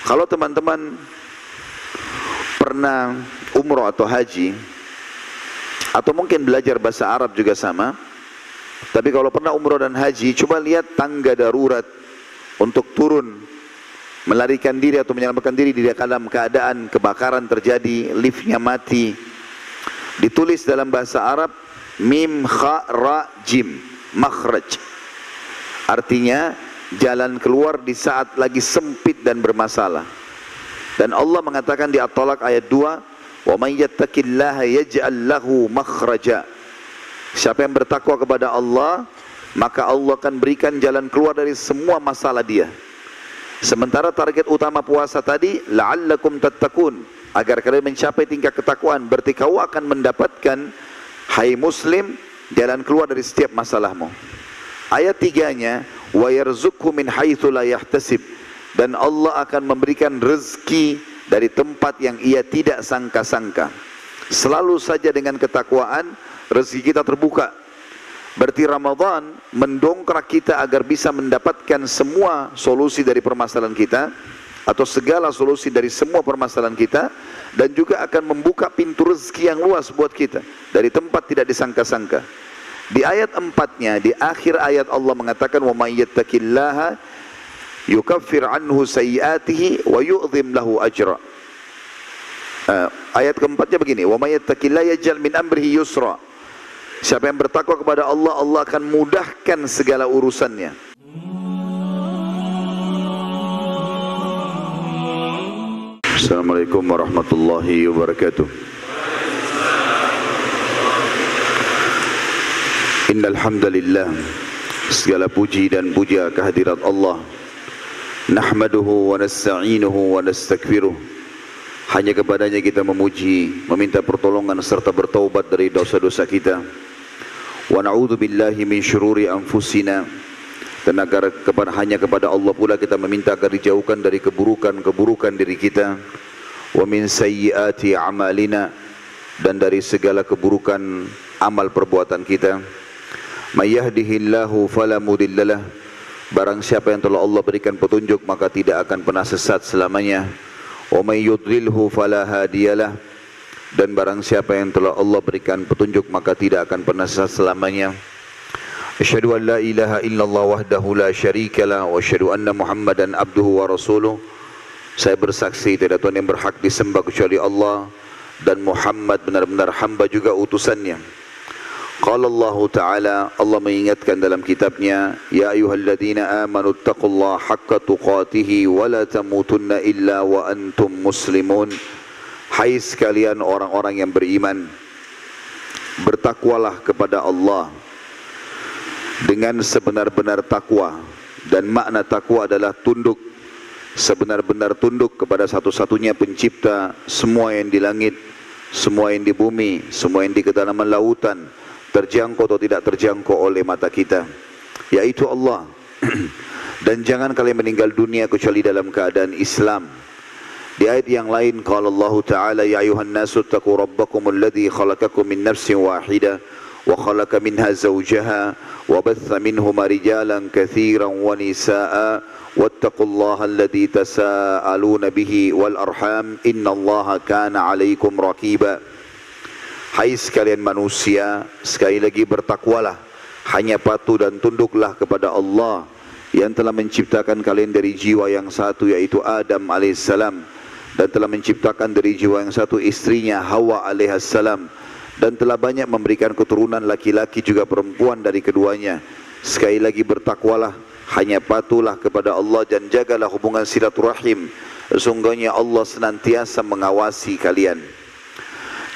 Kalau teman-teman pernah umroh atau haji, atau mungkin belajar bahasa Arab juga sama, tapi kalau pernah umroh dan haji, coba lihat tangga darurat untuk turun melarikan diri atau menyelamatkan diri di dalam keadaan kebakaran terjadi, liftnya mati. Ditulis dalam bahasa Arab mim kha ra jim, makhraj. Artinya jalan keluar di saat lagi sempit dan bermasalah. Dan Allah mengatakan di At-Talaq ayat 2, "Wa may yattaqillaha yaj'al lahu makhraja." Siapa yang bertakwa kepada Allah, maka Allah akan berikan jalan keluar dari semua masalah dia. Sementara target utama puasa tadi, la'allakum tattaqun, agar kalian mencapai tingkat ketakwaan. Berarti kau akan mendapatkan, hai muslim, jalan keluar dari setiap masalahmu. Ayat 3-nya, wa yarzuqhu min haitsu la yahtasib, dan Allah akan memberikan rezeki dari tempat yang ia tidak sangka-sangka. Selalu saja dengan ketakwaan rezeki kita terbuka. Berarti Ramadan mendongkrak kita agar bisa mendapatkan semua solusi dari permasalahan kita, atau segala solusi dari semua permasalahan kita, dan juga akan membuka pintu rezeki yang luas buat kita dari tempat tidak disangka-sangka. Di ayat 4-nya, di akhir ayat Allah mengatakan, wa may yattaqillaha yukaffir anhu sayyi'atihi wa yu'dhim lahu ajra. Ayat keempatnya begini, wa may yattaqillaha yaj'al min amrihi yusra. Siapa yang bertakwa kepada Allah, Allah akan mudahkan segala urusannya. Assalamualaikum warahmatullahi wabarakatuh. Innal hamdalillah, segala puji dan puja kehadirat Allah. Nahmaduhu wa nasta'inuhu wa nastakbiruh. Hanya kepadanya kita memuji, meminta pertolongan serta bertaubat dari dosa-dosa kita. Wa na'udzu billahi min syururi anfusina, dan agar hanya kepada Allah pula kita meminta agar dijauhkan dari keburukan-keburukan diri kita. Wa min sayyiati a'malina, dan dari segala keburukan amal perbuatan kita. May yahdihillahu fala mudhillalah, barang siapa yang telah Allah berikan petunjuk maka tidak akan pernah sesat selamanya. Wa may yudlilhu fala hadiyalah, dan barang siapa yang telah Allah berikan petunjuk maka tidak akan pernah sesat selamanya. Asyhadu an la ilaha illallah wahdahu la syarikalah wa asyhadu anna Muhammadan abduhu wa rasuluh. Saya bersaksi tidak ada Tuhan yang berhak disembah kecuali Allah, dan Muhammad benar-benar hamba juga utusannya. Qala Allah Ta'ala, Allah mengingatkan dalam kitabnya, ya ayyuhalladzina amanu taqullaha haqqa tuqatihi wa la tamutunna illa wa antum muslimun. Hai sekalian orang-orang yang beriman, bertakwalah kepada Allah dengan sebenar-benar takwa. Dan makna takwa adalah tunduk, sebenar-benar tunduk kepada satu-satunya pencipta semua yang di langit, semua yang di bumi, semua yang di kedalaman lautan, terjangkau atau tidak terjangkau oleh mata kita, yaitu Allah. Dan jangan kalian meninggal dunia kecuali dalam keadaan Islam. Di ayat yang lain, qala Allah Ta'ala, ya ayuhan nasu taqu rabbakum alladhi khalaqakum min nafsin wahidah wa khalaqa minha zawjaha wa batha minhuma rijalan katsiran wa nisaa wattaqullaha alladhi tasaaluna bihi wal arham innallaha kana 'alaikum raqiba. Hai sekalian manusia, sekali lagi bertakwalah, hanya patuh dan tunduklah kepada Allah yang telah menciptakan kalian dari jiwa yang satu, yaitu Adam alaihissalam, dan telah menciptakan dari jiwa yang satu istrinya Hawa alaihissalam, dan telah banyak memberikan keturunan laki-laki juga perempuan dari keduanya. Sekali lagi bertakwalah, hanya patuhlah kepada Allah dan jagalah hubungan silaturahim. Sesungguhnya Allah senantiasa mengawasi kalian.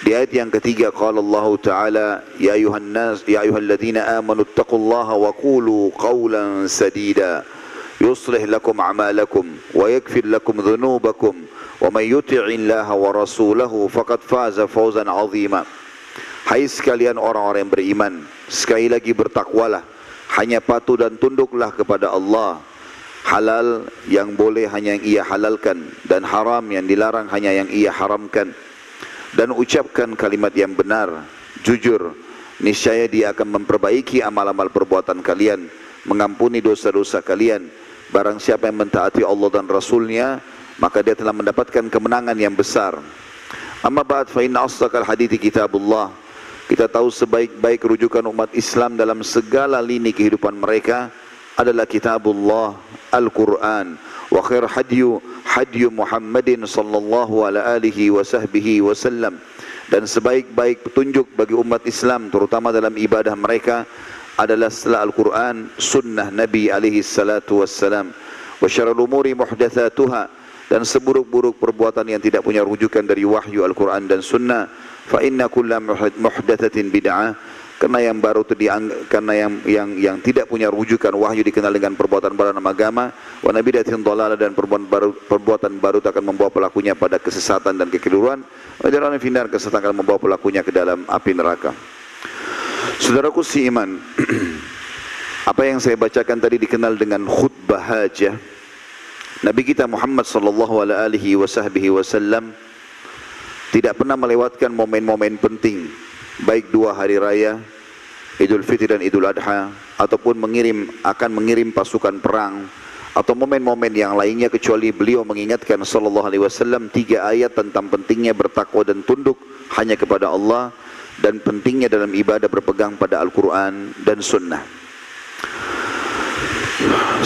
Di ayat yang ketiga, qala Allah Ta'ala, ya ayuhan nas, ya ayyuhalladzina amanu taqullaha wa qulu qawlan sadida yuslih lakum a'malakum wa yaghfir lakum dhunubakum wa may yuti'illaha wa rasulahu faqad faza fawzan 'azima. Hai sekalian orang-orang yang beriman, sekali lagi bertakwalah, hanya patuh dan tunduklah kepada Allah. Halal yang boleh hanya yang ia halalkan, dan haram yang dilarang hanya yang ia haramkan. Dan ucapkan kalimat yang benar, jujur, niscaya dia akan memperbaiki amal-amal perbuatan kalian, mengampuni dosa-dosa kalian. Barang siapa yang mentaati Allah dan Rasulnya, maka dia telah mendapatkan kemenangan yang besar. Amma ba'd fa inna asdaqal hadithi kitabullah. Kita tahu sebaik-baik rujukan umat Islam dalam segala lini kehidupan mereka adalah kitabullah, Al-Quran. Wa khair hadyu Muhammadin sallallahu alaihi wasallam. Dan sebaik-baik petunjuk bagi umat Islam terutama dalam ibadah mereka adalah setelah Al-Quran, sunnah Nabi alaihi salatu wassalam. Wa syarrul umuri muhdatsatuha, dan seburuk-buruk perbuatan yang tidak punya rujukan dari wahyu Al-Quran dan sunnah. Fa inna kulla muhdatsatin bid'ah, karena yang baru karena yang tidak punya rujukan wahyu dikenal dengan perbuatan baru dalam agama. Wa nabidatin dhalalah, dan perbuatan baru akan membawa pelakunya pada kesesatan dan kekeliruan. Wa jalan finar, kesesatan akan membawa pelakunya ke dalam api neraka. Saudaraku si iman, apa yang saya bacakan tadi dikenal dengan khutbah hajah. Nabi kita Muhammad sallallahu alaihi wasallam tidak pernah melewatkan momen-momen penting, baik dua hari raya, Idul Fitri dan Idul Adha, ataupun akan mengirim pasukan perang, atau momen-momen yang lainnya, kecuali beliau mengingatkan sallallahu alaihi wasallam 3 ayat tentang pentingnya bertakwa dan tunduk hanya kepada Allah, dan pentingnya dalam ibadah berpegang pada Al-Quran dan Sunnah.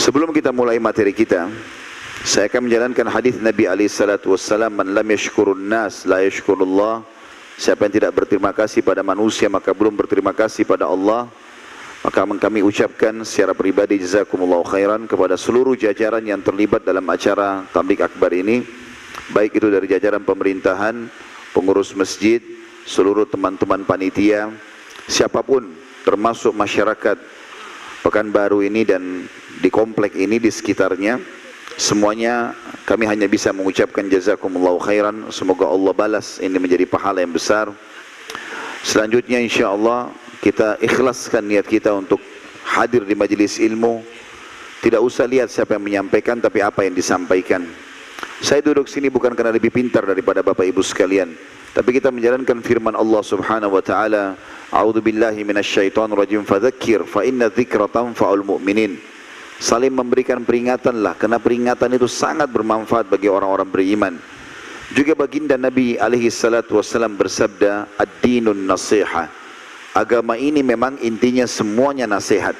Sebelum kita mulai materi kita, saya akan menjalankan hadis Nabi SAW, man lam yashkurun nas la yashkurullah. Siapa yang tidak berterima kasih pada manusia maka belum berterima kasih pada Allah. Maka kami ucapkan secara pribadi jazakumullahu khairan kepada seluruh jajaran yang terlibat dalam acara Tabligh Akbar ini, baik itu dari jajaran pemerintahan, pengurus masjid, seluruh teman-teman panitia, siapapun, termasuk masyarakat Pekanbaru ini dan di komplek ini di sekitarnya. Semuanya kami hanya bisa mengucapkan jazakumullahu khairan. Semoga Allah balas ini menjadi pahala yang besar. Selanjutnya insyaAllah kita ikhlaskan niat kita untuk hadir di majelis ilmu. Tidak usah lihat siapa yang menyampaikan, tapi apa yang disampaikan. Saya duduk sini bukan karena lebih pintar daripada Bapak Ibu sekalian, tapi kita menjalankan firman Allah Subhanahu wa taala, A'udzu billahi minasyaitonir rajim, fadzakir fa inna dzikra tanfa'ul mu'minin. Saling memberikan peringatanlah, karena peringatan itu sangat bermanfaat bagi orang-orang beriman. Juga baginda Nabi alaihi salatu wasallam bersabda, ad-dinun nasiha. Agama ini memang intinya semuanya nasihat,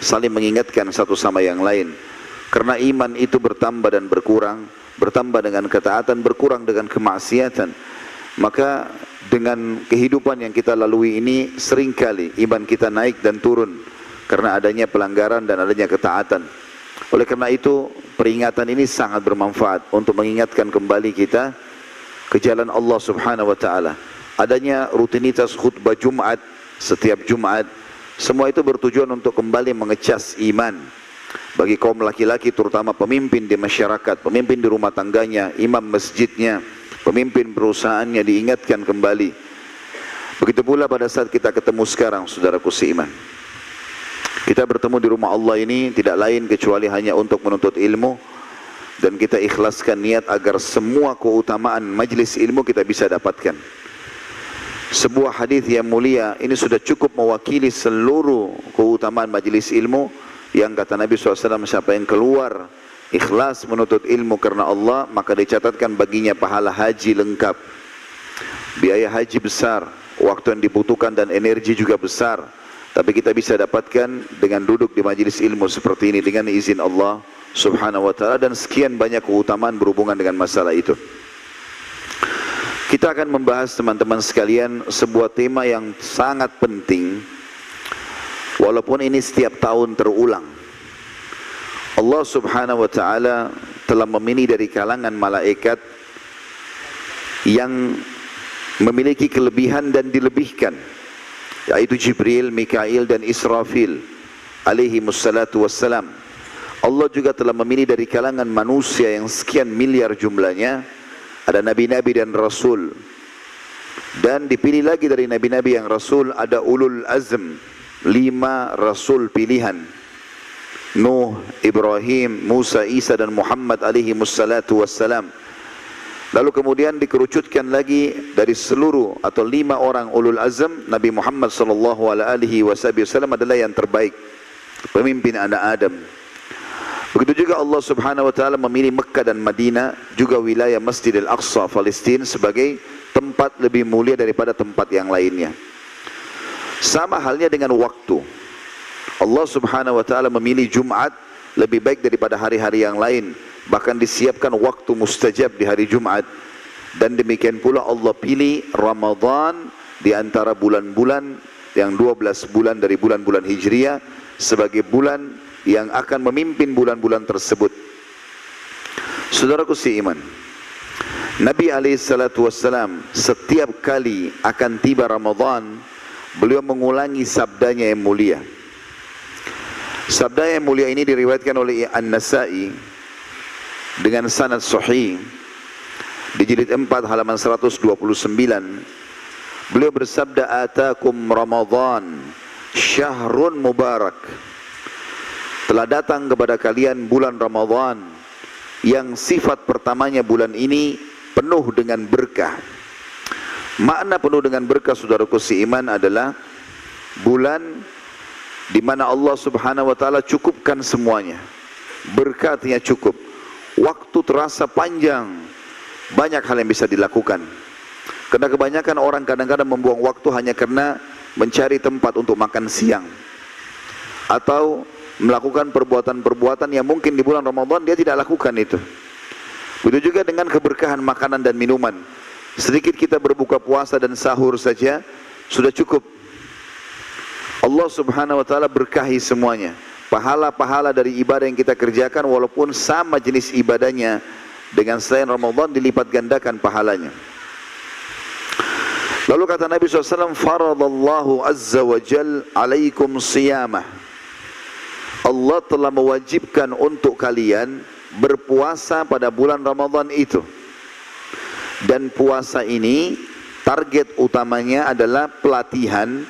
saling mengingatkan satu sama yang lain. Karena iman itu bertambah dan berkurang, bertambah dengan ketaatan, berkurang dengan kemaksiatan. Maka dengan kehidupan yang kita lalui ini, seringkali iman kita naik dan turun karena adanya pelanggaran dan adanya ketaatan. Oleh karena itu, peringatan ini sangat bermanfaat untuk mengingatkan kembali kita ke jalan Allah Subhanahu wa taala. Adanya rutinitas khutbah Jumat setiap Jumat, semua itu bertujuan untuk kembali mengecas iman bagi kaum laki-laki, terutama pemimpin di masyarakat, pemimpin di rumah tangganya, imam masjidnya, pemimpin perusahaannya, diingatkan kembali. Begitu pula pada saat kita ketemu sekarang, saudaraku seiman. Kita bertemu di rumah Allah ini tidak lain kecuali hanya untuk menuntut ilmu, dan kita ikhlaskan niat agar semua keutamaan majlis ilmu kita bisa dapatkan. Sebuah hadis yang mulia ini sudah cukup mewakili seluruh keutamaan majlis ilmu, yang kata Nabi SAW, siapa yang keluar ikhlas menuntut ilmu karena Allah, maka dicatatkan baginya pahala haji lengkap. Biaya haji besar, waktu yang dibutuhkan dan energi juga besar, tapi kita bisa dapatkan dengan duduk di majelis ilmu seperti ini dengan izin Allah Subhanahu wa taala, dan sekian banyak keutamaan berhubungan dengan masalah itu. Kita akan membahas, teman-teman sekalian, sebuah tema yang sangat penting, walaupun ini setiap tahun terulang. Allah Subhanahu wa taala telah memilih dari kalangan malaikat yang memiliki kelebihan dan dilebihkan, yaitu Jibril, Mikail dan Israfil alaihi mussalatu wassalam. Allah juga telah memilih dari kalangan manusia yang sekian miliar jumlahnya, ada nabi-nabi dan rasul, dan dipilih lagi dari nabi-nabi yang rasul ada ulul azm, 5 rasul pilihan, Nuh, Ibrahim, Musa, Isa dan Muhammad alaihi mussalatu wassalam. Lalu kemudian dikerucutkan lagi dari seluruh atau 5 orang ulul azm, Nabi Muhammad sallallahu alaihi wasallam adalah yang terbaik, pemimpin anak Adam. Begitu juga Allah Subhanahu wa taala memilih Mekah dan Madinah, juga wilayah Masjidil Aqsa Palestina sebagai tempat lebih mulia daripada tempat yang lainnya. Sama halnya dengan waktu. Allah Subhanahu wa taala memilih Jumat lebih baik daripada hari-hari yang lain, bahkan disiapkan waktu mustajab di hari Jumat. Dan demikian pula Allah pilih Ramadan di antara bulan-bulan yang 12 bulan dari bulan-bulan Hijriah sebagai bulan yang akan memimpin bulan-bulan tersebut. Saudaraku seiman, Nabi SAW setiap kali akan tiba Ramadan, beliau mengulangi sabdanya yang mulia. Sabda yang mulia ini diriwayatkan oleh An-Nasa'i dengan sanad sahih di jilid 4 halaman 129. Beliau bersabda, "Atakum Ramadan syahrun mubarak." Telah datang kepada kalian bulan Ramadan yang sifat pertamanya bulan ini penuh dengan berkah. Makna penuh dengan berkah, saudaraku seiman, adalah bulan di mana Allah Subhanahu wa taala cukupkan semuanya. Berkah artinya cukup. Waktu terasa panjang, banyak hal yang bisa dilakukan. Karena kebanyakan orang kadang-kadang membuang waktu hanya karena mencari tempat untuk makan siang, atau melakukan perbuatan-perbuatan yang mungkin di bulan Ramadan dia tidak lakukan itu. Begitu juga dengan keberkahan makanan dan minuman. Sedikit kita berbuka puasa dan sahur saja sudah cukup. Allah Subhanahu wa taala berkahi semuanya. Pahala-pahala dari ibadah yang kita kerjakan walaupun sama jenis ibadahnya dengan selain Ramadan dilipat gandakan pahalanya. Lalu kata Nabi SAW, "Faradallahu azza wa jal alaikum siyamah." Allah telah mewajibkan untuk kalian berpuasa pada bulan Ramadan itu. Dan puasa ini target utamanya adalah pelatihan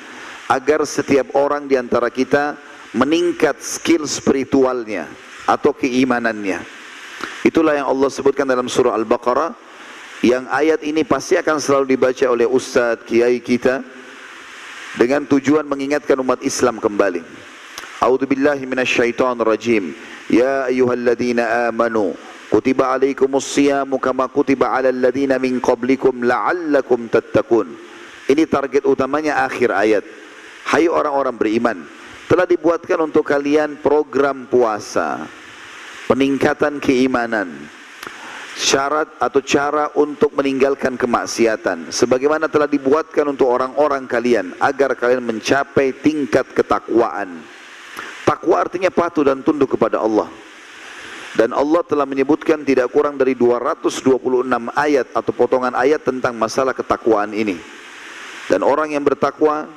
agar setiap orang di antara kita meningkat skill spiritualnya atau keimanannya. Itulah yang Allah sebutkan dalam surah Al-Baqarah, yang ayat ini pasti akan selalu dibaca oleh ustadz, kiai kita dengan tujuan mengingatkan umat Islam kembali. A'udzu billahi minasyaitonir rajim. Ya ayyuhalladzina amanu kutiba alaikumus shiyamu kama kutiba alal ladzina min qablikum la'allakum tattaqun. Ini target utamanya akhir ayat. Hai orang-orang beriman, telah dibuatkan untuk kalian program puasa, peningkatan keimanan, syarat atau cara untuk meninggalkan kemaksiatan, sebagaimana telah dibuatkan untuk orang-orang kalian agar kalian mencapai tingkat ketakwaan. Takwa artinya patuh dan tunduk kepada Allah. Dan Allah telah menyebutkan tidak kurang dari 226 ayat atau potongan ayat tentang masalah ketakwaan ini. Dan orang yang bertakwa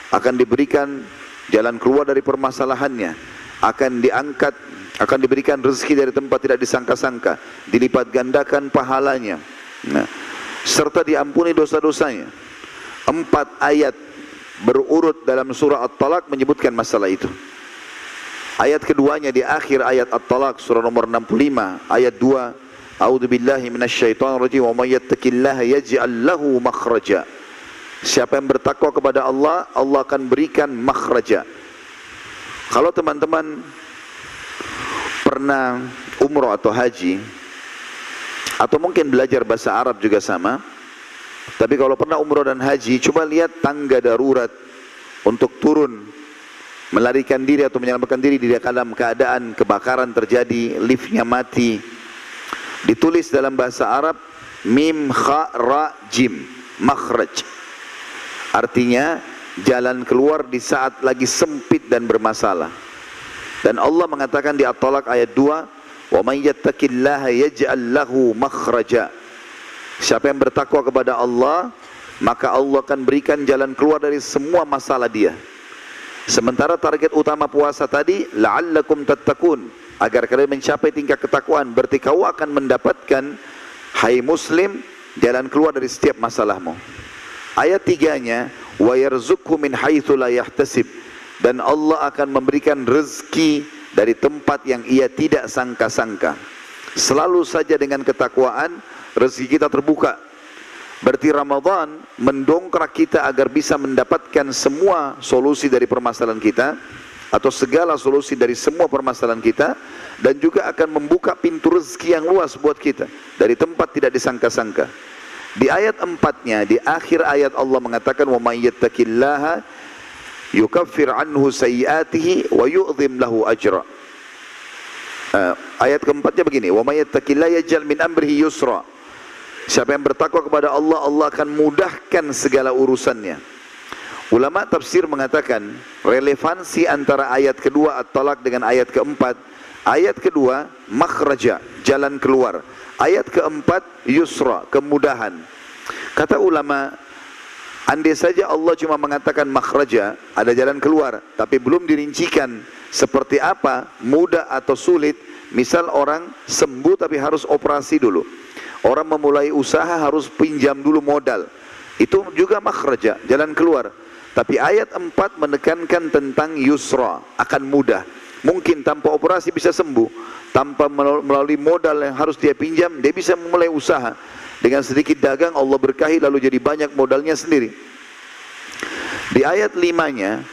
akan diberikan jalan keluar dari permasalahannya, akan diangkat, akan diberikan rezeki dari tempat tidak disangka-sangka, dilipat gandakan pahalanya, serta diampuni dosa-dosanya. 4 ayat berurut dalam surah At-Talaq menyebutkan masalah itu. Ayat keduanya di akhir ayat At-Talaq surah nomor 65 ayat 2, A'udzu billahi minasyaitonir rajim, wa may yattaqillaha yaj'al lahu makhraja. Siapa yang bertakwa kepada Allah, Allah akan berikan makhraja. Kalau teman-teman pernah umroh atau haji, atau mungkin belajar bahasa Arab juga sama, tapi kalau pernah umroh dan haji, coba lihat tangga darurat untuk turun melarikan diri atau menyelamatkan diri di dalam keadaan kebakaran terjadi, liftnya mati. Ditulis dalam bahasa Arab mim kha ra jim, makhraj. Artinya jalan keluar di saat lagi sempit dan bermasalah. Dan Allah mengatakan di At-Talaq ayat 2, wa may yattaqillaha yaj'al lahu makhraja. Siapa yang bertakwa kepada Allah, maka Allah akan berikan jalan keluar dari semua masalah dia. Sementara target utama puasa tadi, la'allakum tattaqun, agar kalian mencapai tingkat ketakwaan. Berarti kau akan mendapatkan, hai muslim, jalan keluar dari setiap masalahmu. Ayat 3-nya, wa yarzuqhu min haitsu la yahtasib, dan Allah akan memberikan rezeki dari tempat yang ia tidak sangka-sangka. Selalu saja dengan ketakwaan, rezeki kita terbuka. Berarti Ramadan mendongkrak kita agar bisa mendapatkan semua solusi dari permasalahan kita, atau segala solusi dari semua permasalahan kita, dan juga akan membuka pintu rezeki yang luas buat kita dari tempat tidak disangka-sangka. Di ayat 4-nya, di akhir ayat Allah mengatakan wa may yattaqillaha yukaffir anhu sayyi'atihi wa yu'dhim lahu ajra. Ayat keempatnya begini, wa may yattaqillaha yaj'al min amrihi yusra. Siapa yang bertakwa kepada Allah, Allah akan mudahkan segala urusannya. Ulama tafsir mengatakan relevansi antara ayat kedua At-Talaq dengan ayat keempat. Ayat kedua makhraja, jalan keluar. Ayat keempat yusra, kemudahan. Kata ulama, andai saja Allah cuma mengatakan makhraja, ada jalan keluar, tapi belum dirincikan seperti apa, mudah atau sulit. Misal orang sembuh tapi harus operasi dulu. Orang memulai usaha harus pinjam dulu modal. Itu juga makhraja, jalan keluar. Tapi ayat 4 menekankan tentang yusra, akan mudah. Mungkin tanpa operasi bisa sembuh, tanpa melalui modal yang harus dia pinjam, dia bisa memulai usaha. Dengan sedikit dagang Allah berkahi lalu jadi banyak modalnya sendiri. Di ayat 5-nya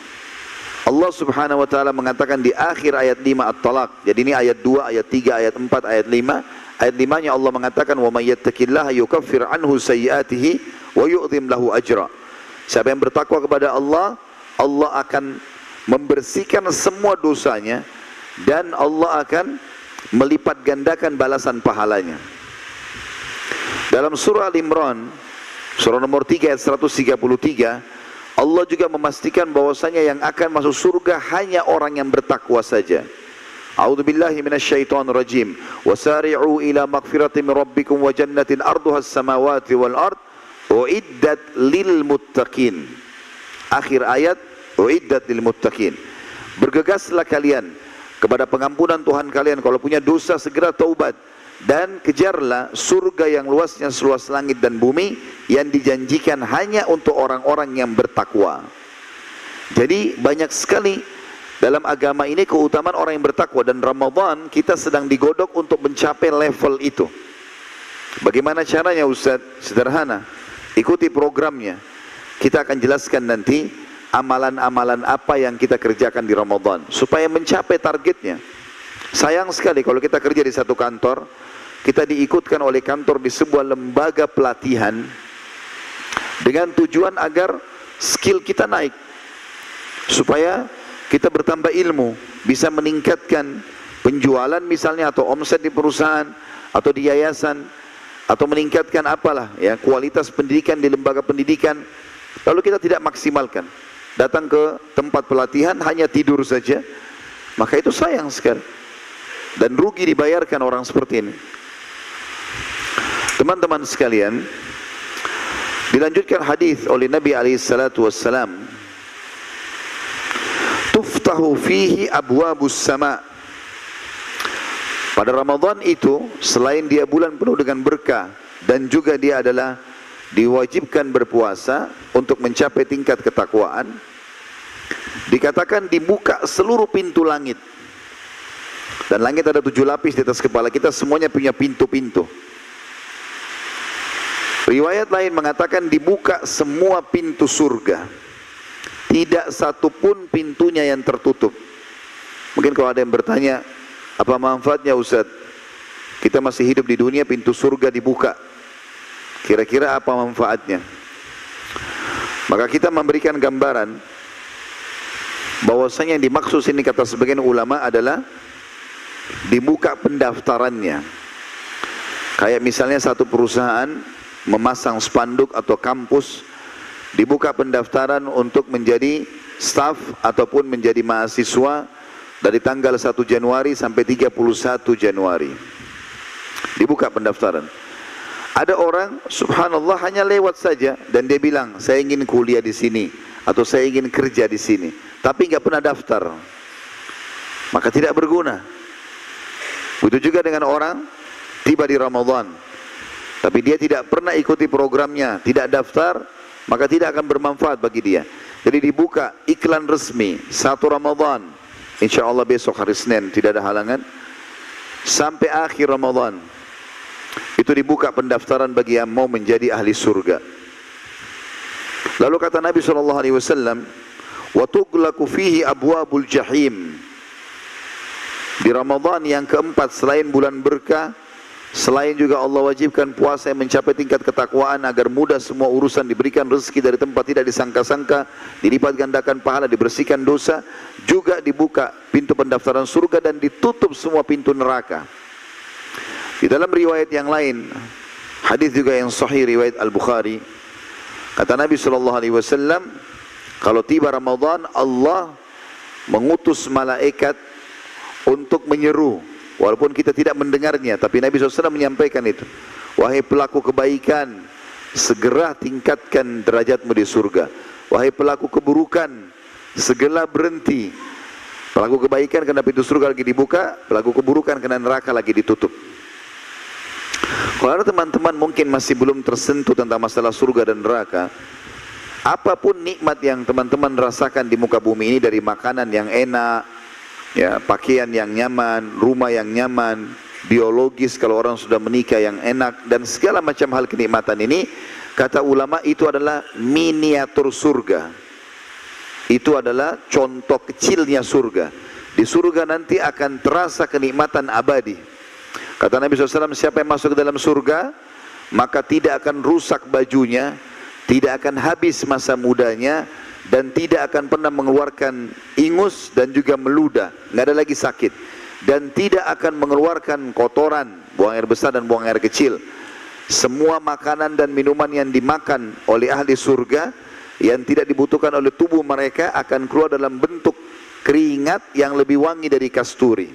Allah subhanahu wa ta'ala mengatakan di akhir ayat 5 At-Talaq. Jadi ini ayat 2, ayat 3, ayat 4, ayat 5. Ayat 5-nya Allah mengatakan wa may yattaqillaha yukaffir anhu sayyi'atihi wa yu'dhim lahu ajra. Siapa yang bertakwa kepada Allah, Allah akan membersihkan semua dosanya dan Allah akan melipat gandakan balasan pahalanya. Dalam surah Al-Imran, surah nomor 3 ayat 133, Allah juga memastikan bahwasanya yang akan masuk surga hanya orang yang bertakwa saja. A'udzubillahi minasyaitonir rajim. Wasari'u ila maghfiratin min rabbikum wa jannatin arduhas samawati wal ard uiddat lil muttaqin. Akhir ayat uiddat lil muttaqin. Bergegaslah kalian kepada pengampunan Tuhan kalian, kalau punya dosa segera taubat, dan kejarlah surga yang luasnya seluas langit dan bumi yang dijanjikan hanya untuk orang-orang yang bertakwa. Jadi banyak sekali dalam agama ini keutamaan orang yang bertakwa, dan Ramadan kita sedang digodok untuk mencapai level itu. Bagaimana caranya Ustaz? Sederhana. Ikuti programnya. Kita akan jelaskan nanti amalan-amalan apa yang kita kerjakan di Ramadan supaya mencapai targetnya. Sayang sekali kalau kita kerja di satu kantor, kita diikutkan oleh kantor di sebuah lembaga pelatihan dengan tujuan agar skill kita naik, supaya kita bertambah ilmu, bisa meningkatkan penjualan misalnya, atau omset di perusahaan atau di yayasan, atau meningkatkan apalah ya, kualitas pendidikan di lembaga pendidikan. Lalu kita tidak maksimalkan, datang ke tempat pelatihan hanya tidur saja, maka itu sayang sekali dan rugi dibayarkan orang seperti ini. Teman-teman sekalian, dilanjutkan hadis oleh Nabi SAW, tuftahu fihi abwabus sama. Pada Ramadan itu, selain dia bulan penuh dengan berkah, dan juga dia adalah diwajibkan berpuasa untuk mencapai tingkat ketakwaan, dikatakan dibuka seluruh pintu langit. Dan langit ada 7 lapis di atas kepala kita, semuanya punya pintu-pintu. Riwayat lain mengatakan dibuka semua pintu surga, tidak satu pun pintunya yang tertutup. Mungkin kalau ada yang bertanya, apa manfaatnya Ustaz? Kita masih hidup di dunia, pintu surga dibuka, kira-kira apa manfaatnya? Maka kita memberikan gambaran bahwasanya yang dimaksud sini, kata sebagian ulama, adalah dibuka pendaftarannya. Kayak misalnya satu perusahaan memasang spanduk atau kampus, dibuka pendaftaran untuk menjadi staf ataupun menjadi mahasiswa dari tanggal 1 Januari sampai 31 Januari. Dibuka pendaftaran. Ada orang subhanallah hanya lewat saja dan dia bilang, saya ingin kuliah di sini atau saya ingin kerja di sini, tapi nggak pernah daftar, maka tidak berguna. Begitu juga dengan orang tiba di Ramadan, tapi dia tidak pernah ikuti programnya, tidak daftar, maka tidak akan bermanfaat bagi dia. Jadi dibuka iklan resmi 1 Ramadan, insya Allah besok hari Senin tidak ada halangan, sampai akhir Ramadan. Itu dibuka pendaftaran bagi yang mau menjadi ahli surga. Lalu kata Nabi SAW, wa tughlaqu fihi abwabul jahim. Di Ramadan yang keempat, selain bulan berkah, selain juga Allah wajibkan puasa yang mencapai tingkat ketakwaan agar mudah semua urusan, diberikan rezeki dari tempat tidak disangka-sangka, dilipat gandakan pahala, dibersihkan dosa, juga dibuka pintu pendaftaran surga dan ditutup semua pintu neraka. Di dalam riwayat yang lain, hadis juga yang sahih riwayat Al-Bukhari, kata Nabi SAW, kalau tiba Ramadan, Allah mengutus malaikat untuk menyeru, walaupun kita tidak mendengarnya, tapi Nabi SAW menyampaikan itu. Wahai pelaku kebaikan, segera tingkatkan derajatmu di surga. Wahai pelaku keburukan, segera berhenti. Pelaku kebaikan karena pintu surga lagi dibuka, pelaku keburukan karena neraka lagi ditutup. Kalau teman-teman mungkin masih belum tersentuh tentang masalah surga dan neraka, apapun nikmat yang teman-teman rasakan di muka bumi ini, dari makanan yang enak, ya, pakaian yang nyaman, rumah yang nyaman, biologis kalau orang sudah menikah yang enak, dan segala macam hal kenikmatan ini, kata ulama itu adalah miniatur surga. Itu adalah contoh kecilnya surga. Di surga nanti akan terasa kenikmatan abadi. Kata Nabi SAW, siapa yang masuk ke dalam surga, maka tidak akan rusak bajunya, tidak akan habis masa mudanya, dan tidak akan pernah mengeluarkan ingus dan juga meludah, nggak ada lagi sakit, dan tidak akan mengeluarkan kotoran, buang air besar dan buang air kecil. Semua makanan dan minuman yang dimakan oleh ahli surga yang tidak dibutuhkan oleh tubuh mereka akan keluar dalam bentuk keringat yang lebih wangi dari kasturi.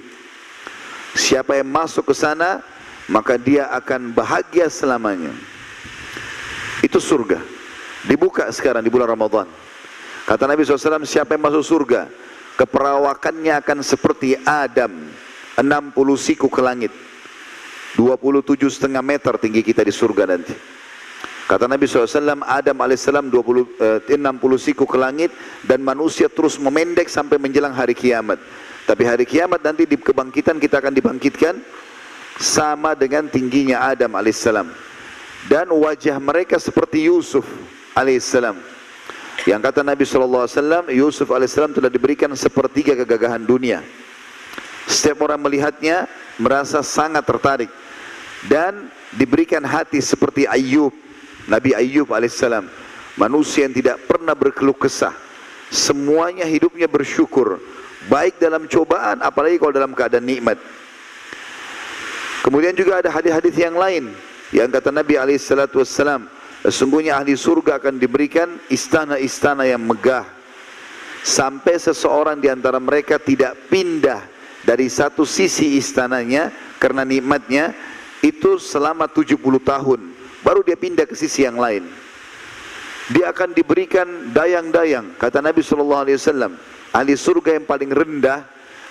Siapa yang masuk ke sana, maka dia akan bahagia selamanya. Itu surga, dibuka sekarang di bulan Ramadan. Kata Nabi SAW, siapa yang masuk surga, keperawakannya akan seperti Adam, 60 siku ke langit, 27,5 meter tinggi kita di surga nanti. Kata Nabi SAW, Adam AS 60 siku ke langit, dan manusia terus memendek sampai menjelang hari kiamat. Tapi hari kiamat nanti di kebangkitan kita akan dibangkitkan sama dengan tingginya Adam AS. Dan wajah mereka seperti Yusuf AS. Yang kata Nabi SAW, Yusuf AS telah diberikan sepertiga kegagahan dunia. Setiap orang melihatnya merasa sangat tertarik, dan diberikan hati seperti Ayyub, Nabi Ayyub AS, manusia yang tidak pernah berkeluh kesah, semuanya hidupnya bersyukur, baik dalam cobaan apalagi kalau dalam keadaan nikmat. Kemudian juga ada hadis-hadis yang lain yang kata Nabi SAW, sesungguhnya ahli surga akan diberikan istana-istana yang megah, sampai seseorang di antara mereka tidak pindah dari satu sisi istananya karena nikmatnya itu selama 70 tahun, baru dia pindah ke sisi yang lain. Dia akan diberikan dayang-dayang. Kata Nabi SAW, ahli surga yang paling rendah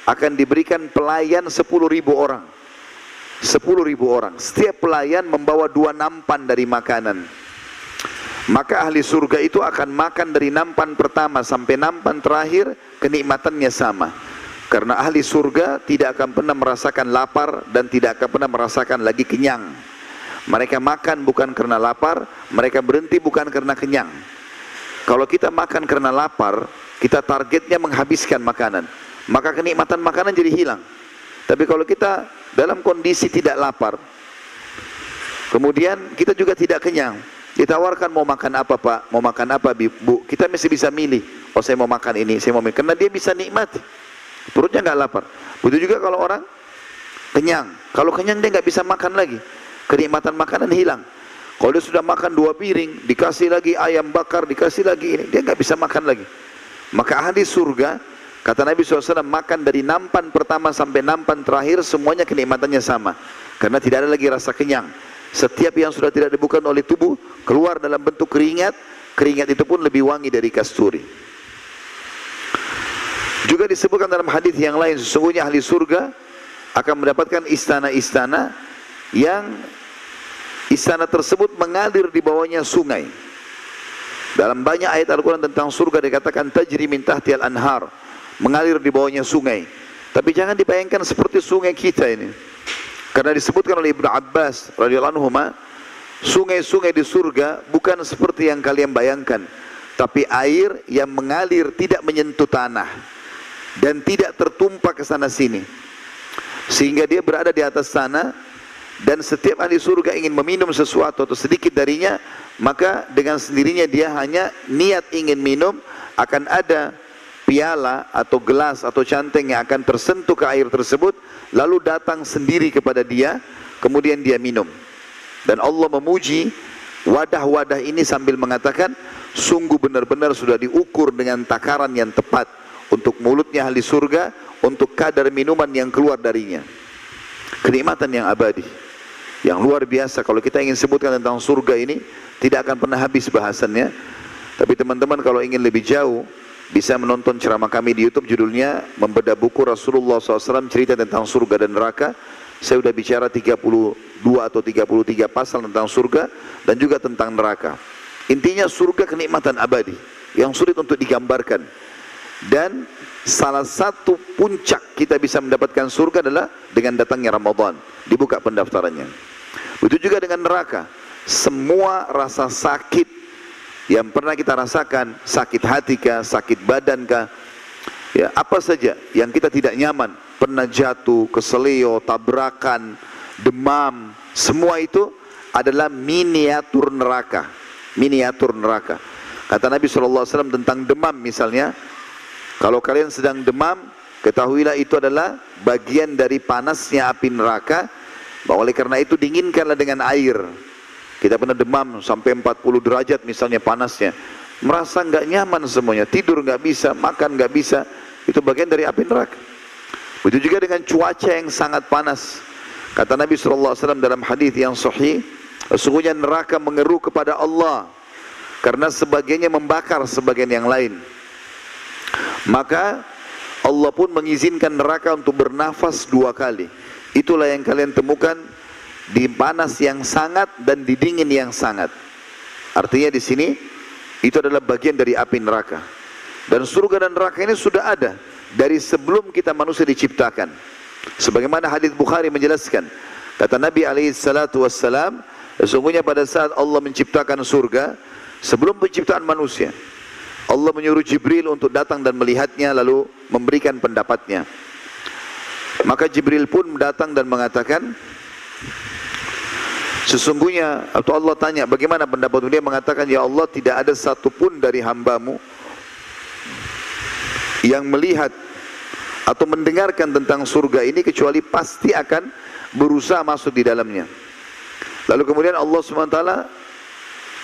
akan diberikan pelayan 10.000 orang. 10.000 orang. Setiap pelayan membawa 2 nampan dari makanan. Maka ahli surga itu akan makan dari nampan pertama sampai nampan terakhir, kenikmatannya sama. Karena ahli surga tidak akan pernah merasakan lapar dan tidak akan pernah merasakan lagi kenyang. Mereka makan bukan karena lapar, mereka berhenti bukan karena kenyang. Kalau kita makan karena lapar, kita targetnya menghabiskan makanan, maka kenikmatan makanan jadi hilang. Tapi kalau kita dalam kondisi tidak lapar, kemudian kita juga tidak kenyang, ditawarkan mau makan apa pak, mau makan apa bu, kita mesti bisa milih. Oh saya mau makan ini, saya mau makan, karena dia bisa nikmati, perutnya nggak lapar. Begitu juga kalau orang kenyang, kalau kenyang dia nggak bisa makan lagi, kenikmatan makanan hilang. Kalau dia sudah makan 2 piring, dikasih lagi ayam bakar, dikasih lagi ini, dia nggak bisa makan lagi. Maka ahli surga, kata Nabi SAW, makan dari nampan pertama sampai nampan terakhir, semuanya kenikmatannya sama, karena tidak ada lagi rasa kenyang. Setiap yang sudah tidak dibuka oleh tubuh keluar dalam bentuk keringat, keringat itu pun lebih wangi dari kasturi. Juga disebutkan dalam hadis yang lain, sesungguhnya ahli surga akan mendapatkan istana-istana yang istana tersebut mengalir di bawahnya sungai. Dalam banyak ayat Al-Quran tentang surga dikatakan tajri min tahtihal anhar, mengalir di bawahnya sungai. Tapi jangan dibayangkan seperti sungai kita ini, karena disebutkan oleh Ibnu Abbas radhiyallahu anhu, sungai-sungai di surga bukan seperti yang kalian bayangkan. tapi air yang mengalir tidak menyentuh tanah dan tidak tertumpah ke sana sini, sehingga dia berada di atas sana. Dan setiap ahli surga ingin meminum sesuatu atau sedikit darinya, maka dengan sendirinya dia hanya niat ingin minum, akan ada piala atau gelas atau canteng yang akan tersentuh ke air tersebut, lalu datang sendiri kepada dia, kemudian dia minum. Dan Allah memuji wadah-wadah ini sambil mengatakan, sungguh benar-benar sudah diukur dengan takaran yang tepat untuk mulutnya ahli surga, untuk kadar minuman yang keluar darinya. Kenikmatan yang abadi, yang luar biasa. Kalau kita ingin sebutkan tentang surga ini, tidak akan pernah habis bahasannya. Tapi teman-teman kalau ingin lebih jauh, bisa menonton ceramah kami di YouTube, judulnya Membedah Buku Rasulullah SAW Cerita Tentang Surga dan Neraka. Saya sudah bicara 32 atau 33 pasal tentang surga dan juga tentang neraka. Intinya surga kenikmatan abadi yang sulit untuk digambarkan. Dan salah satu puncak kita bisa mendapatkan surga adalah dengan datangnya Ramadan, dibuka pendaftarannya. Begitu juga dengan neraka. Semua rasa sakit yang pernah kita rasakan, sakit hati kah, sakit badan kah, ya, apa saja yang kita tidak nyaman, pernah jatuh, keselio, tabrakan, demam, semua itu adalah miniatur neraka. Miniatur neraka. Kata Nabi SAW tentang demam misalnya, kalau kalian sedang demam, ketahuilah itu adalah bagian dari panasnya api neraka. Oleh karena itu dinginkanlah dengan air. Kita pernah demam sampai 40 derajat misalnya panasnya, merasa nggak nyaman semuanya, tidur nggak bisa, makan nggak bisa, itu bagian dari api neraka. Begitu juga dengan cuaca yang sangat panas. Kata Nabi SAW dalam hadis yang sahih, sesungguhnya neraka mengeru kepada Allah karena sebagiannya membakar sebagian yang lain. Maka Allah pun mengizinkan neraka untuk bernafas 2 kali. Itulah yang kalian temukan di panas yang sangat dan di dingin yang sangat. Artinya di sini itu adalah bagian dari api neraka. Dan surga dan neraka ini sudah ada dari sebelum kita manusia diciptakan. Sebagaimana hadis Bukhari menjelaskan, kata Nabi SAW, sesungguhnya pada saat Allah menciptakan surga, sebelum penciptaan manusia, Allah menyuruh Jibril untuk datang dan melihatnya lalu memberikan pendapatnya. Maka Jibril pun datang dan mengatakan, sesungguhnya, atau Allah tanya, bagaimana pendapatmu? Dia mengatakan, ya Allah, tidak ada satupun dari hambamu yang melihat atau mendengarkan tentang surga ini kecuali pasti akan berusaha masuk di dalamnya. Lalu kemudian Allah SWT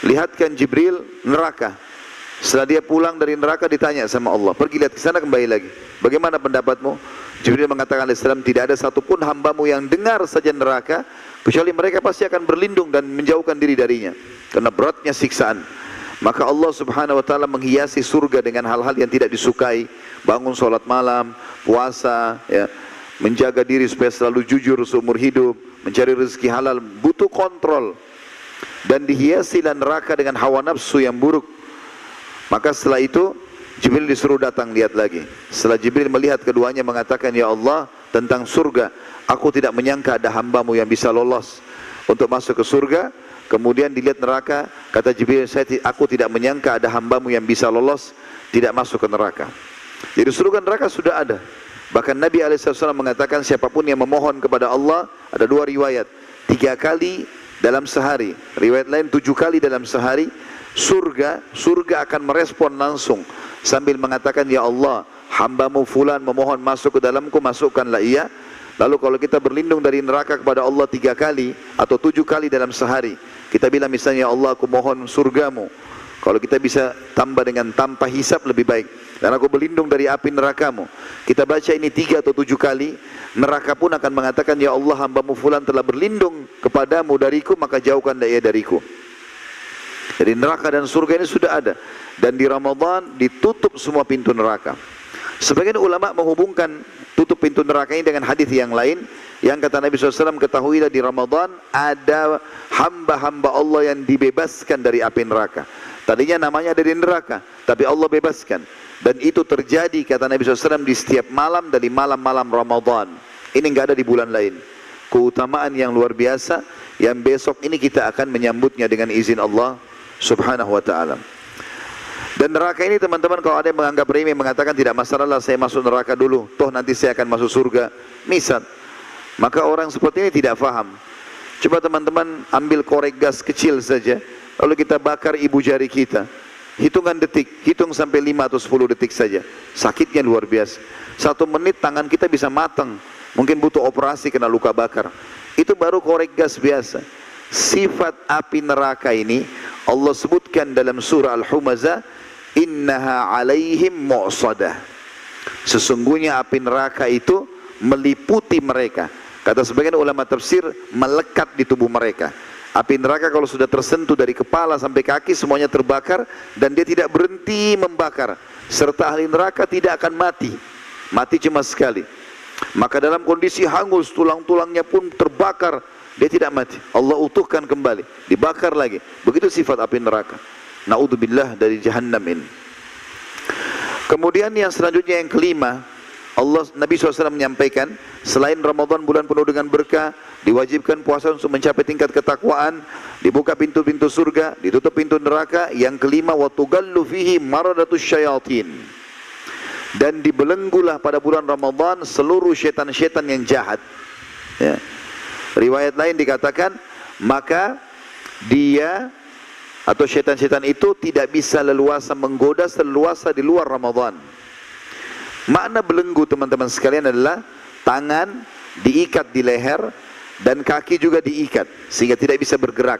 lihatkan Jibril neraka. Setelah dia pulang dari neraka ditanya sama Allah, pergi lihat ke sana kembali lagi, bagaimana pendapatmu? Jibril mengatakan alaihissalam, tidak ada satupun hambamu yang dengar saja neraka kecuali mereka pasti akan berlindung dan menjauhkan diri darinya karena beratnya siksaan. Maka Allah Subhanahu wa taala menghiasi surga dengan hal-hal yang tidak disukai, bangun sholat malam, puasa, ya, menjaga diri supaya selalu jujur seumur hidup, mencari rezeki halal, butuh kontrol. Dan dihiasi neraka dengan hawa nafsu yang buruk. Maka setelah itu Jibril disuruh datang lihat lagi. Setelah Jibril melihat keduanya mengatakan, ya Allah, tentang surga, aku tidak menyangka ada hambamu yang bisa lolos untuk masuk ke surga. Kemudian dilihat neraka, kata Jibril, aku tidak menyangka ada hambamu yang bisa lolos tidak masuk ke neraka. Jadi surga neraka sudah ada. Bahkan Nabi SAW mengatakan, siapapun yang memohon kepada Allah, ada 2 riwayat, 3 kali dalam sehari, riwayat lain 7 kali dalam sehari, surga akan merespon langsung sambil mengatakan, ya Allah, hambamu fulan memohon masuk ke dalamku, masukkanlah ia. Lalu kalau kita berlindung dari neraka kepada Allah 3 kali atau 7 kali dalam sehari, kita bilang misalnya, ya Allah, aku mohon surgamu. Kalau kita bisa tambah dengan tanpa hisab lebih baik. Dan aku berlindung dari api nerakamu. Kita baca ini 3 atau 7 kali, neraka pun akan mengatakan, ya Allah, hambamu fulan telah berlindung kepadamu dariku, maka jauhkanlah ia dariku. Jadi neraka dan surga ini sudah ada. Dan di Ramadan ditutup semua pintu neraka. Sebagian ulama menghubungkan tutup pintu neraka ini dengan hadis yang lain, yang kata Nabi SAW, ketahuilah di Ramadan ada hamba-hamba Allah yang dibebaskan dari api neraka. Tadinya namanya ada di neraka, tapi Allah bebaskan. Dan itu terjadi, kata Nabi SAW, di setiap malam dari malam-malam Ramadan. Ini enggak ada di bulan lain. Keutamaan yang luar biasa, yang besok ini kita akan menyambutnya dengan izin Allah Subhanahu wa ta'ala. Dan neraka ini teman-teman, kalau ada yang menganggap remeh, mengatakan tidak masalah saya masuk neraka dulu, toh nanti saya akan masuk surga, misal, maka orang seperti ini tidak faham. Coba teman-teman ambil korek gas kecil saja, lalu kita bakar ibu jari kita, hitungan detik, hitung sampai 5 atau 10 detik saja, sakitnya luar biasa. 1 menit tangan kita bisa matang, mungkin butuh operasi kena luka bakar. Itu baru korek gas biasa. Sifat api neraka ini Allah sebutkan dalam surah Al-Humazah, innaha alaihim mu'sadah. Sesungguhnya api neraka itu meliputi mereka. Kata sebagian ulama tafsir, melekat di tubuh mereka. Api neraka kalau sudah tersentuh dari kepala sampai kaki semuanya terbakar, dan dia tidak berhenti membakar. Serta ahli neraka tidak akan mati. Mati cuma sekali. Maka dalam kondisi hangus, tulang-tulangnya pun terbakar, dia tidak mati. Allah utuhkan kembali, dibakar lagi. Begitu sifat api neraka. Na'udzubillah dari jahannam ini. Kemudian yang selanjutnya, yang kelima, Nabi SAW menyampaikan, selain Ramadan bulan penuh dengan berkah, diwajibkan puasa untuk mencapai tingkat ketakwaan, dibuka pintu-pintu surga, ditutup pintu neraka. Yang kelima, wa tugallu fihi maradatus syayatin. Dan dibelenggulah pada bulan Ramadan seluruh syaitan-syaitan yang jahat. Ya. Riwayat lain dikatakan, maka dia atau syaitan-syaitan itu tidak bisa leluasa menggoda seleluasa di luar Ramadan. Makna belenggu teman-teman sekalian adalah tangan diikat di leher dan kaki juga diikat sehingga tidak bisa bergerak.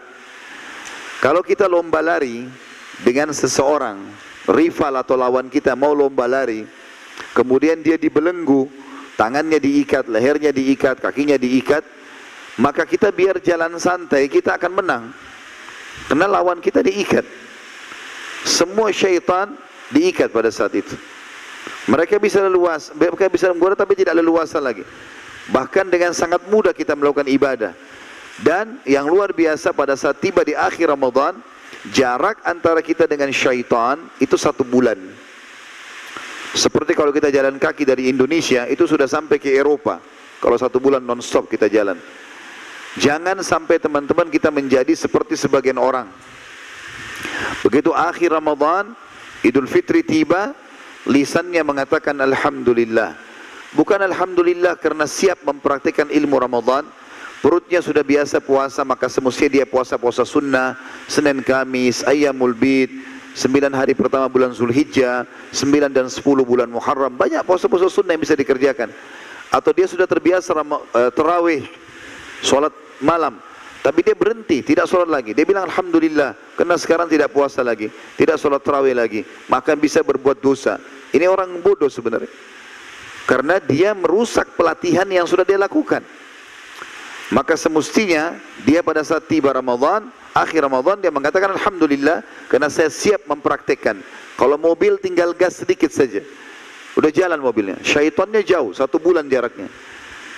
Kalau kita lomba lari dengan seseorang, rival atau lawan kita mau lomba lari, kemudian dia dibelenggu, tangannya diikat, lehernya diikat, kakinya diikat, maka kita biar jalan santai, kita akan menang. Karena lawan kita diikat. Semua syaitan diikat pada saat itu. Mereka bisa leluasa, mereka bisa menggoda tapi tidak leluasa lagi. Bahkan dengan sangat mudah kita melakukan ibadah. Dan yang luar biasa, pada saat tiba di akhir Ramadan, jarak antara kita dengan syaitan itu 1 bulan. Seperti kalau kita jalan kaki dari Indonesia, itu sudah sampai ke Eropa. Kalau 1 bulan non-stop kita jalan. Jangan sampai teman-teman kita menjadi seperti sebagian orang. Begitu akhir Ramadan, Idul Fitri tiba, lisannya mengatakan Alhamdulillah. Bukan Alhamdulillah karena siap mempraktikkan ilmu Ramadan. Perutnya sudah biasa puasa, maka semestinya dia puasa-puasa sunnah, Senin Kamis, Ayyamul Bid, 9 hari pertama bulan Zulhijjah, 9 dan 10 bulan Muharram. Banyak puasa-puasa sunnah yang bisa dikerjakan. Atau dia sudah terbiasa terawih, sholat malam, tapi dia berhenti, tidak sholat lagi. Dia bilang Alhamdulillah, karena sekarang tidak puasa lagi, tidak sholat tarawih lagi, maka bisa berbuat dosa. Ini orang bodoh sebenarnya, karena dia merusak pelatihan yang sudah dia lakukan. Maka semestinya dia pada saat tiba Ramadan, akhir Ramadan, dia mengatakan Alhamdulillah, karena saya siap mempraktekkan. Kalau mobil tinggal gas sedikit saja, udah jalan mobilnya. Syaitannya jauh, 1 bulan jaraknya.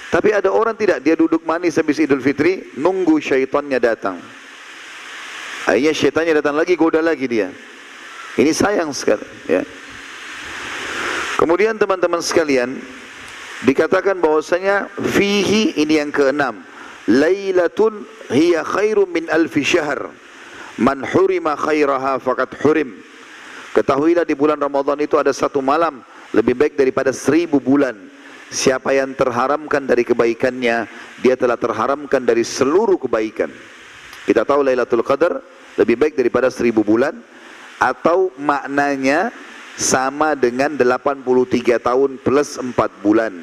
Tapi ada orang tidak, dia duduk manis habis Idul Fitri, nunggu syaitannya datang. Akhirnya syaitannya datang lagi, goda lagi dia. Ini sayang sekali. Ya. Kemudian teman-teman sekalian, dikatakan bahwasanya fihi, ini yang keenam, lailatun hiya khairum min alfi syahr, man hurima khairaha faqad hurim. Ketahuilah di bulan Ramadan itu ada 1 malam lebih baik daripada 1000 bulan. Siapa yang terharamkan dari kebaikannya, dia telah terharamkan dari seluruh kebaikan. Kita tahu Lailatul Qadar lebih baik daripada 1000 bulan, atau maknanya sama dengan 83 tahun plus 4 bulan.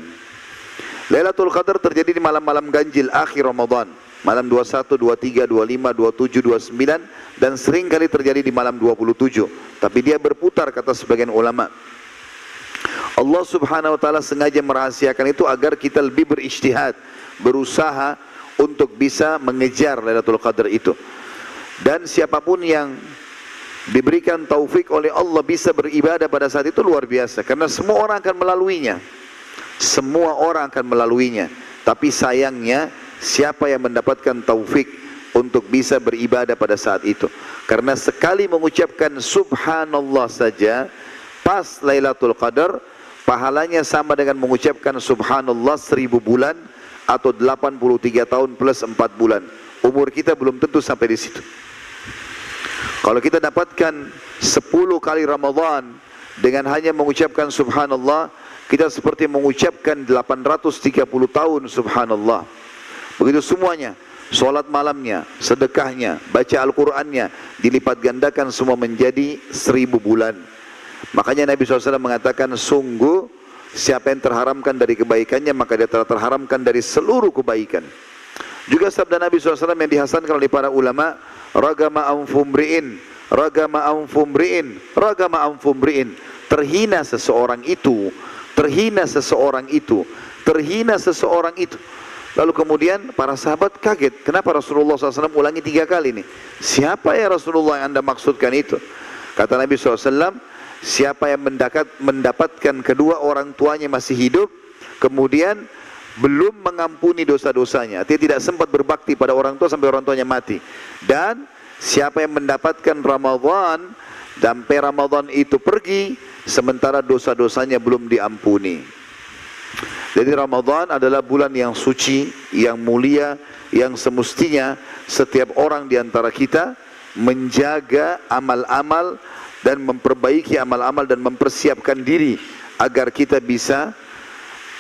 Lailatul Qadar terjadi di malam-malam ganjil akhir Ramadan, malam 21, 23, 25, 27, 29, dan sering kali terjadi di malam 27. Tapi dia berputar, kata sebagian ulama. Allah Subhanahu wa taala sengaja merahasiakan itu agar kita lebih berijtihad, berusaha untuk bisa mengejar Lailatul Qadar itu. Dan siapapun yang diberikan taufik oleh Allah bisa beribadah pada saat itu luar biasa, karena semua orang akan melaluinya. Semua orang akan melaluinya. Tapi sayangnya siapa yang mendapatkan taufik untuk bisa beribadah pada saat itu. Karena sekali mengucapkan subhanallah saja pas Lailatul Qadar, pahalanya sama dengan mengucapkan subhanallah 1000 bulan atau 83 tahun plus 4 bulan. Umur kita belum tentu sampai di situ. Kalau kita dapatkan 10 kali Ramadan dengan hanya mengucapkan subhanallah, kita seperti mengucapkan 830 tahun subhanallah. Begitu semuanya, solat malamnya, sedekahnya, baca Al-Qur'annya, dilipat gandakan semua menjadi 1000 bulan. Makanya Nabi SAW mengatakan, sungguh siapa yang terharamkan dari kebaikannya, maka dia telah terharamkan dari seluruh kebaikan. Juga sabda Nabi SAW yang dihasankan oleh para ulama, ragama anfumri'in, ragama anfumri'in, ragama anfumri'in. Terhina seseorang itu, terhina seseorang itu, terhina seseorang itu. Lalu kemudian para sahabat kaget, kenapa Rasulullah SAW ulangi 3 kali ini? Siapa ya Rasulullah yang anda maksudkan itu? Kata Nabi SAW, siapa yang mendapatkan kedua orang tuanya masih hidup, kemudian belum mengampuni dosa-dosanya, dia tidak sempat berbakti pada orang tua sampai orang tuanya mati. Dan siapa yang mendapatkan Ramadan, sampai Ramadan itu pergi, sementara dosa-dosanya belum diampuni. Jadi Ramadan adalah bulan yang suci, yang mulia, yang semestinya setiap orang di antara kita menjaga amal-amal dan memperbaiki amal-amal dan mempersiapkan diri agar kita bisa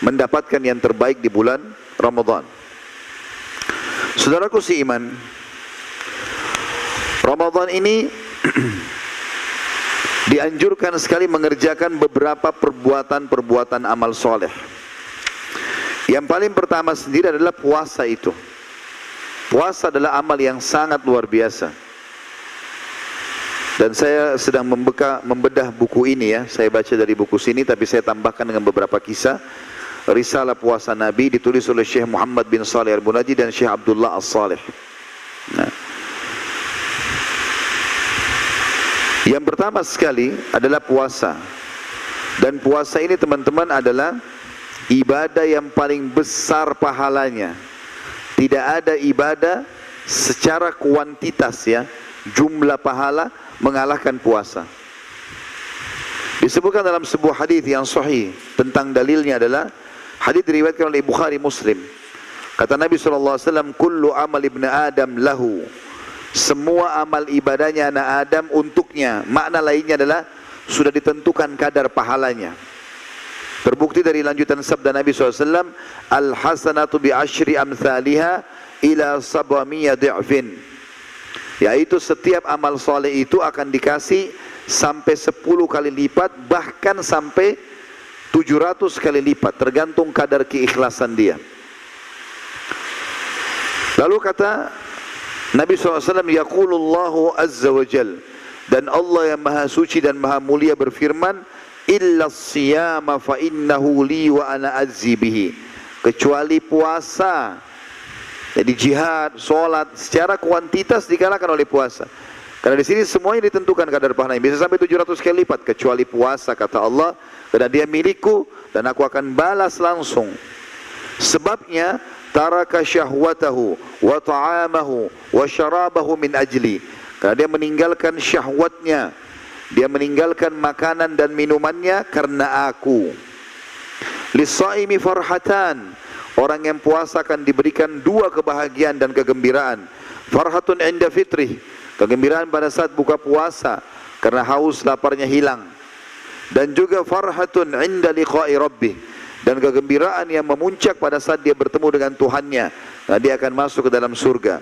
mendapatkan yang terbaik di bulan Ramadan. Saudaraku seiman, Ramadan ini dianjurkan sekali mengerjakan beberapa perbuatan-perbuatan amal soleh. Yang paling pertama sendiri adalah puasa itu. Puasa adalah amal yang sangat luar biasa. Dan saya sedang membedah buku ini ya. Saya baca dari buku sini, tapi saya tambahkan dengan beberapa kisah. Risalah Puasa Nabi ditulis oleh Syekh Muhammad bin Saleh Al-Bunaji dan Syekh Abdullah As-Saleh. Nah, yang pertama sekali adalah puasa. Dan puasa ini teman-teman adalah ibadah yang paling besar pahalanya. Tidak ada ibadah secara kuantitas ya, jumlah pahala mengalahkan puasa. Disebutkan dalam sebuah hadis yang sahih, tentang dalilnya adalah hadis diriwayatkan oleh Bukhari Muslim. Kata Nabi SAW, kullu amal ibn Adam lahu. Semua amal ibadahnya anak Adam untuknya. Makna lainnya adalah sudah ditentukan kadar pahalanya. Terbukti dari lanjutan sabda Nabi SAW, al-hasanatu bi asyri amthaliha ila sab'amiyya di'fin. Yaitu setiap amal soleh itu akan dikasih sampai 10 kali lipat, bahkan sampai 700 kali lipat, tergantung kadar keikhlasan dia. Lalu kata Nabi SAW, yaqulullahu azza wa jal, dan Allah yang maha suci dan maha mulia berfirman, illa siyama fa innahu li wa ana azzi bihi. Kecuali puasa. Jadi jihad, solat, secara kuantitas dikalahkan oleh puasa. Karena di sini semuanya ditentukan kadar pahalanya, bisa sampai 700 kali lipat, kecuali puasa, kata Allah, karena dia milikku dan aku akan balas langsung. Sebabnya taraka syahwatahu wa ta'amahu wa syarabahu min ajli. Karena dia meninggalkan syahwatnya, dia meninggalkan makanan dan minumannya karena aku. Lis-shaimi farhatan. Orang yang puasa akan diberikan 2 kebahagiaan dan kegembiraan. Farhatun inda fitrih, kegembiraan pada saat buka puasa karena haus laparnya hilang. Dan juga farhatun inda liqa'i rabbih, dan kegembiraan yang memuncak pada saat dia bertemu dengan Tuhannya. Nah, dia akan masuk ke dalam surga.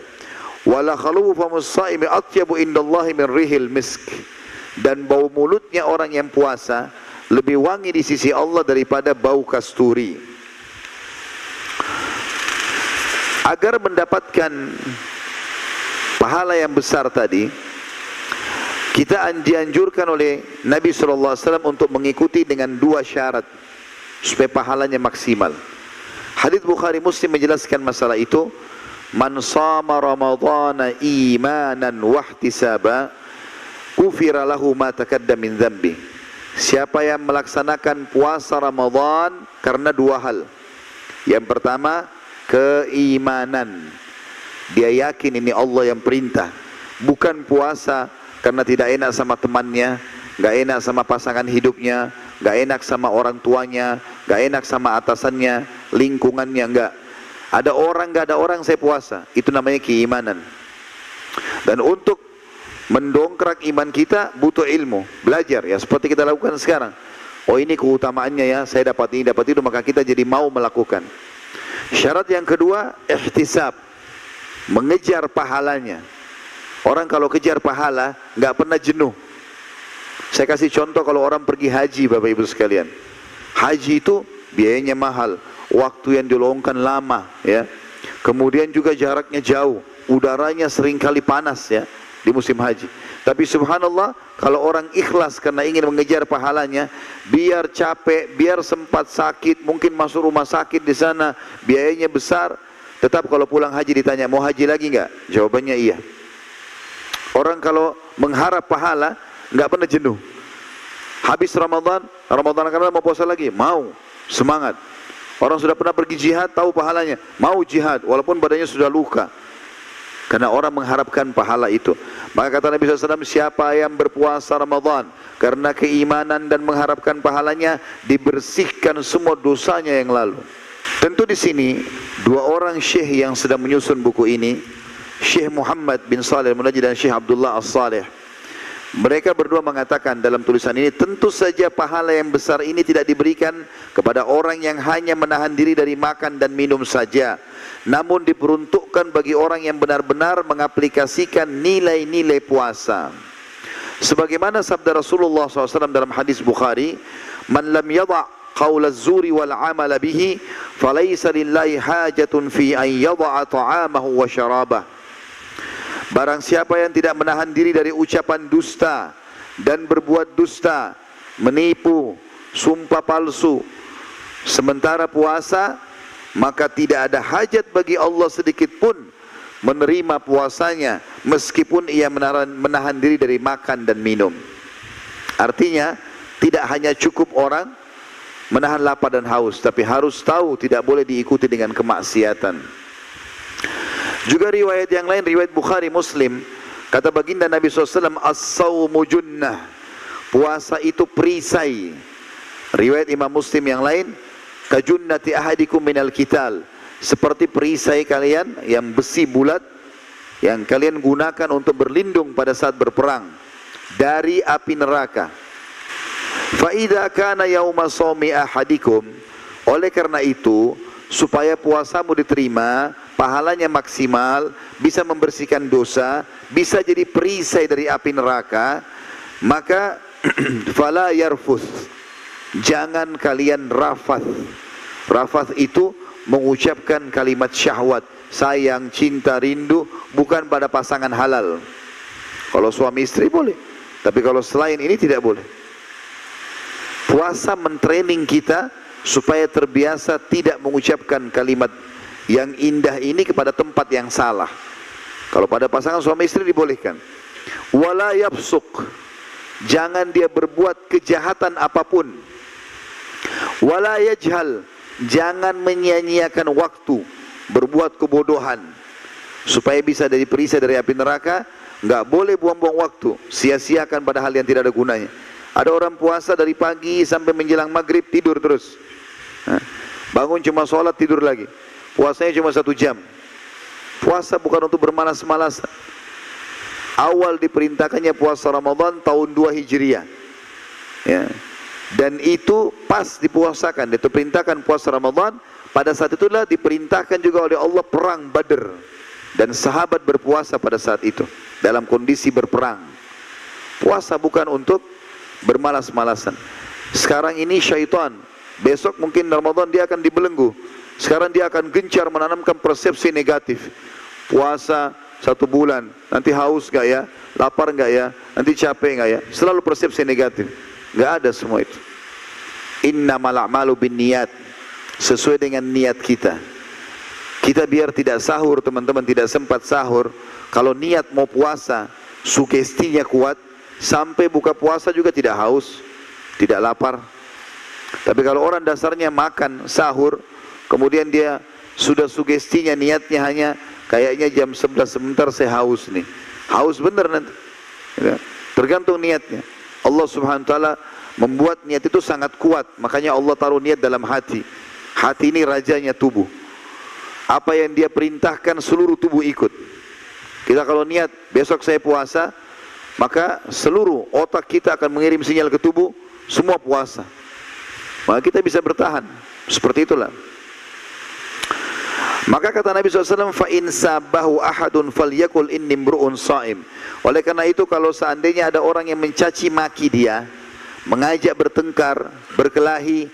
Wala khalufu famus shaimi atyabu indallahi min rihil misk. Dan bau mulutnya orang yang puasa lebih wangi di sisi Allah daripada bau kasturi. Agar mendapatkan pahala yang besar tadi, kita dianjurkan oleh Nabi SAW untuk mengikuti dengan 2 syarat supaya pahalanya maksimal. Hadits Bukhari Muslim menjelaskan masalah itu. Man shama ramadhana imanan wahtisaba ghufira lahu ma taqaddama min dhanbi. Siapa yang melaksanakan puasa Ramadan karena 2 hal. Yang pertama, keimanan. Dia yakin ini Allah yang perintah. Bukan puasa karena tidak enak sama temannya, gak enak sama pasangan hidupnya, gak enak sama orang tuanya, gak enak sama atasannya, lingkungannya, enggak. Ada orang, gak ada orang saya puasa. Itu namanya keimanan. Dan untuk Mendongkrak iman kita butuh ilmu, belajar ya seperti kita lakukan sekarang. Oh ini keutamaannya ya, saya dapat ini, dapat itu, maka kita jadi mau melakukan. Syarat yang kedua, ihtisab, mengejar pahalanya. Orang kalau kejar pahala nggak pernah jenuh. Saya kasih contoh kalau orang pergi haji, Bapak Ibu sekalian. Haji itu biayanya mahal, waktu yang diluangkan lama ya. Kemudian juga jaraknya jauh, udaranya seringkali panas ya di musim haji. Tapi subhanallah, kalau orang ikhlas karena ingin mengejar pahalanya, biar capek, biar sempat sakit, mungkin masuk rumah sakit di sana, biayanya besar, tetap kalau pulang haji ditanya, mau haji lagi nggak? Jawabannya iya. Orang kalau mengharap pahala, nggak pernah jenuh. Habis Ramadan karena mau puasa lagi, mau, semangat. Orang sudah pernah pergi jihad, tahu pahalanya, mau jihad, walaupun badannya sudah luka. Karena orang mengharapkan pahala itu. Maka kata Nabi SAW, siapa yang berpuasa Ramadan karena keimanan dan mengharapkan pahalanya, dibersihkan semua dosanya yang lalu. Tentu di sini dua orang syekh yang sedang menyusun buku ini, Syekh Muhammad bin Saleh Al-Munajjid dan Syekh Abdullah As-Saleh, mereka berdua mengatakan dalam tulisan ini, tentu saja pahala yang besar ini tidak diberikan kepada orang yang hanya menahan diri dari makan dan minum saja, namun diperuntukkan bagi orang yang benar-benar mengaplikasikan nilai-nilai puasa. Sebagaimana sabda Rasulullah SAW dalam hadis Bukhari, "Man lam yada' qaula az-zuri wal 'amala bihi, falaysa lillahi hajatun fi an yada'a ta'amahu wa syarabah." Barang siapa yang tidak menahan diri dari ucapan dusta dan berbuat dusta, menipu, sumpah palsu, sementara puasa, maka tidak ada hajat bagi Allah sedikit pun menerima puasanya, meskipun ia menahan diri dari makan dan minum. Artinya, tidak hanya cukup orang menahan lapar dan haus, tapi harus tahu tidak boleh diikuti dengan kemaksiatan. Juga riwayat yang lain, riwayat Bukhari Muslim, kata baginda Nabi SAW, as-sawmu junnah, puasa itu perisai. Riwayat Imam Muslim yang lain, kajunnati ahadikum minal qital, seperti perisai kalian yang besi bulat yang kalian gunakan untuk berlindung pada saat berperang dari api neraka. Fa idza kana yauma shaumi ahadikum, oleh karena itu supaya puasamu diterima, pahalanya maksimal, bisa membersihkan dosa, bisa jadi perisai dari api neraka, maka fala yarfuth, jangan kalian rafath. Rafath itu mengucapkan kalimat syahwat, sayang, cinta, rindu, bukan pada pasangan halal. Kalau suami istri boleh, tapi kalau selain ini tidak boleh. Puasa mentraining kita supaya terbiasa tidak mengucapkan kalimat yang indah ini kepada tempat yang salah. Kalau pada pasangan suami istri dibolehkan. Wala yafsuk, jangan dia berbuat kejahatan apapun. Wala yajhal, jangan menyia-nyiakan waktu, berbuat kebodohan. Supaya bisa dari perisai dari api neraka, nggak boleh buang-buang waktu, sia-siakan pada hal yang tidak ada gunanya. Ada orang puasa dari pagi sampai menjelang maghrib tidur terus. Bangun cuma sholat, tidur lagi. Puasanya cuma 1 jam. Puasa bukan untuk bermalas-malasan. Awal diperintahkannya puasa Ramadan tahun 2 Hijriah ya. Dan itu pas dipuasakan, diperintahkan puasa Ramadan. Pada saat itulah diperintahkan juga oleh Allah perang Badr, dan sahabat berpuasa pada saat itu dalam kondisi berperang. Puasa bukan untuk bermalas-malasan. Sekarang ini syaitan, besok mungkin Ramadan dia akan dibelenggu. Sekarang dia akan gencar menanamkan persepsi negatif. Puasa 1 bulan, nanti haus gak ya? Lapar gak ya? Nanti capek gak ya? Selalu persepsi negatif. Gak ada semua itu. Innamal a'malu binniyat, sesuai dengan niat kita. Kita biar tidak sahur, teman-teman, tidak sempat sahur. Kalau niat mau puasa, sugestinya kuat, sampai buka puasa juga tidak haus, tidak lapar. Tapi kalau orang dasarnya makan, sahur, kemudian dia sudah sugestinya niatnya hanya kayaknya jam 11 sebentar saya haus nih. Haus bener nanti. Ya. Tergantung niatnya. Allah Subhanahu wa taala membuat niat itu sangat kuat. Makanya Allah taruh niat dalam hati. Hati ini rajanya tubuh. Apa yang dia perintahkan seluruh tubuh ikut. Kita kalau niat besok saya puasa, maka seluruh otak kita akan mengirim sinyal ke tubuh, semua puasa. Maka kita bisa bertahan. Seperti itulah. Maka kata Nabi SAW, فَإِنْ سَابَهُ أَحَدٌ فَلْيَقُلْ إِنِّي امْرُؤٌ صَائِمٌ. Oleh karena itu, kalau seandainya ada orang yang mencaci maki dia, mengajak bertengkar, berkelahi,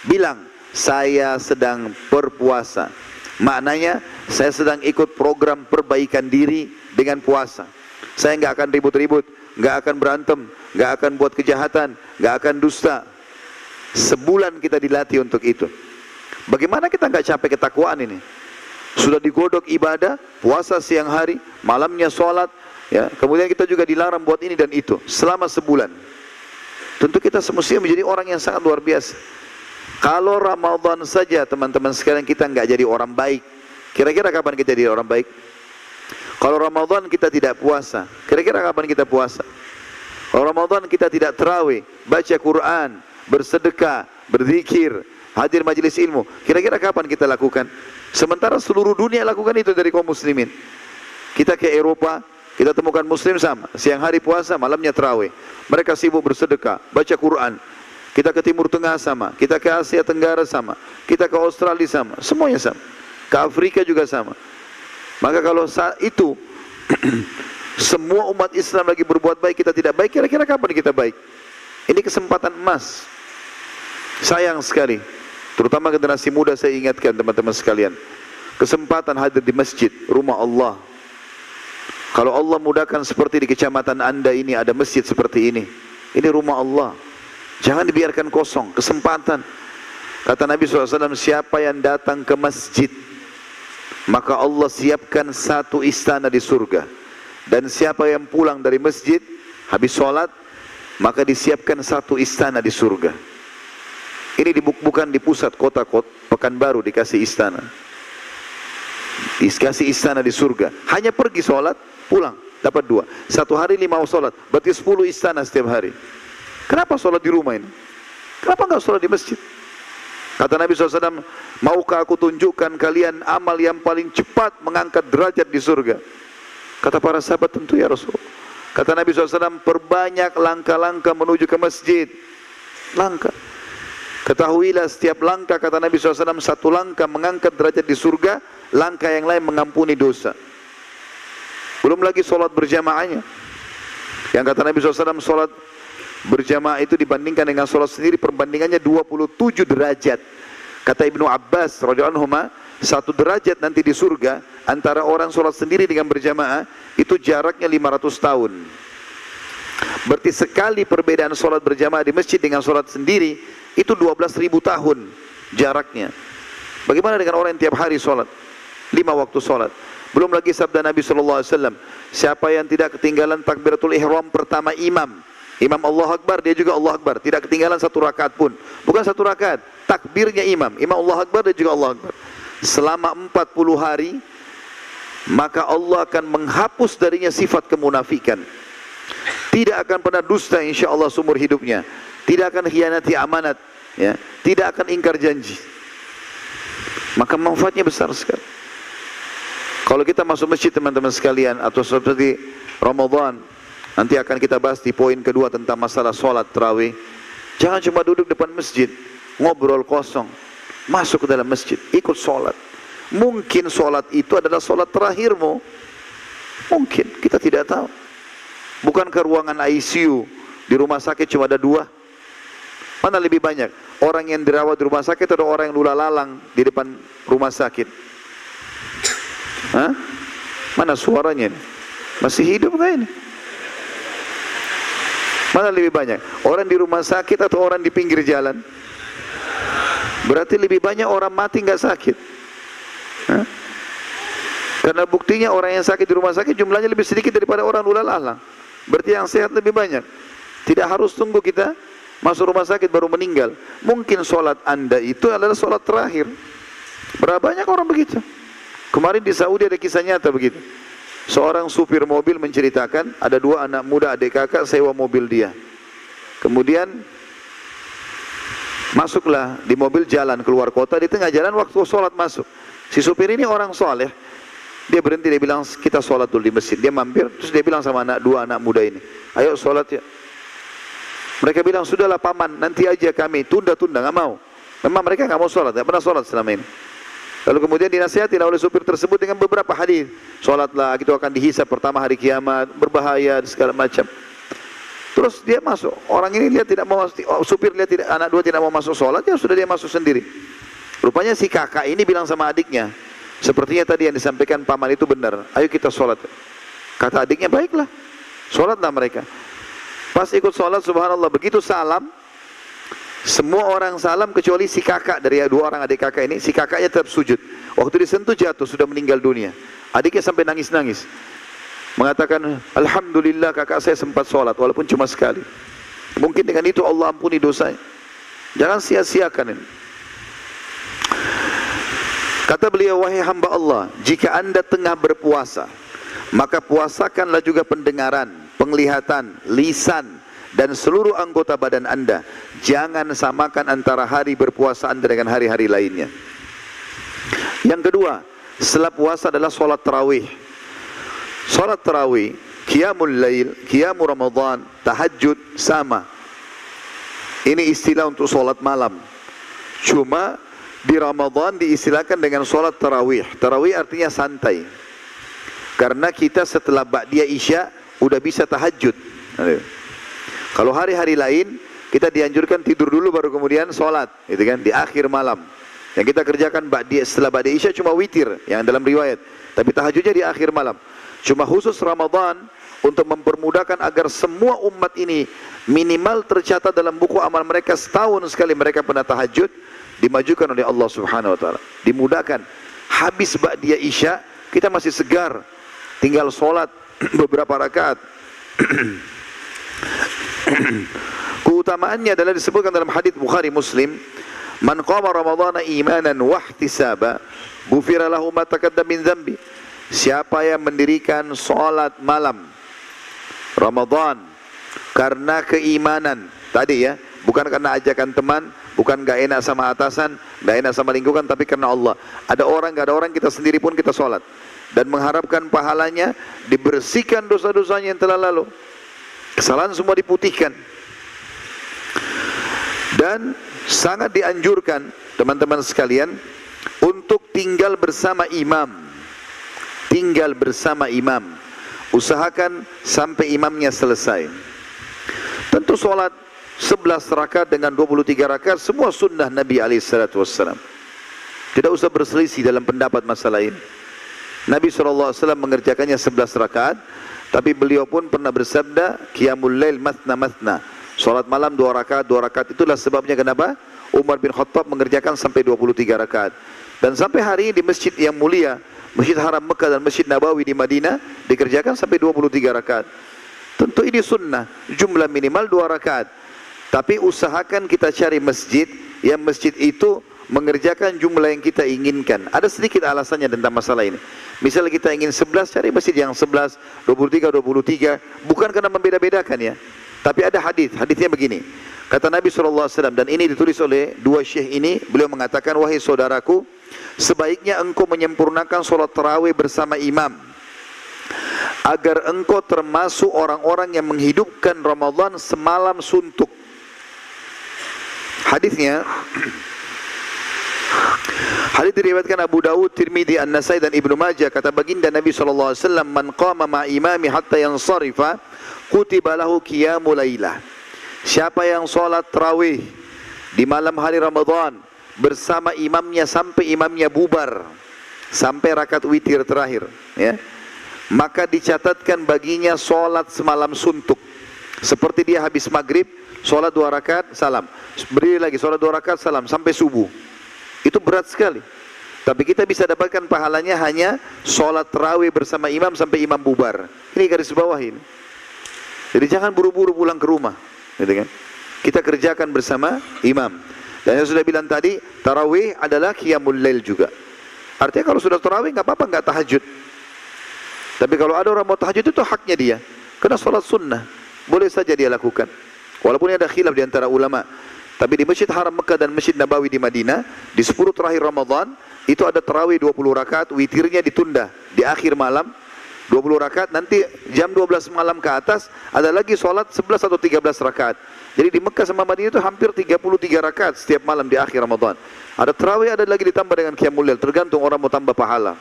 bilang, saya sedang berpuasa. Maknanya, saya sedang ikut program perbaikan diri dengan puasa. Saya nggak akan ribut-ribut, nggak akan berantem, nggak akan buat kejahatan, nggak akan dusta. Sebulan kita dilatih untuk itu. Bagaimana kita nggak capek ketakwaan ini? Sudah digodok ibadah, puasa siang hari, malamnya sholat, ya. Kemudian kita juga dilarang buat ini dan itu selama sebulan. Tentu kita semestinya menjadi orang yang sangat luar biasa. Kalau Ramadan saja teman-teman sekalian kita nggak jadi orang baik, kira-kira kapan kita jadi orang baik? Kalau Ramadan kita tidak puasa, kira-kira kapan kita puasa? Kalau Ramadan kita tidak tarawih, baca Quran, bersedekah, berzikir, hadir majelis ilmu, kira-kira kapan kita lakukan? Sementara seluruh dunia lakukan itu dari kaum muslimin. Kita ke Eropa, kita temukan muslim sama, siang hari puasa, malamnya tarawih. Mereka sibuk bersedekah, baca Quran. Kita ke Timur Tengah sama, kita ke Asia Tenggara sama, kita ke Australia sama, semuanya sama. Ke Afrika juga sama. Maka kalau saat itu semua umat Islam lagi berbuat baik, kita tidak baik, kira-kira kapan kita baik? Ini kesempatan emas. Sayang sekali, terutama generasi muda saya ingatkan teman-teman sekalian, kesempatan hadir di masjid, rumah Allah. Kalau Allah mudahkan seperti di kecamatan Anda ini ada masjid seperti ini rumah Allah. Jangan dibiarkan kosong, kesempatan. Kata Nabi SAW, siapa yang datang ke masjid, maka Allah siapkan satu istana di surga. Dan siapa yang pulang dari masjid, habis sholat, maka disiapkan satu istana di surga. Ini bukan di pusat kota Pekanbaru dikasih istana. Dikasih istana di surga. Hanya pergi sholat, pulang, dapat 2. Satu hari 5 sholat, berarti 10 istana setiap hari. Kenapa sholat di rumah ini? Kenapa enggak sholat di masjid? Kata Nabi SAW, maukah aku tunjukkan kalian amal yang paling cepat mengangkat derajat di surga? Kata para sahabat, tentu ya Rasul. Kata Nabi SAW, perbanyak langkah-langkah menuju ke masjid. Langkah. Ketahuilah setiap langkah, kata Nabi SAW, satu langkah mengangkat derajat di surga, langkah yang lain mengampuni dosa. Belum lagi sholat berjamaahnya. Yang kata Nabi SAW, sholat berjamaah itu dibandingkan dengan sholat sendiri, perbandingannya 27 derajat. Kata Ibnu Abbas radhiyallahu anhu, 1 derajat nanti di surga antara orang sholat sendiri dengan berjamaah itu jaraknya 500 tahun. Berarti sekali perbedaan sholat berjamaah di masjid dengan sholat sendiri itu 12.000 tahun jaraknya. Bagaimana dengan orang yang tiap hari sholat, 5 waktu sholat? Belum lagi sabda Nabi SAW, siapa yang tidak ketinggalan takbiratul ihram pertama imam Allah Akbar, dia juga Allah Akbar, tidak ketinggalan 1 rakaat pun. Bukan 1 rakaat, takbirnya imam Allah Akbar, dia juga Allah Akbar. Selama 40 hari, maka Allah akan menghapus darinya sifat kemunafikan. Tidak akan pernah dusta insya Allah seumur hidupnya. Tidak akan khianati amanat, ya. Tidak akan ingkar janji. Maka manfaatnya besar sekali. Kalau kita masuk masjid teman-teman sekalian, atau seperti Ramadan, nanti akan kita bahas di poin kedua tentang masalah sholat tarawih. Jangan cuma duduk depan masjid, ngobrol kosong. Masuk ke dalam masjid, ikut sholat. Mungkin sholat itu adalah sholat terakhirmu. Mungkin, kita tidak tahu. Bukankah ruangan ICU di rumah sakit cuma ada 2? Mana lebih banyak? Orang yang dirawat di rumah sakit atau orang yang lula-lalang di depan rumah sakit? Hah? Mana suaranya ini? Masih hidup nggak ini? Mana lebih banyak? Orang di rumah sakit atau orang di pinggir jalan? Berarti lebih banyak orang mati nggak sakit. Hah? Karena buktinya orang yang sakit di rumah sakit jumlahnya lebih sedikit daripada orang lula-lalang. Berarti yang sehat lebih banyak. Tidak harus tunggu kita masuk rumah sakit baru meninggal. Mungkin sholat Anda itu adalah sholat terakhir. Berapa banyak orang begitu? Kemarin di Saudi ada kisah nyata begitu. Seorang supir mobil menceritakan, ada 2 anak muda adik kakak sewa mobil dia. Kemudian masuklah di mobil, jalan keluar kota, di tengah jalan waktu sholat masuk. Si supir ini orang soleh. Dia berhenti, dia bilang kita sholat dulu di masjid. Dia mampir, terus dia bilang sama 2 anak muda ini, ayo sholat ya. Mereka bilang, sudahlah paman, nanti aja kami, tunda-tunda, nggak mau. Memang mereka nggak mau sholat, nggak pernah sholat selama ini. Lalu kemudian dinasihati oleh supir tersebut dengan beberapa hadis. Sholatlah, itu akan dihisab pertama hari kiamat, berbahaya, segala macam. Terus dia masuk. Orang ini lihat tidak mau, supir lihat tidak, anak dua tidak mau masuk sholat, ya sudah dia masuk sendiri. Rupanya si kakak ini bilang sama adiknya, sepertinya tadi yang disampaikan paman itu benar, ayo kita sholat. Kata adiknya, baiklah, sholatlah mereka. Pas ikut sholat, subhanallah, begitu salam, semua orang salam kecuali si kakak dari dua orang adik kakak ini. Si kakaknya tetap sujud. Waktu disentuh jatuh, sudah meninggal dunia. Adiknya sampai nangis-nangis, mengatakan, alhamdulillah kakak saya sempat sholat walaupun cuma sekali. Mungkin dengan itu Allah ampuni dosanya. Jangan sia-siakan ini. Kata beliau, wahai hamba Allah, jika anda tengah berpuasa, maka puasakanlah juga pendengaran, penglihatan, lisan, dan seluruh anggota badan anda. Jangan samakan antara hari berpuasa anda dengan hari-hari lainnya. Yang kedua, setelah puasa adalah sholat tarawih. Sholat tarawih, qiyamul lail, qiyamul Ramadan, tahajud, sama. Ini istilah untuk sholat malam. Cuma di Ramadan diistilahkan dengan sholat tarawih. Tarawih artinya santai. Karena kita setelah ba'diyah isya udah bisa tahajud. Kalau hari-hari lain kita dianjurkan tidur dulu baru kemudian sholat, gitu kan? Di akhir malam. Yang kita kerjakan setelah ba'diyah isya cuma witir yang dalam riwayat. Tapi tahajudnya di akhir malam. Cuma khusus Ramadan untuk mempermudahkan agar semua umat ini minimal tercatat dalam buku amal mereka setahun sekali mereka pernah tahajud, dimajukan oleh Allah Subhanahu wa taala. Dimudahkan. Habis ba'diyah isya kita masih segar, tinggal sholat beberapa rakaat. Keutamaannya adalah disebutkan dalam hadits Bukhari Muslim, man qama ramadhana imanan wa ihtisaba ghufira lahu ma taqaddama min dzambi. Siapa yang mendirikan sholat malam Ramadan karena keimanan tadi ya, bukan karena ajakan teman, bukan gak enak sama atasan, gak enak sama lingkungan, tapi karena Allah. Ada orang, gak ada orang, kita sendiri pun kita sholat dan mengharapkan pahalanya, dibersihkan dosa-dosanya yang telah lalu, kesalahan semua diputihkan. Dan sangat dianjurkan teman-teman sekalian untuk tinggal bersama imam. Tinggal bersama imam. Usahakan sampai imamnya selesai. Tentu sholat 11 rakaat dengan 23 rakaat semua sunnah Nabi SAW. Tidak usah berselisih dalam pendapat masalah ini. Nabi SAW mengerjakannya 11 rakaat, tapi beliau pun pernah bersabda, qiyamul lail mathna mathna. Sholat malam 2 rakaat, itulah sebabnya kenapa Umar bin Khattab mengerjakan sampai 23 rakaat. Dan sampai hari ini di masjid yang mulia, Masjid Haram Mekah dan Masjid Nabawi di Madinah dikerjakan sampai 23 rakaat. Tentu ini sunnah, jumlah minimal 2 rakaat. Tapi usahakan kita cari masjid yang masjid itu mengerjakan jumlah yang kita inginkan. Ada sedikit alasannya tentang masalah ini. Misalnya kita ingin 11, cari masjid yang 11, 23, 23. Bukan karena membeda-bedakan ya. Tapi ada hadisnya begini. Kata Nabi SAW, dan ini ditulis oleh dua syekh ini, beliau mengatakan, wahai saudaraku, sebaiknya engkau menyempurnakan sholat tarawih bersama imam, agar engkau termasuk orang-orang yang menghidupkan Ramadan semalam suntuk. Hadisnya, hadis diriwayatkan Abu Dawud, Tirmidzi, An-Nasai dan Ibnu Majah. Kata baginda Nabi SAW, man qama ma imami hatta yansarifa kutiba lahu qiyamul lailah. Siapa yang sholat tarawih di malam hari Ramadan bersama imamnya sampai imamnya bubar, sampai rakaat witir terakhir, ya, maka dicatatkan baginya sholat semalam suntuk. Seperti dia habis maghrib, sholat 2 rakaat, salam, berdiri lagi, sholat 2 rakaat, salam, sampai subuh. Itu berat sekali. Tapi kita bisa dapatkan pahalanya hanya sholat tarawih bersama imam sampai imam bubar. Ini garis bawah ini. Jadi jangan buru-buru pulang ke rumah, gitu kan? Kita kerjakan bersama imam. Dan yang sudah bilang tadi, tarawih adalah qiyamul lail juga. Artinya kalau sudah tarawih nggak apa-apa nggak tahajud. Tapi kalau ada orang mau tahajud itu haknya dia. Karena sholat sunnah boleh saja dia lakukan. Walaupun ada khilaf di antara ulama. Tapi di Masjid Haram Mekah dan Masjid Nabawi di Madinah, di 10 terakhir Ramadan itu ada tarawih 20 rakaat, witirnya ditunda di akhir malam. 20 rakaat, nanti jam 12 malam ke atas ada lagi sholat 11 atau 13 rakaat. Jadi di Mekah sama Madinah itu hampir 33 rakaat setiap malam di akhir Ramadan. Ada tarawih, ada lagi ditambah dengan qiyamul lail, tergantung orang mau tambah pahala.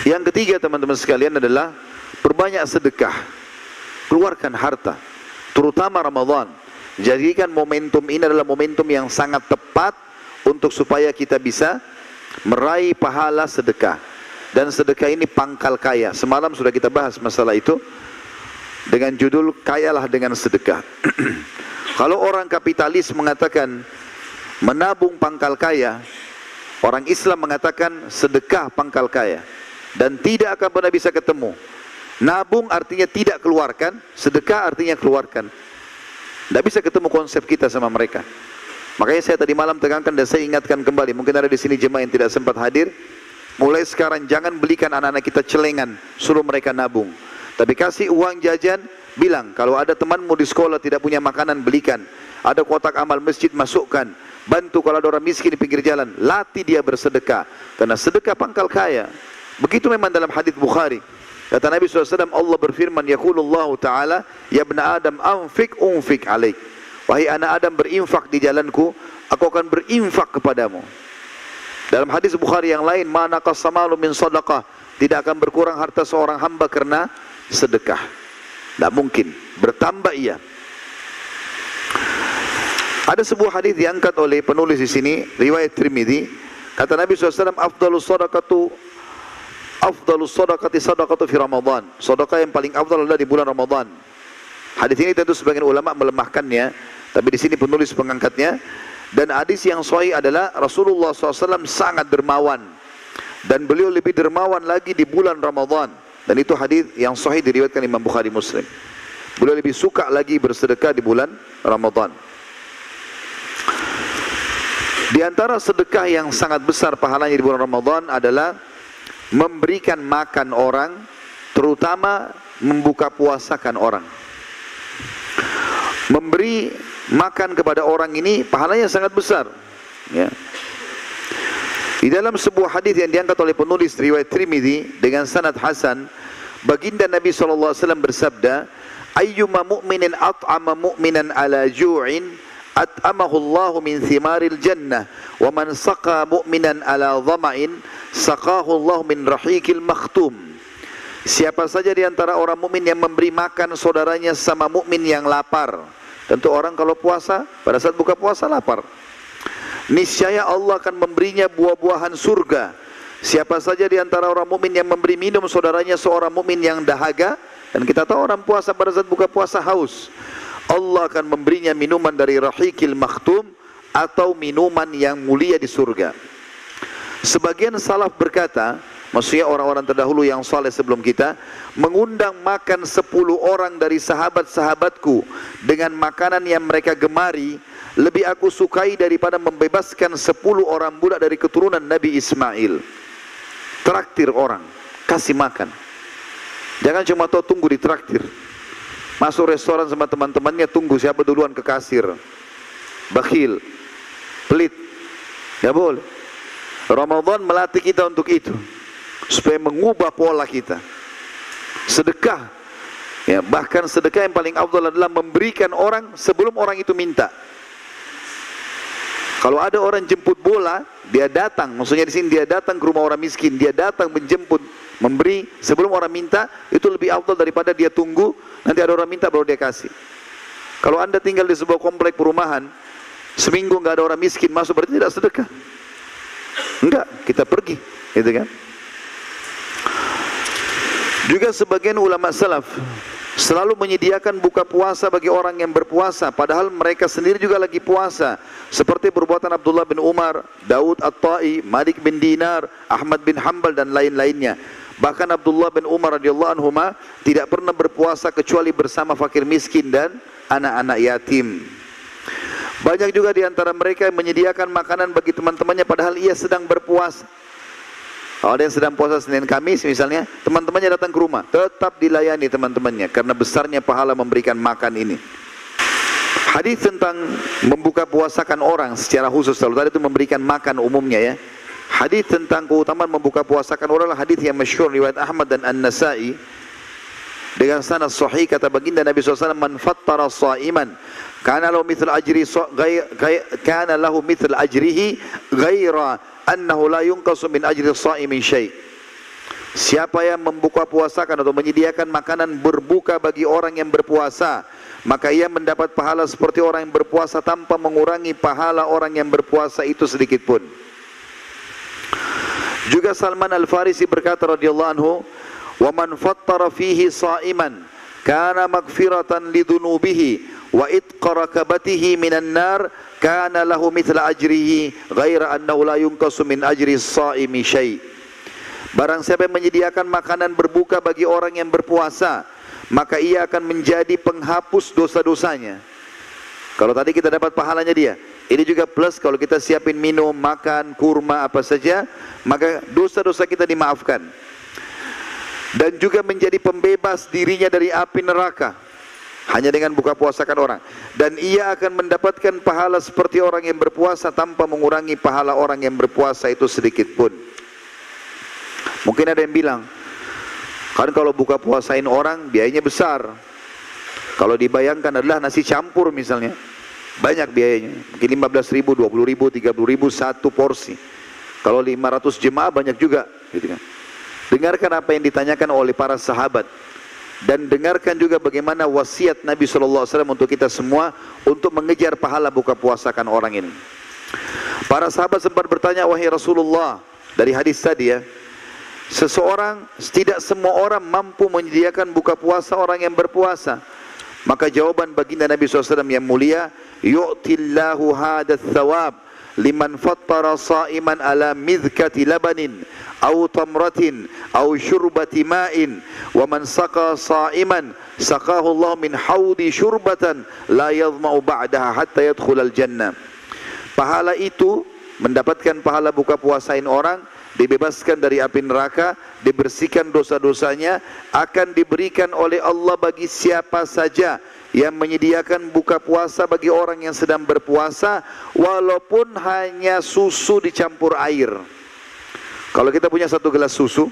Yang ketiga teman-teman sekalian adalah perbanyak sedekah. Keluarkan harta, terutama Ramadan. Jadikan momentum ini adalah momentum yang sangat tepat untuk supaya kita bisa meraih pahala sedekah. Dan sedekah ini pangkal kaya. Semalam sudah kita bahas masalah itu dengan judul kayalah dengan sedekah. Kalau orang kapitalis mengatakan menabung pangkal kaya, orang Islam mengatakan sedekah pangkal kaya. Dan tidak akan pernah bisa ketemu. Nabung artinya tidak keluarkan, sedekah artinya keluarkan. Tidak bisa ketemu konsep kita sama mereka. Makanya saya tadi malam tekankan dan saya ingatkan kembali, mungkin ada di sini jemaah yang tidak sempat hadir. Mulai sekarang jangan belikan anak-anak kita celengan, suruh mereka nabung. Tapi kasih uang jajan, bilang kalau ada temanmu di sekolah tidak punya makanan, belikan. Ada kotak amal masjid, masukkan. Bantu kalau ada orang miskin di pinggir jalan, latih dia bersedekah. Karena sedekah pangkal kaya. Begitu memang dalam hadis Bukhari. Kata Nabi SAW, Allah berfirman, Yaqulullahu ta'ala, Ya ibna Adam, anfik unfik alaik. Wahai anak Adam, berinfak di jalanku, aku akan berinfak kepadamu. Dalam hadis Bukhari yang lain, ma naqassa malu min sadaqah, tidak akan berkurang harta seorang hamba karena sedekah. Tidak mungkin, bertambah ia. Ada sebuah hadis diangkat oleh penulis di sini, riwayat Tirmidzi. Kata Nabi SAW, afdalus sadaqati sadaqatu fi Ramadan. Sedekah yang paling afdal adalah di bulan Ramadan. Hadis ini tentu sebagian ulama melemahkannya, tapi di sini penulis pengangkatnya. Dan hadis yang sahih adalah Rasulullah SAW sangat dermawan, dan beliau lebih dermawan lagi di bulan Ramadan. Dan itu hadis yang sahih diriwayatkan Imam Bukhari Muslim. Beliau lebih suka lagi bersedekah di bulan Ramadan. Di antara sedekah yang sangat besar pahalanya di bulan Ramadan adalah memberikan makan orang, terutama membuka puasakan orang. Memberi makan kepada orang ini pahalanya sangat besar. Ya. Di dalam sebuah hadis yang diangkat oleh penulis riwayat Tirmidzi dengan sanad hasan, baginda Nabi SAW bersabda, ayyuma mu'minin at'ama mu'minan ala ju'in at'amahu Allahu min thimaril jannah, wa man saqa mu'minan ala dhama'in saqahu Allah min rahikil makhtum. Siapa saja di antara orang mukmin yang memberi makan saudaranya sama mukmin yang lapar. Tentu orang kalau puasa, pada saat buka puasa lapar. Niscaya Allah akan memberinya buah-buahan surga. Siapa saja di antara orang mukmin yang memberi minum saudaranya seorang mukmin yang dahaga, dan kita tahu orang puasa pada saat buka puasa haus, Allah akan memberinya minuman dari rahikil makhtum, atau minuman yang mulia di surga. Sebagian salaf berkata, maksudnya orang-orang terdahulu yang saleh sebelum kita, mengundang makan 10 orang dari sahabat-sahabatku dengan makanan yang mereka gemari, lebih aku sukai daripada membebaskan 10 orang budak dari keturunan Nabi Ismail. Traktir orang, kasih makan. Jangan cuma tahu tunggu di traktir. Masuk restoran sama teman-temannya, tunggu siapa duluan ke kasir. Bakhil, pelit, tidak boleh. Ramadan melatih kita untuk itu, supaya mengubah pola kita. Sedekah, ya, bahkan sedekah yang paling afdal adalah memberikan orang sebelum orang itu minta. Kalau ada orang jemput bola, dia datang, maksudnya di sini dia datang ke rumah orang miskin, dia datang menjemput, memberi sebelum orang minta, itu lebih afdal daripada dia tunggu nanti ada orang minta baru dia kasih. Kalau Anda tinggal di sebuah komplek perumahan, seminggu nggak ada orang miskin masuk, berarti tidak sedekah. Enggak, kita pergi, gitu kan? Juga sebagian ulama salaf selalu menyediakan buka puasa bagi orang yang berpuasa, padahal mereka sendiri juga lagi puasa, seperti perbuatan Abdullah bin Umar, Daud At-Tai, Malik bin Dinar, Ahmad bin Hanbal dan lain-lainnya. Bahkan Abdullah bin Umar radhiyallahu anhuma tidak pernah berpuasa kecuali bersama fakir miskin dan anak-anak yatim. Banyak juga di antara mereka yang menyediakan makanan bagi teman-temannya padahal ia sedang berpuasa. Kalau ada yang sedang puasa Senin Kamis misalnya, teman-temannya datang ke rumah, tetap dilayani teman-temannya karena besarnya pahala memberikan makan ini. Hadis tentang membuka puasakan orang secara khusus, kalau tadi itu memberikan makan umumnya ya. Hadis tentang keutamaan membuka puasakan orang adalah hadis yang masyhur riwayat Ahmad dan An-Nasa'i dengan sanad sahih. Kata baginda Nabi SAW, man fattara sha'iman kana lahu mithl ajrihi ghaira annahu la yunqasu min ajri sha'imin syai'. Siapa yang membuka puasakan atau menyediakan makanan berbuka bagi orang yang berpuasa, maka ia mendapat pahala seperti orang yang berpuasa tanpa mengurangi pahala orang yang berpuasa itu sedikit pun. Juga Salman Al-Farisi berkata radhiyallahu anhu, "Wa man fattara fihi sha'iman kana maghfiratan lidunubihi wa itqa rakabatihi minan nar kana lahu mithla ajrihi ghaira annahu la yunqasu min ajri shaimi syai'." Barang siapa yang menyediakan makanan berbuka bagi orang yang berpuasa, maka ia akan menjadi penghapus dosa-dosanya. Kalau tadi kita dapat pahalanya dia, ini juga plus kalau kita siapin minum, makan, kurma, apa saja, maka dosa-dosa kita dimaafkan. Dan juga menjadi pembebas dirinya dari api neraka, hanya dengan buka puasakan orang. Dan ia akan mendapatkan pahala seperti orang yang berpuasa tanpa mengurangi pahala orang yang berpuasa itu sedikit pun. Mungkin ada yang bilang, kan kalau buka puasain orang biayanya besar. Kalau dibayangkan adalah nasi campur misalnya, banyak biayanya, mungkin 15.000, 20.000, 30.000 satu porsi. Kalau 500 jemaah banyak juga, gitu kan. Dengarkan apa yang ditanyakan oleh para sahabat, dan dengarkan juga bagaimana wasiat Nabi SAW untuk kita semua untuk mengejar pahala buka puasakan orang ini. Para sahabat sempat bertanya, wahai Rasulullah, dari hadis tadi ya, tidak semua orang mampu menyediakan buka puasa orang yang berpuasa. Maka jawaban baginda Nabi SAW yang mulia, yu'tillahu hadat thawab liman fattara sa'iman ala midhkati labanin au tamratin au syurbati ma'in wa man saqa sa'iman saqahu Allah min haudi syurbatan la yadhma'u ba'daha hatta yadkhulal jannah. Pahala itu, mendapatkan pahala buka puasain orang, dibebaskan dari api neraka, dibersihkan dosa-dosanya, akan diberikan oleh Allah bagi siapa saja yang menyediakan buka puasa bagi orang yang sedang berpuasa, walaupun hanya susu dicampur air. Kalau kita punya satu gelas susu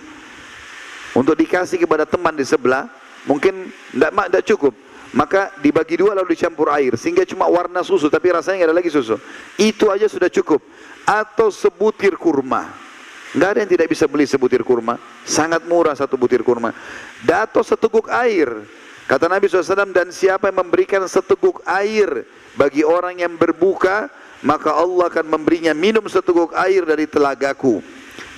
untuk dikasih kepada teman di sebelah, mungkin tidak cukup, maka dibagi dua lalu dicampur air sehingga cuma warna susu tapi rasanya nggak ada lagi susu, itu aja sudah cukup. Atau sebutir kurma, nggak ada yang tidak bisa beli sebutir kurma, sangat murah satu butir kurma. Atau seteguk air, kata Nabi SAW, dan siapa yang memberikan seteguk air bagi orang yang berbuka, maka Allah akan memberinya minum seteguk air dari telagaku.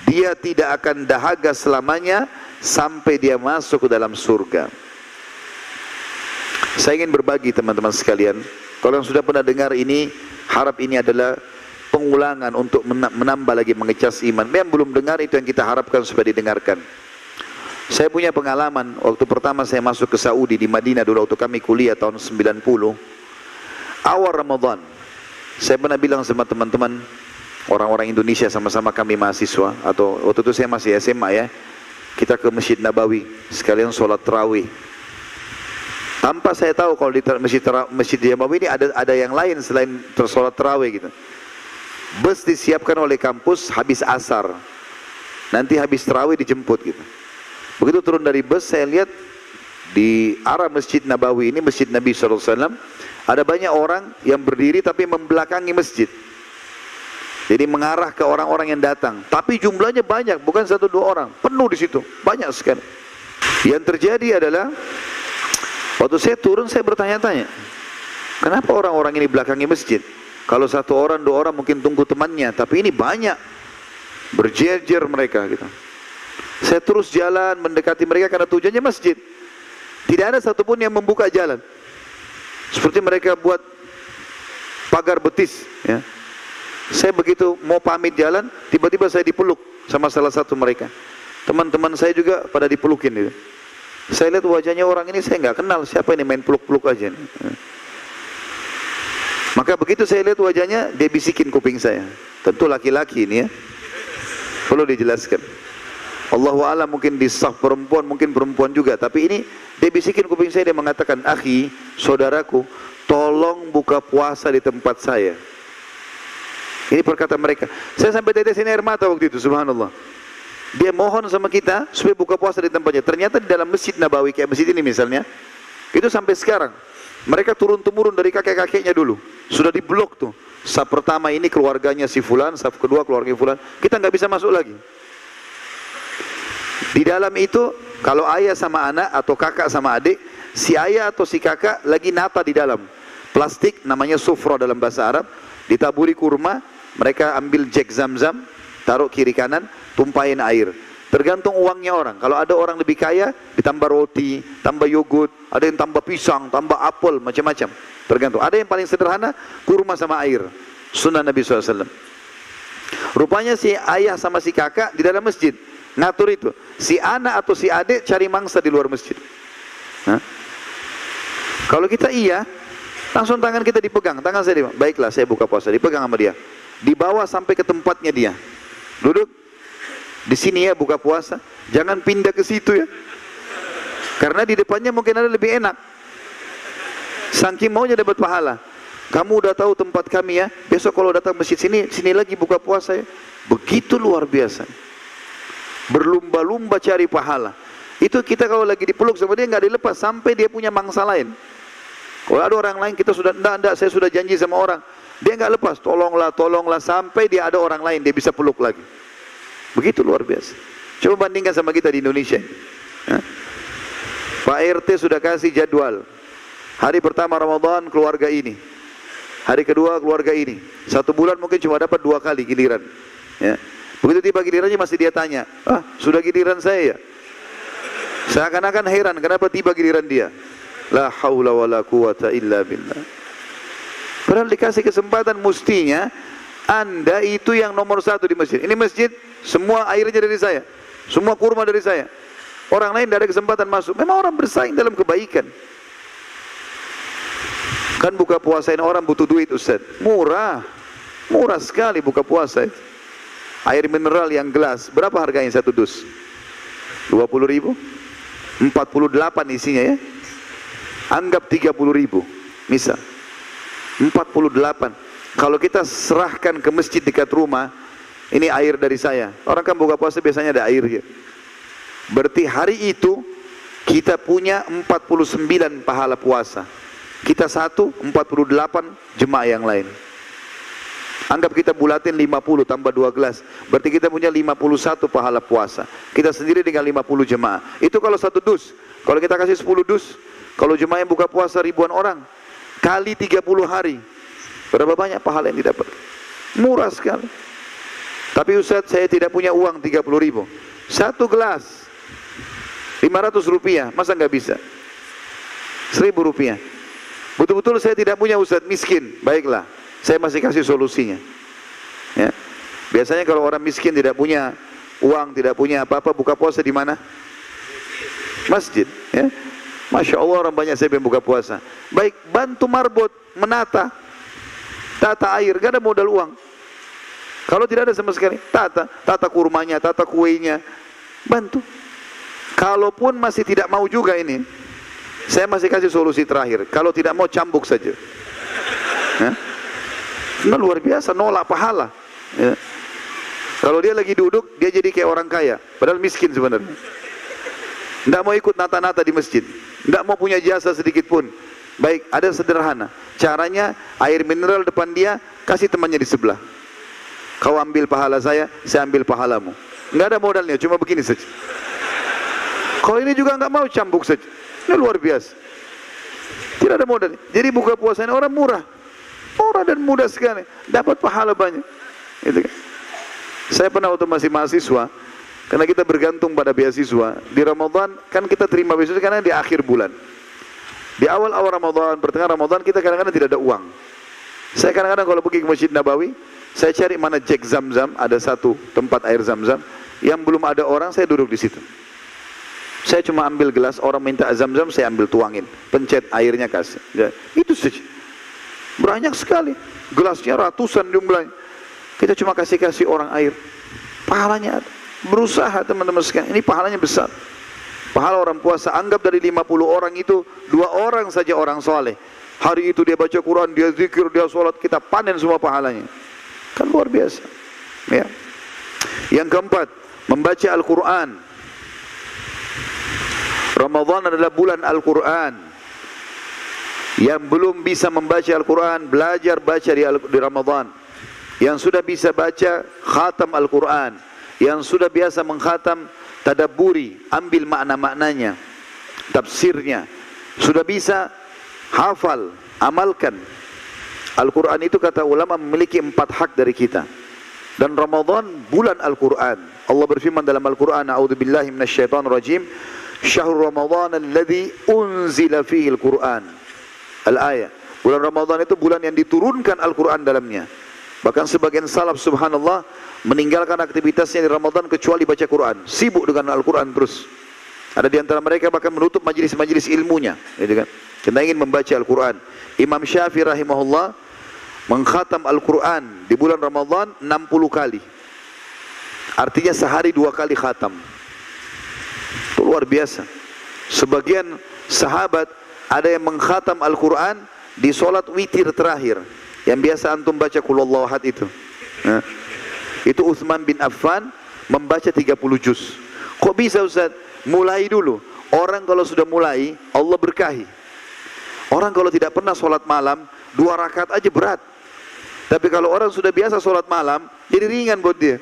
Dia tidak akan dahaga selamanya sampai dia masuk ke dalam surga. Saya ingin berbagi teman-teman sekalian, kalau yang sudah pernah dengar ini, harap ini adalah pengulangan untuk menambah lagi mengecas iman. Yang belum dengar, itu yang kita harapkan supaya didengarkan. Saya punya pengalaman waktu pertama saya masuk ke Saudi di Madinah dulu, waktu kami kuliah tahun 90, awal Ramadan. Saya pernah bilang sama teman-teman orang-orang Indonesia, sama-sama kami mahasiswa, atau waktu itu saya masih SMA ya, kita ke Masjid Nabawi sekalian sholat tarawih. Tanpa saya tahu kalau di Masjid Nabawi ini ada yang lain selain sholat tarawih gitu. Bus disiapkan oleh kampus habis asar, nanti habis tarawih dijemput gitu. Begitu turun dari bus, saya lihat di arah Masjid Nabawi ini, Masjid Nabi SAW, ada banyak orang yang berdiri tapi membelakangi masjid. Jadi mengarah ke orang-orang yang datang. Tapi jumlahnya banyak, bukan satu dua orang, penuh di situ, banyak sekali. Yang terjadi adalah waktu saya turun, saya bertanya-tanya, kenapa orang-orang ini belakangi masjid? Kalau satu orang, dua orang mungkin tunggu temannya, tapi ini banyak, berjejer mereka gitu. Saya terus jalan mendekati mereka karena tujuannya masjid. Tidak ada satupun yang membuka jalan. Seperti mereka buat pagar betis ya. Saya begitu mau pamit jalan, tiba-tiba saya dipeluk sama salah satu mereka. Teman-teman saya juga pada dipelukin gitu. Saya lihat wajahnya orang ini, saya nggak kenal siapa ini, main peluk-peluk aja nih. Maka begitu saya lihat wajahnya, dia bisikin kuping saya. Tentu laki-laki ini ya, perlu dijelaskan. Allahu a'lam, mungkin di saf perempuan, mungkin perempuan juga. Tapi ini dia bisikin kuping saya, dia mengatakan, akhi, saudaraku, tolong buka puasa di tempat saya. Ini perkataan mereka. Saya sampai tetesin air mata waktu itu, subhanallah. Dia mohon sama kita supaya buka puasa di tempatnya. Ternyata di dalam Masjid Nabawi, kayak masjid ini misalnya, itu sampai sekarang mereka turun-temurun dari kakek-kakeknya dulu. Sudah diblok tuh. Saf pertama ini keluarganya si fulan, saf kedua keluarga fulan. Kita nggak bisa masuk lagi. Di dalam itu, kalau ayah sama anak atau kakak sama adik, si ayah atau si kakak lagi nata di dalam plastik, namanya sufra dalam bahasa Arab, ditaburi kurma, mereka ambil jek zam-zam, taruh kiri kanan, tumpahin air. Tergantung uangnya orang. Kalau ada orang lebih kaya, ditambah roti, tambah yogurt, ada yang tambah pisang, tambah apel, macam-macam. Tergantung. Ada yang paling sederhana, kurma sama air. Sunnah Nabi SAW. Rupanya si ayah sama si kakak di dalam masjid ngatur itu. Si anak atau si adik cari mangsa di luar masjid. Hah? Kalau kita iya, langsung tangan kita dipegang, tangan saya dipegang. Baiklah, saya buka puasa, dipegang sama dia. Dibawa sampai ke tempatnya dia. Duduk. Di sini ya buka puasa. Jangan pindah ke situ ya. Karena di depannya mungkin ada lebih enak. Saking maunya dapat pahala. Kamu udah tahu tempat kami ya. Besok kalau datang masjid sini, sini lagi buka puasa ya. Begitu luar biasa. Berlumba-lumba cari pahala. Itu kita kalau lagi dipeluk sama dia nggak dilepas sampai dia punya mangsa lain. Kalau ada orang lain kita sudah enggak, saya sudah janji sama orang, dia nggak lepas, tolonglah sampai dia ada orang lain dia bisa peluk lagi. Begitu luar biasa. Coba bandingkan sama kita di Indonesia. Pak RT sudah kasih jadwal. Hari pertama Ramadan keluarga ini, hari kedua keluarga ini. 1 bulan mungkin cuma dapat 2 kali giliran. Ya. Begitu tiba gilirannya masih dia tanya, sudah giliran saya ya? Seakan-akan heran kenapa tiba giliran dia. La haula wa la quwata illa billah. Padahal dikasih kesempatan mestinya Anda itu yang nomor 1 di masjid. Ini masjid semua airnya dari saya, semua kurma dari saya. Orang lain tidak ada kesempatan masuk. Memang orang bersaing dalam kebaikan. Kan buka puasain orang butuh duit Ustaz. Murah sekali buka puasa. Air mineral yang gelas berapa harganya 1 dus? 20.000, 48 isinya ya. Anggap 30.000 misal 48. Kalau kita serahkan ke masjid dekat rumah, ini air dari saya. Orang kan buka puasa biasanya ada air ya. Berarti hari itu kita punya 49 pahala puasa. Kita 48 jemaah yang lain. Anggap kita bulatin 50 tambah 2 gelas. Berarti kita punya 51 pahala puasa. Kita sendiri dengan 50 jemaah. Itu kalau 1 dus. Kalau kita kasih 10 dus, kalau jemaah yang buka puasa ribuan orang, kali 30 hari, berapa banyak pahala yang didapat? Murah sekali. Tapi Ustaz, saya tidak punya uang 30.000. 1 gelas 500 rupiah, masa nggak bisa? 1.000 rupiah. Betul-betul saya tidak punya Ustaz, miskin. Baiklah, saya masih kasih solusinya. Ya. Biasanya kalau orang miskin tidak punya uang, tidak punya apa-apa, buka puasa di mana? Masjid. Ya. Masya Allah orang banyak saya yang buka puasa. Baik, bantu marbot menata, tata air, gak ada modal uang. Kalau tidak ada sama sekali, tata kurmanya, tata kuenya, bantu. Kalaupun masih tidak mau juga ini, saya masih kasih solusi terakhir. Kalau tidak mau cambuk saja. Nah, luar biasa, nolak pahala. Ya. Kalau dia lagi duduk, dia jadi kayak orang kaya, padahal miskin sebenarnya. Tidak mau ikut nata-nata di masjid, tidak mau punya jasa sedikit pun. Baik, ada sederhana. Caranya air mineral depan dia, kasih temannya di sebelah. Kau ambil pahala saya ambil pahalamu. Nggak ada modalnya, cuma begini saja. Kalau ini juga nggak mau, cambuk saja. Ini luar biasa. Tidak ada modalnya. Jadi buka puasa ini orang murah dan mudah sekali, dapat pahala banyak. Gitu kan. Saya pernah waktu masih mahasiswa, karena kita bergantung pada beasiswa. Di Ramadan kan kita terima beasiswa karena di akhir bulan. Di awal-awal Ramadan, pertengahan Ramadan kita kadang-kadang tidak ada uang. Saya kadang-kadang kalau pergi ke Masjid Nabawi, saya cari mana jek zam-zam, ada 1 tempat air zam-zam yang belum ada orang, saya duduk di situ. Saya cuma ambil gelas, orang minta zam-zam, saya ambil tuangin, pencet airnya kasih. Ya, itu saja. Banyak sekali, gelasnya ratusan jumlahnya. Kita cuma kasih orang air, pahalanya ada. Berusaha teman-teman sekalian, ini pahalanya besar. Pahala orang puasa, anggap dari 50 orang itu 2 orang saja orang soleh. Hari itu dia baca Quran, dia zikir, dia sholat, kita panen semua pahalanya. Kan luar biasa. Ya. Yang keempat, membaca Al-Quran. Ramadan adalah bulan Al-Quran. Yang belum bisa membaca Al-Quran, belajar baca di Ramadan. Yang sudah bisa baca, khatam Al-Quran. Yang sudah biasa mengkhatam, tadabburi, ambil makna-maknanya, tafsirnya. Sudah bisa hafal, amalkan. Al-Quran itu kata ulama memiliki 4 hak dari kita. Dan Ramadan bulan Al-Quran. Allah berfirman dalam Al-Quran, A'udzubillahi minasyaitonirrajim, Syahrul Ramadan alladzi unzila fihi Al-Quran. Al-ayah. Bulan Ramadan itu bulan yang diturunkan Al-Quran dalamnya. Bahkan sebagian salaf subhanallah meninggalkan aktivitasnya di Ramadan kecuali baca Quran. Sibuk dengan Al-Quran terus. Ada di antara mereka bahkan menutup majelis-majelis ilmunya. Gitu kan? Kita ingin membaca Al-Quran. Imam Syafi'i rahimahullah mengkhatam Al-Quran di bulan Ramadan 60 kali. Artinya sehari 2 kali khatam. Itu luar biasa. Sebagian sahabat ada yang mengkhatam Al-Quran di solat witir terakhir, yang biasa antum baca Qulhuwallahu ahad itu. Nah, itu Utsman bin Affan membaca 30 juz. Kok bisa Ustaz? Mulai dulu. Orang kalau sudah mulai, Allah berkahi. Orang kalau tidak pernah solat malam, 2 rakaat aja berat. Tapi kalau orang sudah biasa solat malam, jadi ringan buat dia.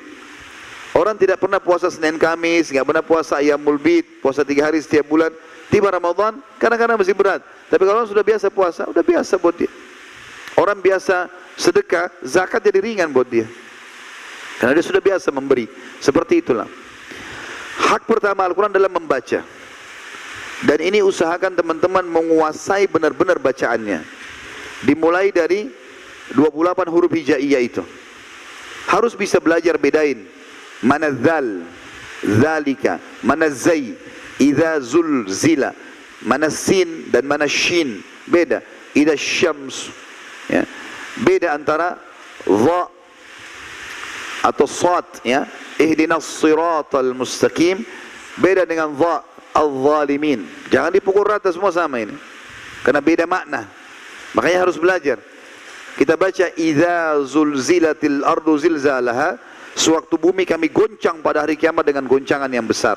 Orang tidak pernah puasa Senin Kamis, nggak pernah puasa Ayyamul Bid, puasa 3 hari setiap bulan. Tiba Ramadan, kadang-kadang masih berat. Tapi kalau orang sudah biasa puasa, udah biasa buat dia. Orang biasa sedekah, zakat jadi ringan buat dia. Karena dia sudah biasa memberi. Seperti itulah. Hak pertama Al-Quran adalah membaca. Dan ini usahakan teman-teman menguasai benar-benar bacaannya. Dimulai dari 28 huruf hijaiyah itu. Harus bisa belajar bedain. Mana zal, zalika, mana zai, idza zulzila, mana sin dan mana shin. Beda. Idza syams. Ya. Beda antara dha atau sad, ya. Ihdinas siratal mustaqim. Beda dengan dha, al-zalimin. Jangan dipukul rata semua sama ini. Karena beda makna. Makanya harus belajar. Kita baca idza zulzilatil ardu zilzalaha, sewaktu bumi kami goncang pada hari kiamat dengan goncangan yang besar.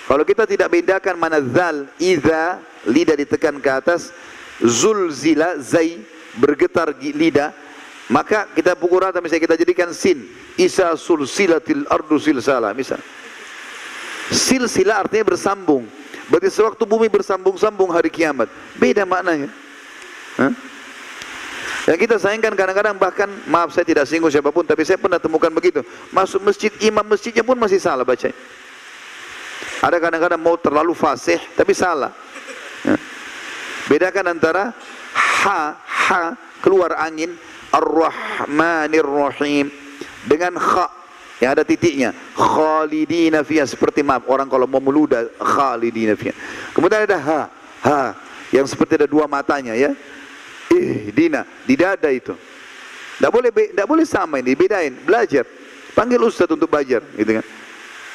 Kalau kita tidak bedakan mana zal, idza, lidah ditekan ke atas, zulzila, zai, bergetar lidah, maka kita pukul rata, misalnya kita jadikan sin, isa sulsilatil ardu silsala, misal. Silsila artinya bersambung. Berarti sewaktu bumi bersambung-sambung hari kiamat. Beda maknanya. Hah? Yang kita sayangkan kadang-kadang, bahkan maaf saya tidak singgung siapapun, tapi saya pernah temukan begitu. Masuk masjid, imam masjidnya pun masih salah bacanya. Ada kadang-kadang mau terlalu fasih tapi salah. Bedakan antara ha keluar angin, ar-rahmanir rahim, dengan kha yang ada titiknya, khalidina fiha, seperti maaf orang kalau mau meludah, khalidina fiha. Kemudian ada ha yang seperti ada 2 matanya, ya. Dina di dada itu. Tidak boleh sama ini, bedain, belajar. Panggil ustaz untuk belajar, gitu kan.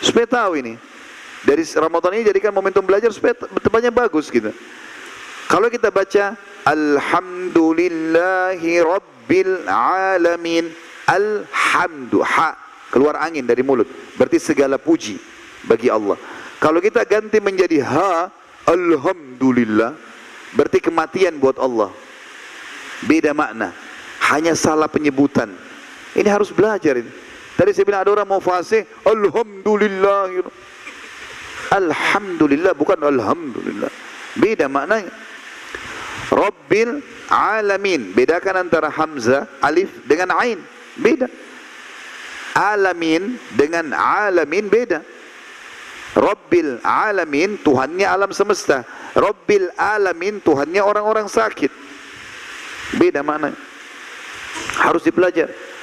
Supaya tahu ini. Dari Ramadan ini jadikan momentum belajar supaya tempatnya bagus gitu. Kalau kita baca alhamdulillahi rabbil alamin, alhamdu, ha keluar angin dari mulut, berarti segala puji bagi Allah. Kalau kita ganti menjadi ha, alhamdulillah, berarti kematian buat Allah. Beda makna, hanya salah penyebutan. Ini harus belajar ini. Tadi saya bilang ada orang mau fasih, alhamdulillah gitu. Alhamdulillah bukan alhamdulillah. Beda maknanya. Rabbil alamin, bedakan antara hamzah, alif dengan ain. Beda. Alamin dengan alamin beda. Rabbil alamin, Tuhannya alam semesta. Rabbil alamin, Tuhannya orang-orang sakit. Beda maknanya. Harus dipelajari.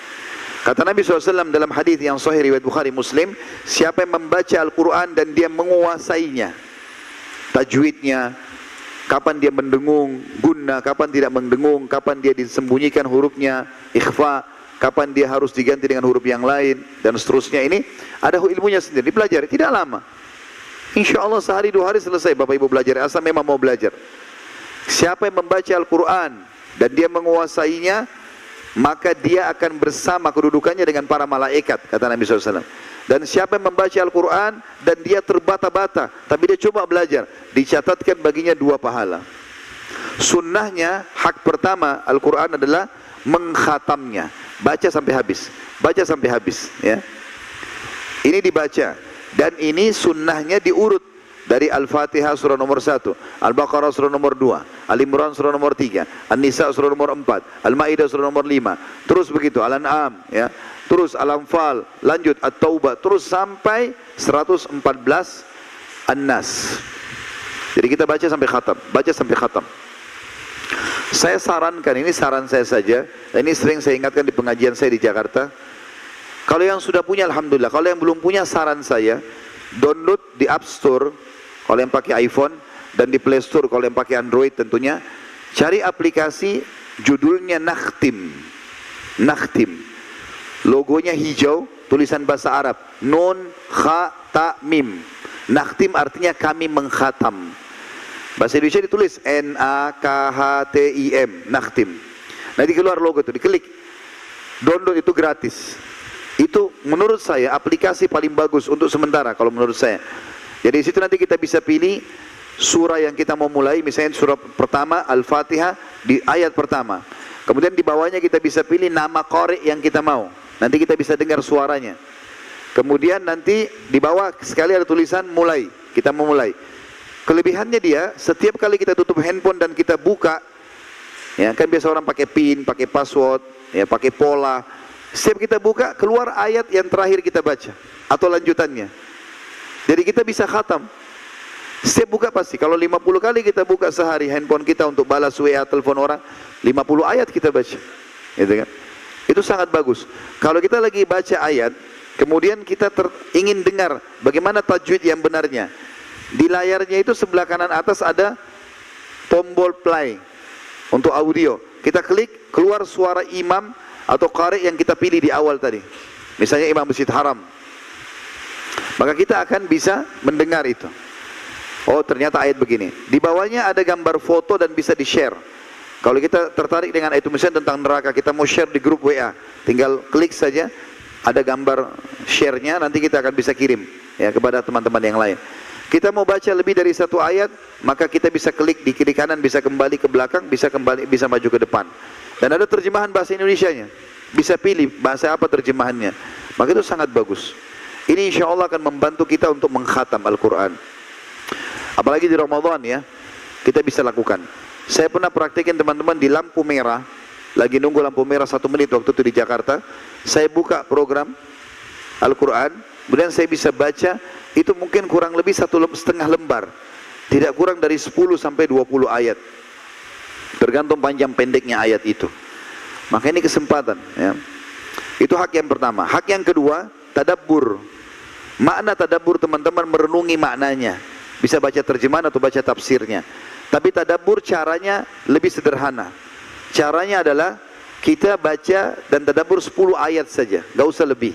Kata Nabi SAW dalam hadis yang sahih riwayat Bukhari Muslim, siapa yang membaca Al-Quran dan dia menguasainya, tajwidnya, kapan dia mendengung, guna, kapan tidak mendengung, kapan dia disembunyikan hurufnya, ikhfa, kapan dia harus diganti dengan huruf yang lain, dan seterusnya. Ini ada ilmunya sendiri, dipelajari, tidak lama. Insya Allah sehari 2 hari selesai Bapak Ibu belajar, asal memang mau belajar. Siapa yang membaca Al-Quran dan dia menguasainya, maka dia akan bersama kedudukannya dengan para malaikat, kata Nabi SAW. Dan siapa yang membaca Al-Quran dan dia terbata-bata, tapi dia coba belajar, dicatatkan baginya 2 pahala. Sunnahnya, hak pertama Al-Quran adalah mengkhatamnya, baca sampai habis, baca sampai habis, ya. Ini dibaca, dan ini sunnahnya diurut dari Al-Fatihah surah nomor 1, Al-Baqarah surah nomor 2, Al-Imran surah nomor 3, An-Nisa surah nomor 4, Al-Maidah surah nomor 5, terus begitu, Al-An'am, ya, terus Al-Anfal, lanjut At-Taubah, terus sampai 114 An-Nas. Jadi kita baca sampai khatam, baca sampai khatam. Saya sarankan, ini saran saya saja, dan ini sering saya ingatkan di pengajian saya di Jakarta. Kalau yang sudah punya, alhamdulillah. Kalau yang belum punya, saran saya, download di App Store kalau yang pakai iPhone, dan di Play Store kalau yang pakai Android tentunya. Cari aplikasi judulnya Nakhtim. Nakhtim. Logonya hijau, tulisan bahasa Arab. Nun, kha, ta, mim. Nakhtim artinya kami mengkhatam. Bahasa Indonesia ditulis N-A-K-H-T-I-M. Nakhtim. Nanti keluar logo itu, diklik. Download itu gratis. Itu menurut saya aplikasi paling bagus untuk sementara kalau menurut saya. Jadi di situ nanti kita bisa pilih surah yang kita mau mulai, misalnya surah pertama Al-Fatihah di ayat pertama. Kemudian di bawahnya kita bisa pilih nama qari yang kita mau. Nanti kita bisa dengar suaranya. Kemudian nanti di bawah sekali ada tulisan mulai. Kita mau mulai. Kelebihannya dia, setiap kali kita tutup handphone dan kita buka, ya kan biasa orang pakai PIN, pakai password, ya pakai pola. Setiap kita buka, keluar ayat yang terakhir kita baca atau lanjutannya. Jadi kita bisa khatam. Setiap buka pasti, kalau 50 kali kita buka sehari handphone kita untuk balas WA, telepon orang, 50 ayat kita baca. Gitu kan? Itu sangat bagus. Kalau kita lagi baca ayat, kemudian kita ingin dengar bagaimana tajwid yang benarnya. Di layarnya itu sebelah kanan atas ada tombol play untuk audio. Kita klik, keluar suara imam atau qari yang kita pilih di awal tadi. Misalnya Imam Masjid Haram. Maka kita akan bisa mendengar itu. Oh ternyata ayat begini. Di bawahnya ada gambar foto dan bisa di-share. Kalau kita tertarik dengan ayat itu misalnya tentang neraka, kita mau share di grup WA, tinggal klik saja, ada gambar share-nya, nanti kita akan bisa kirim ya kepada teman-teman yang lain. Kita mau baca lebih dari 1 ayat, maka kita bisa klik di kiri kanan, bisa kembali ke belakang, bisa maju ke depan. Dan ada terjemahan bahasa Indonesianya. Bisa pilih bahasa apa terjemahannya. Maka itu sangat bagus. Ini insya Allah akan membantu kita untuk mengkhatam Al-Quran. Apalagi di Ramadan ya, kita bisa lakukan. Saya pernah praktekin teman-teman di lampu merah, lagi nunggu lampu merah 1 menit waktu itu di Jakarta. Saya buka program Al-Quran, kemudian saya bisa baca, itu mungkin kurang lebih 1,5 lembar. Tidak kurang dari 10 sampai 20 ayat. Tergantung panjang pendeknya ayat itu. Maka ini kesempatan ya. Itu hak yang pertama. Hak yang kedua, tadabbur. Makna tadabbur teman-teman merenungi maknanya. Bisa baca terjemahan atau baca tafsirnya. Tapi tadabbur caranya lebih sederhana. Caranya adalah kita baca dan tadabbur 10 ayat saja, gak usah lebih.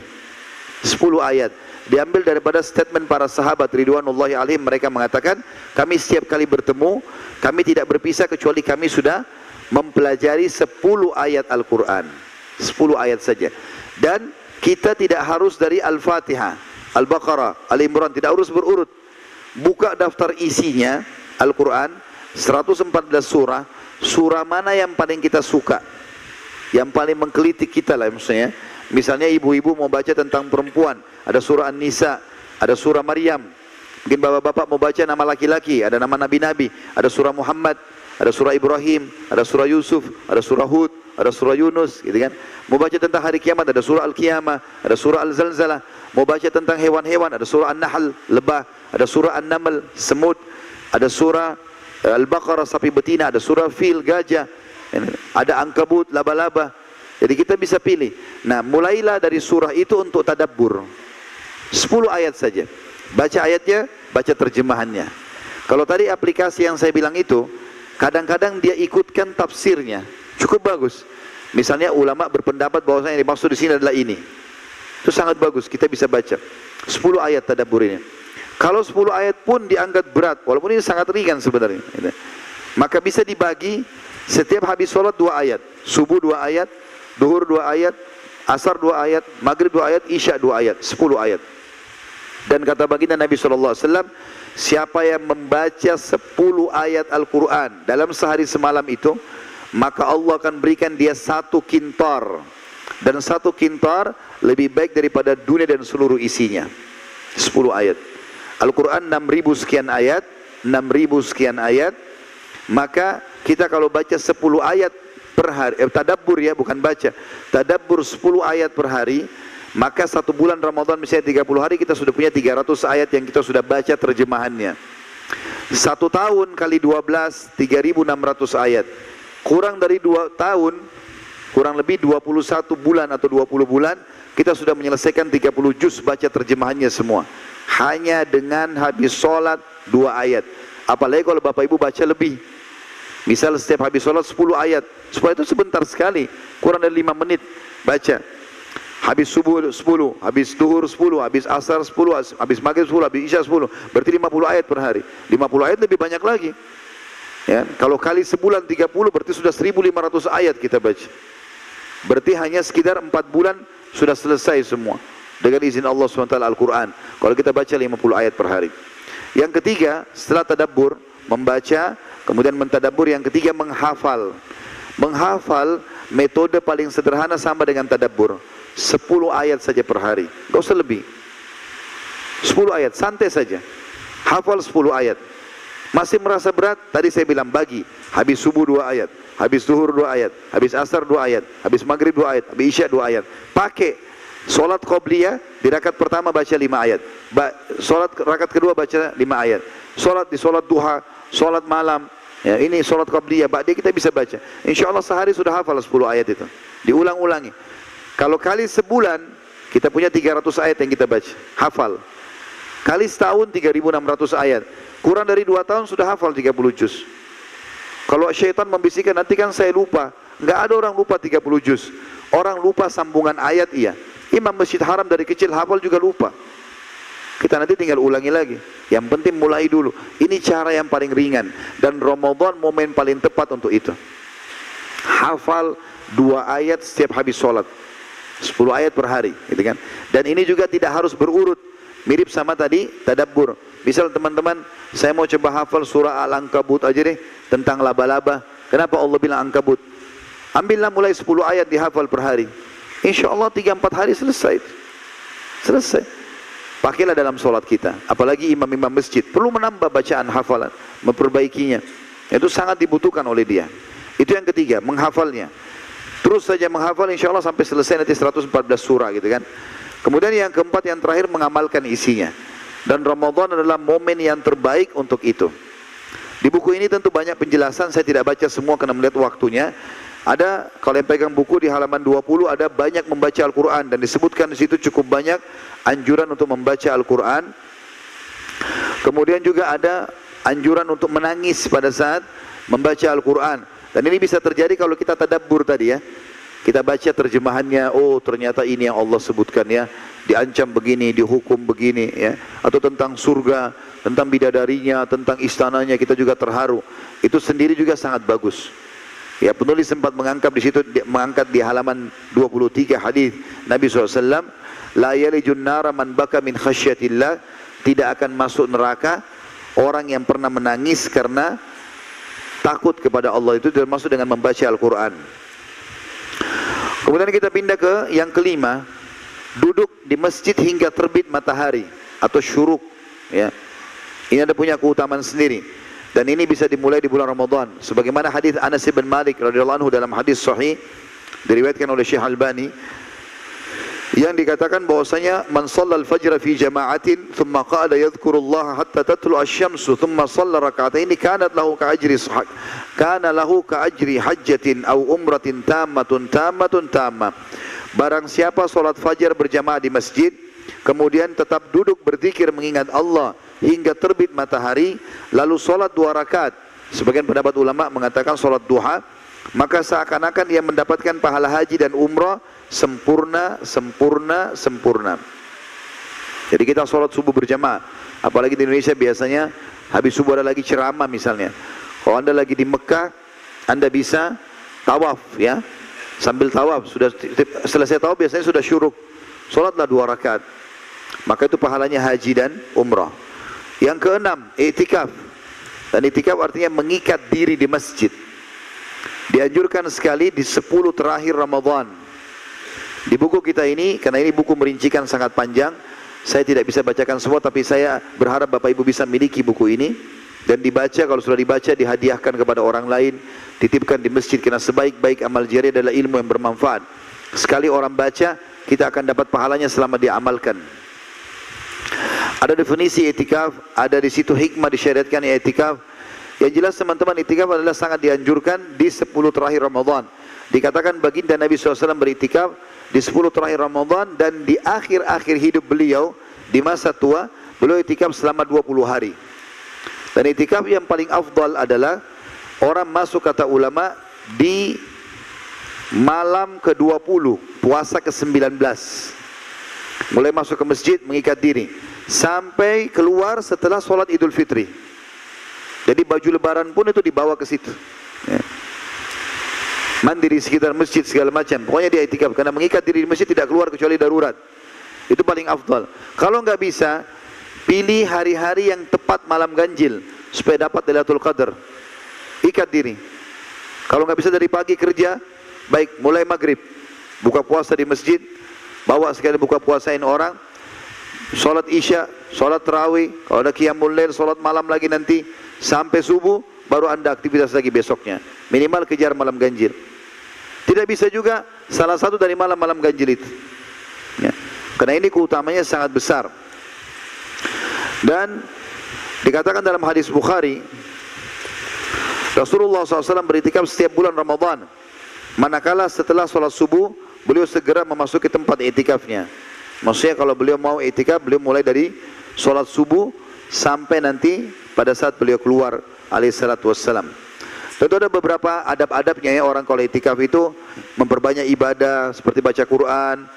10 ayat. Diambil daripada statement para sahabat ridwanullahi alaihim, mereka mengatakan, kami setiap kali bertemu, kami tidak berpisah kecuali kami sudah mempelajari 10 ayat Al-Quran. 10 ayat saja. Dan kita tidak harus dari Al-Fatihah, Al-Baqarah, Al-Imran, tidak harus berurut. Buka daftar isinya Al-Quran, 114 surah, surah mana yang paling kita suka, yang paling menggelitik kita lah maksudnya. Misalnya ibu-ibu mau baca tentang perempuan, ada surah An-Nisa, ada surah Maryam. Mungkin bapak-bapak mau baca nama laki-laki, ada nama nabi-nabi, ada surah Muhammad, ada surah Ibrahim, ada surah Yusuf, ada surah Hud, ada surah Yunus, gitu kan. Mau baca tentang hari kiamat, ada surah Al-Qiyamah, ada surah Al-Zalzalah. Mau baca tentang hewan-hewan, ada surah An-Nahl, lebah, ada surah An-Naml, semut, ada surah Al-Baqarah, sapi betina, ada surah Fil, gajah, ada Ankabut, laba-laba. Jadi kita bisa pilih. Nah, mulailah dari surah itu untuk tadabbur. 10 ayat saja. Baca ayatnya, baca terjemahannya. Kalau tadi aplikasi yang saya bilang itu, kadang-kadang dia ikutkan tafsirnya. Cukup bagus. Misalnya ulama berpendapat bahwasanya yang dimaksud di sini adalah ini. Itu sangat bagus, kita bisa baca 10 ayat tadabbur ini. Kalau 10 ayat pun dianggap berat, walaupun ini sangat ringan sebenarnya, maka bisa dibagi setiap habis sholat 2 ayat, subuh 2 ayat, duhur 2 ayat, asar 2 ayat, maghrib 2 ayat, isya 2 ayat, 10 ayat. Dan kata baginda Nabi SAW, siapa yang membaca 10 ayat Al-Quran dalam sehari semalam itu, maka Allah akan berikan dia 1 kintar. Dan 1 kintar lebih baik daripada dunia dan seluruh isinya. 10 ayat. Al-Quran 6.000 sekian ayat, 6.000 sekian ayat. Maka kita kalau baca 10 ayat per hari, tadabbur ya, bukan baca, tadabbur 10 ayat per hari, maka 1 bulan Ramadan misalnya 30 hari, kita sudah punya 300 ayat yang kita sudah baca terjemahannya. 1 tahun kali 12, 3.600 ayat. Kurang dari 2 tahun, kurang lebih 21 bulan atau 20 bulan, kita sudah menyelesaikan 30 juz baca terjemahannya semua. Hanya dengan habis sholat 2 ayat. Apalagi kalau Bapak Ibu baca lebih. Misal setiap habis sholat 10 ayat. 10 itu sebentar sekali, kurang dari 5 menit baca. Habis subuh 10, habis duhur 10, habis asar 10, habis maghrib 10, habis isya 10. Berarti 50 ayat per hari. 50 ayat lebih banyak lagi. Ya, kalau kali sebulan 30 berarti sudah 1.500 ayat kita baca. Berarti hanya sekitar 4 bulan sudah selesai semua. Dengan izin Allah SWT Al-Quran. Kalau kita baca 50 ayat per hari. Yang ketiga, setelah tadabbur, membaca, kemudian mentadabbur. Yang ketiga, menghafal. Menghafal metode paling sederhana sama dengan tadabbur. 10 ayat saja per hari, gak usah lebih. 10 ayat, santai saja. Hafal 10 ayat. Masih merasa berat? Tadi saya bilang bagi. Habis subuh 2 ayat, habis duhur 2 ayat, habis asar 2 ayat, habis maghrib 2 ayat, habis isya 2 ayat. Pakai. Solat qobliyah, di rakaat pertama baca 5 ayat. Solat rakaat kedua baca 5 ayat. Solat di solat duha, solat malam. Ya, ini solat qobliyah, dia kita bisa baca. Insya Allah sehari sudah hafal 10 ayat itu. Diulang-ulangi. Kalau kali sebulan, kita punya 300 ayat yang kita baca, hafal. Kali setahun 3.600 ayat. Kurang dari 2 tahun sudah hafal 30 juz. Kalau syaitan membisikkan, nanti kan saya lupa. Nggak ada orang lupa 30 juz. Orang lupa sambungan ayat iya. Imam Masjid Haram dari kecil hafal juga lupa. Kita nanti tinggal ulangi lagi. Yang penting mulai dulu. Ini cara yang paling ringan. Dan Ramadan momen paling tepat untuk itu. Hafal 2 ayat setiap habis sholat. 10 ayat per hari, gitu kan? Dan ini juga tidak harus berurut, mirip sama tadi tadabbur. Misal teman-teman, saya mau coba hafal surah Al-Ankabut aja deh, tentang laba-laba. Kenapa Allah bilang Ankabut? Ambillah mulai 10 ayat dihafal per hari. Insya Allah 3-4 hari selesai. Selesai. Pakailah dalam sholat kita. Apalagi imam-imam masjid perlu menambah bacaan hafalan, memperbaikinya. Itu sangat dibutuhkan oleh dia. Itu yang ketiga, menghafalnya. Terus saja menghafal insya Allah sampai selesai nanti 114 surah gitu kan. Kemudian yang keempat, yang terakhir, mengamalkan isinya. Dan Ramadan adalah momen yang terbaik untuk itu. Di buku ini tentu banyak penjelasan, saya tidak baca semua karena melihat waktunya. Ada, kalau yang pegang buku di halaman 20 ada banyak membaca Al-Quran. Dan disebutkan di situ cukup banyak anjuran untuk membaca Al-Quran. Kemudian juga ada anjuran untuk menangis pada saat membaca Al-Quran. Dan ini bisa terjadi kalau kita tadabbur tadi ya. Kita baca terjemahannya, oh ternyata ini yang Allah sebutkan ya. Diancam begini, dihukum begini ya. Atau tentang surga, tentang bidadarinya, tentang istananya, kita juga terharu. Itu sendiri juga sangat bagus. Ya, penulis sempat mengangkat di situ, mengangkat di halaman 23 hadis Nabi SAW, la yalijun nara man baka min khasyatillah, tidak akan masuk neraka orang yang pernah menangis karena takut kepada Allah. Itu termasuk dengan membaca Al-Quran. Kemudian kita pindah ke yang kelima, duduk di masjid hingga terbit matahari atau syuruk ya. Ini ada punya keutamaan sendiri. Dan ini bisa dimulai di bulan Ramadan. Sebagaimana hadis Anas bin Malik radhiyallahu anhu dalam hadis sahih diriwayatkan oleh Syekh Albani, yang dikatakan bahwasanya man shallal fajr fi jama'atin thumma qala yadhkurullaha hatta tatlu asy-syamsu thumma shalla rak'ataini kanat lahu ka ajri hajjatin aw umratin tammatun tamma. Barang siapa salat fajar berjamaah di masjid kemudian tetap duduk berzikir mengingat Allah hingga terbit matahari lalu salat 2 rakaat, sebagian pendapat ulama mengatakan salat duha, maka seakan-akan ia mendapatkan pahala haji dan umrah sempurna. Jadi kita sholat subuh berjamaah. Apalagi di Indonesia biasanya habis subuh ada lagi ceramah misalnya. Kalau anda lagi di Mekah, anda bisa tawaf ya. sambil tawaf, sudah selesai tawaf biasanya sudah syuruk, sholatlah 2 rakaat, maka itu pahalanya haji dan umrah. Yang keenam, i'tikaf. Dan i'tikaf artinya mengikat diri di masjid. Dianjurkan sekali di 10 terakhir Ramadan. Di buku kita ini, karena ini buku merincikan sangat panjang, saya tidak bisa bacakan semua, tapi saya berharap Bapak Ibu bisa miliki buku ini dan dibaca. Kalau sudah dibaca, dihadiahkan kepada orang lain, titipkan di masjid, karena sebaik-baik amal jariah adalah ilmu yang bermanfaat. Sekali orang baca, kita akan dapat pahalanya selama dia amalkan. Ada definisi i'tikaf, ada di situ hikmah disyariatkan i'tikaf. Yang jelas teman-teman, i'tikaf adalah sangat dianjurkan di 10 terakhir Ramadan. Dikatakan baginda Nabi SAW beriktikaf di 10 terakhir Ramadan, dan di akhir-akhir hidup beliau di masa tua, beliau i'tikaf selama 20 hari. Dan i'tikaf yang paling afdal adalah orang masuk, kata ulama, di malam ke-20 puasa ke-19. Mulai masuk ke masjid mengikat diri sampai keluar setelah sholat Idul Fitri. Jadi baju lebaran pun itu dibawa ke situ, ya. Mandi di sekitar masjid segala macam. Pokoknya dia i'tikaf, karena mengikat diri di masjid tidak keluar kecuali darurat. Itu paling afdal. Kalau nggak bisa, pilih hari-hari yang tepat malam ganjil supaya dapat Lailatul Qadar. Ikat diri. Kalau nggak bisa dari pagi kerja, baik mulai maghrib buka puasa di masjid, bawa sekali buka puasain orang, sholat isya, sholat tarawih, kalau ada qiyamul lail, sholat malam lagi nanti sampai subuh, baru anda aktivitas lagi besoknya. Minimal kejar malam ganjil. Tidak bisa juga salah satu dari malam-malam ganjil itu, ya. Karena ini keutamanya sangat besar. Dan dikatakan dalam hadis Bukhari, Rasulullah SAW beriktikaf setiap bulan Ramadan. Manakala setelah sholat subuh, beliau segera memasuki tempat i'tikafnya. Maksudnya kalau beliau mau i'tikaf, beliau mulai dari sholat subuh sampai nanti pada saat beliau keluar alaihissalatu wassalam. Tentu ada beberapa adab-adabnya ya, orang kalau i'tikaf itu memperbanyak ibadah seperti baca Quran,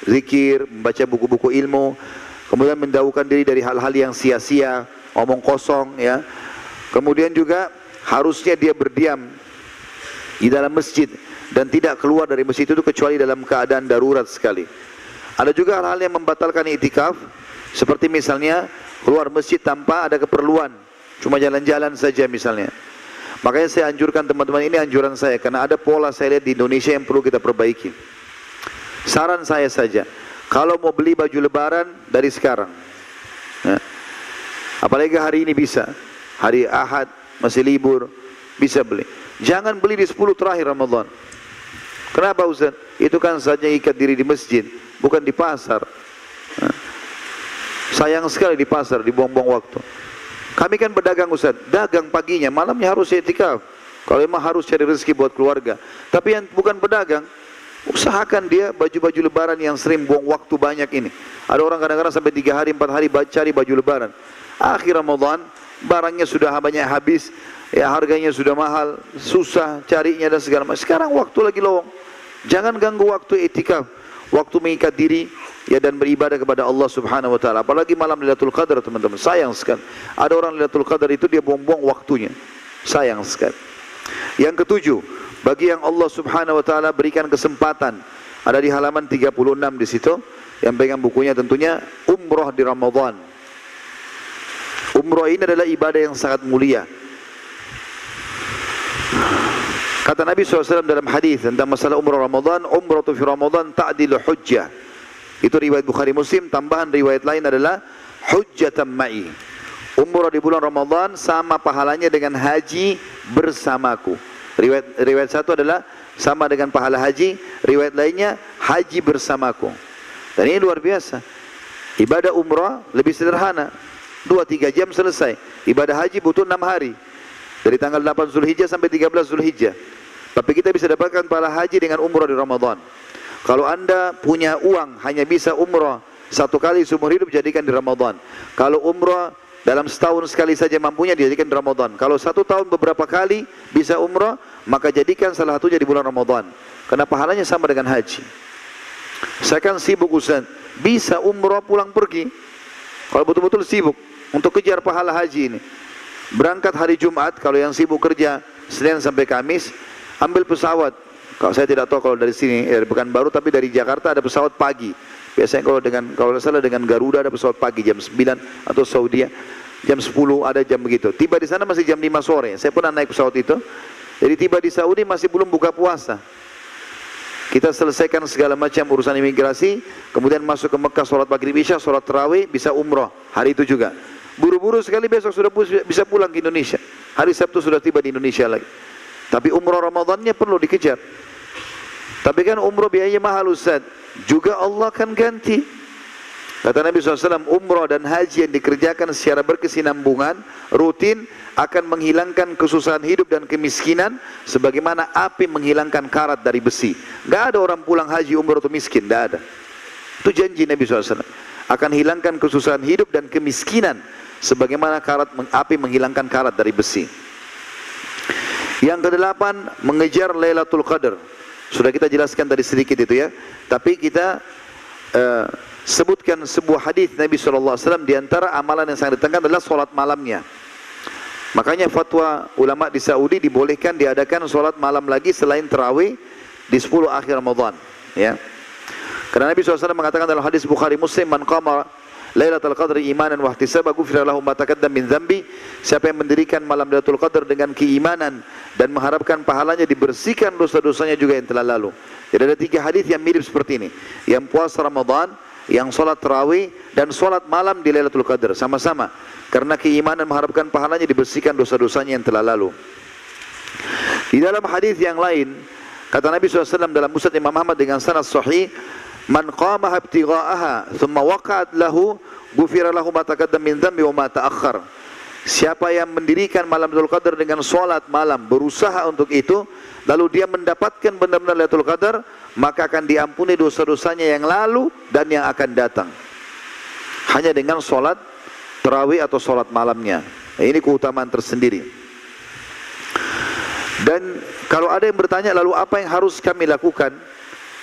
zikir, membaca buku-buku ilmu, kemudian mendauhkan diri dari hal-hal yang sia-sia, omong kosong, ya. Kemudian juga harusnya dia berdiam di dalam masjid dan tidak keluar dari masjid itu kecuali dalam keadaan darurat sekali. Ada juga hal-hal yang membatalkan i'tikaf, seperti misalnya keluar masjid tanpa ada keperluan, cuma jalan-jalan saja misalnya. Makanya saya anjurkan teman-teman, ini anjuran saya, karena ada pola saya lihat di Indonesia yang perlu kita perbaiki. Saran saya saja, kalau mau beli baju lebaran dari sekarang, ya. Apalagi hari ini bisa, hari Ahad masih libur, bisa beli. Jangan beli di 10 terakhir Ramadan. Kenapa Ustaz? Itu kan saja ikat diri di masjid, bukan di pasar. Sayang sekali di pasar, dibuang-buang waktu. Kami kan pedagang Ustaz, dagang paginya, malamnya harus i'tikaf. Kalau memang harus cari rezeki buat keluarga. Tapi yang bukan pedagang, usahakan dia baju-baju lebaran yang sering buang waktu banyak ini. Ada orang kadang-kadang sampai 3 hari, 4 hari cari baju lebaran. Akhir Ramadan, barangnya sudah banyak habis, ya harganya sudah mahal, susah carinya dan segala macam. Sekarang waktu lagi lowong. Jangan ganggu waktu i'tikaf, waktu mengikat diri, ya, dan beribadah kepada Allah Subhanahu wa taala. Apalagi malam Lailatul Qadar, teman-teman. Sayang sekali. Ada orang Lailatul Qadar itu dia buang-buang waktunya. Sayang sekali. Yang ketujuh, bagi yang Allah Subhanahu wa taala berikan kesempatan, ada di halaman 36 di situ, yang pegang bukunya tentunya umrah di Ramadan. Umrah ini adalah ibadah yang sangat mulia. Kata Nabi SAW dalam hadis tentang masalah umrah Ramadan, umratu fi Ramadan ta'dilu hujjah. Itu riwayat Bukhari Muslim, tambahan riwayat lain adalah hujjatan ma'i. Umrah di bulan Ramadan sama pahalanya dengan haji bersamaku. Riwayat satu adalah sama dengan pahala haji, riwayat lainnya haji bersamaku. Dan ini luar biasa. Ibadah umrah lebih sederhana, 2-3 jam selesai. Ibadah haji butuh 6 hari, dari tanggal 8 Zulhijjah sampai 13 Zulhijjah. Tapi kita bisa dapatkan pahala haji dengan umrah di Ramadan. Kalau anda punya uang hanya bisa umrah 1 kali seumur hidup, jadikan di Ramadan. Kalau umrah dalam setahun sekali saja mampunya, dijadikan di Ramadan. Kalau 1 tahun beberapa kali bisa umrah, maka jadikan salah satunya di bulan Ramadan, karena pahalanya sama dengan haji. Saya kan sibuk Ustaz, bisa umrah pulang pergi. Kalau betul-betul sibuk untuk kejar pahala haji ini, berangkat hari Jumat, kalau yang sibuk kerja Senin sampai Kamis, ambil pesawat Kalau saya tidak tahu kalau dari sini, dari Pekanbaru, tapi dari Jakarta ada pesawat pagi. Biasanya kalau salah dengan Garuda ada pesawat pagi jam 9 atau Saudi jam 10 ada jam begitu. Tiba di sana masih jam 5 sore. Saya pernah naik pesawat itu. Jadi tiba di Saudi masih belum buka puasa. Kita selesaikan segala macam urusan imigrasi, kemudian masuk ke Mekah, sholat maghrib isya, sholat tarawih, bisa umrah hari itu juga. Buru-buru sekali besok sudah bisa pulang ke Indonesia. Hari Sabtu sudah tiba di Indonesia lagi. Tapi umrah Ramadannya perlu dikejar. Tapi kan umrah biayanya mahal Ustaz. Juga Allah akan ganti. Kata Nabi SAW, umrah dan haji yang dikerjakan secara berkesinambungan, rutin, akan menghilangkan kesusahan hidup dan kemiskinan, sebagaimana api menghilangkan karat dari besi. Gak ada orang pulang haji umrah itu miskin, gak ada. Itu janji Nabi SAW. Akan hilangkan kesusahan hidup dan kemiskinan, sebagaimana api menghilangkan karat dari besi. Yang kedelapan, mengejar Lailatul Qadar. Sudah kita jelaskan tadi sedikit itu ya. Tapi kita sebutkan sebuah hadis Nabi SAW, di antara amalan yang sangat ditekankan adalah solat malamnya. Makanya fatwa ulama di Saudi dibolehkan diadakan solat malam lagi selain tarawih di 10 akhir Ramadan. Ya. Karena Nabi SAW mengatakan dalam hadis Bukhari Muslim, man qama Lailatul Qadri imanan wa ihtisaban ghufira lahu ma taqaddama min dzambi. Siapa yang mendirikan malam Lailatul Qadar dengan keimanan dan mengharapkan pahalanya, dibersihkan dosa-dosanya juga yang telah lalu. Jadi ada 3 hadis yang mirip seperti ini. Yang puasa Ramadan, yang sholat tarawih, dan sholat malam di Lailatul Qadar sama-sama. Karena keimanan mengharapkan pahalanya, dibersihkan dosa-dosanya yang telah lalu. Di dalam hadis yang lain, kata Nabi SAW dalam Musnad Imam Ahmad dengan sanad sahih, man qama ibtigha'aha thumma waqa'at lahu ghufira lahu ma taqaddama min dhanbi wa ma ta'akhkhar. Siapa yang mendirikan malam Lailatul Qadar dengan sholat malam, berusaha untuk itu, lalu dia mendapatkan benar-benar Lailatul Qadar, maka akan diampuni dosa-dosanya yang lalu dan yang akan datang. Hanya dengan sholat tarawih atau sholat malamnya. Nah, ini keutamaan tersendiri. Dan kalau ada yang bertanya, lalu apa yang harus kami lakukan?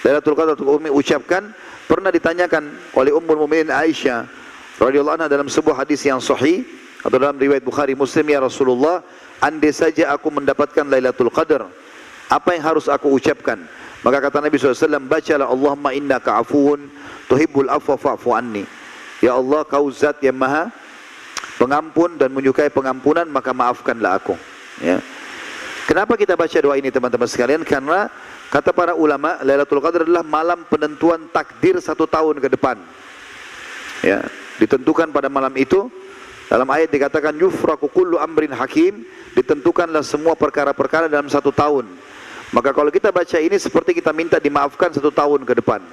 Lailatul Qadar untuk Umi ucapkan, pernah ditanyakan oleh Ummul Mukminin Aisyah radhiyallahu anha dalam sebuah hadis yang sahih atau dalam riwayat Bukhari Muslim, ya Rasulullah, andai saja aku mendapatkan Lailatul Qadar, apa yang harus aku ucapkan? Maka kata Nabi SAW, bacalah Allahumma innaka afuun tuhibbul afwa fa'fu anni. Ya Allah, kau zat yang maha pengampun dan menyukai pengampunan, maka maafkanlah aku. Ya. Kenapa kita baca doa ini teman-teman sekalian? Karena kata para ulama, Lailatul Qadar adalah malam penentuan takdir 1 tahun ke depan. Ya, ditentukan pada malam itu. Dalam ayat dikatakan yufraku kullu amrin hakim, ditentukanlah semua perkara-perkara dalam 1 tahun. Maka kalau kita baca ini seperti kita minta dimaafkan 1 tahun ke depan.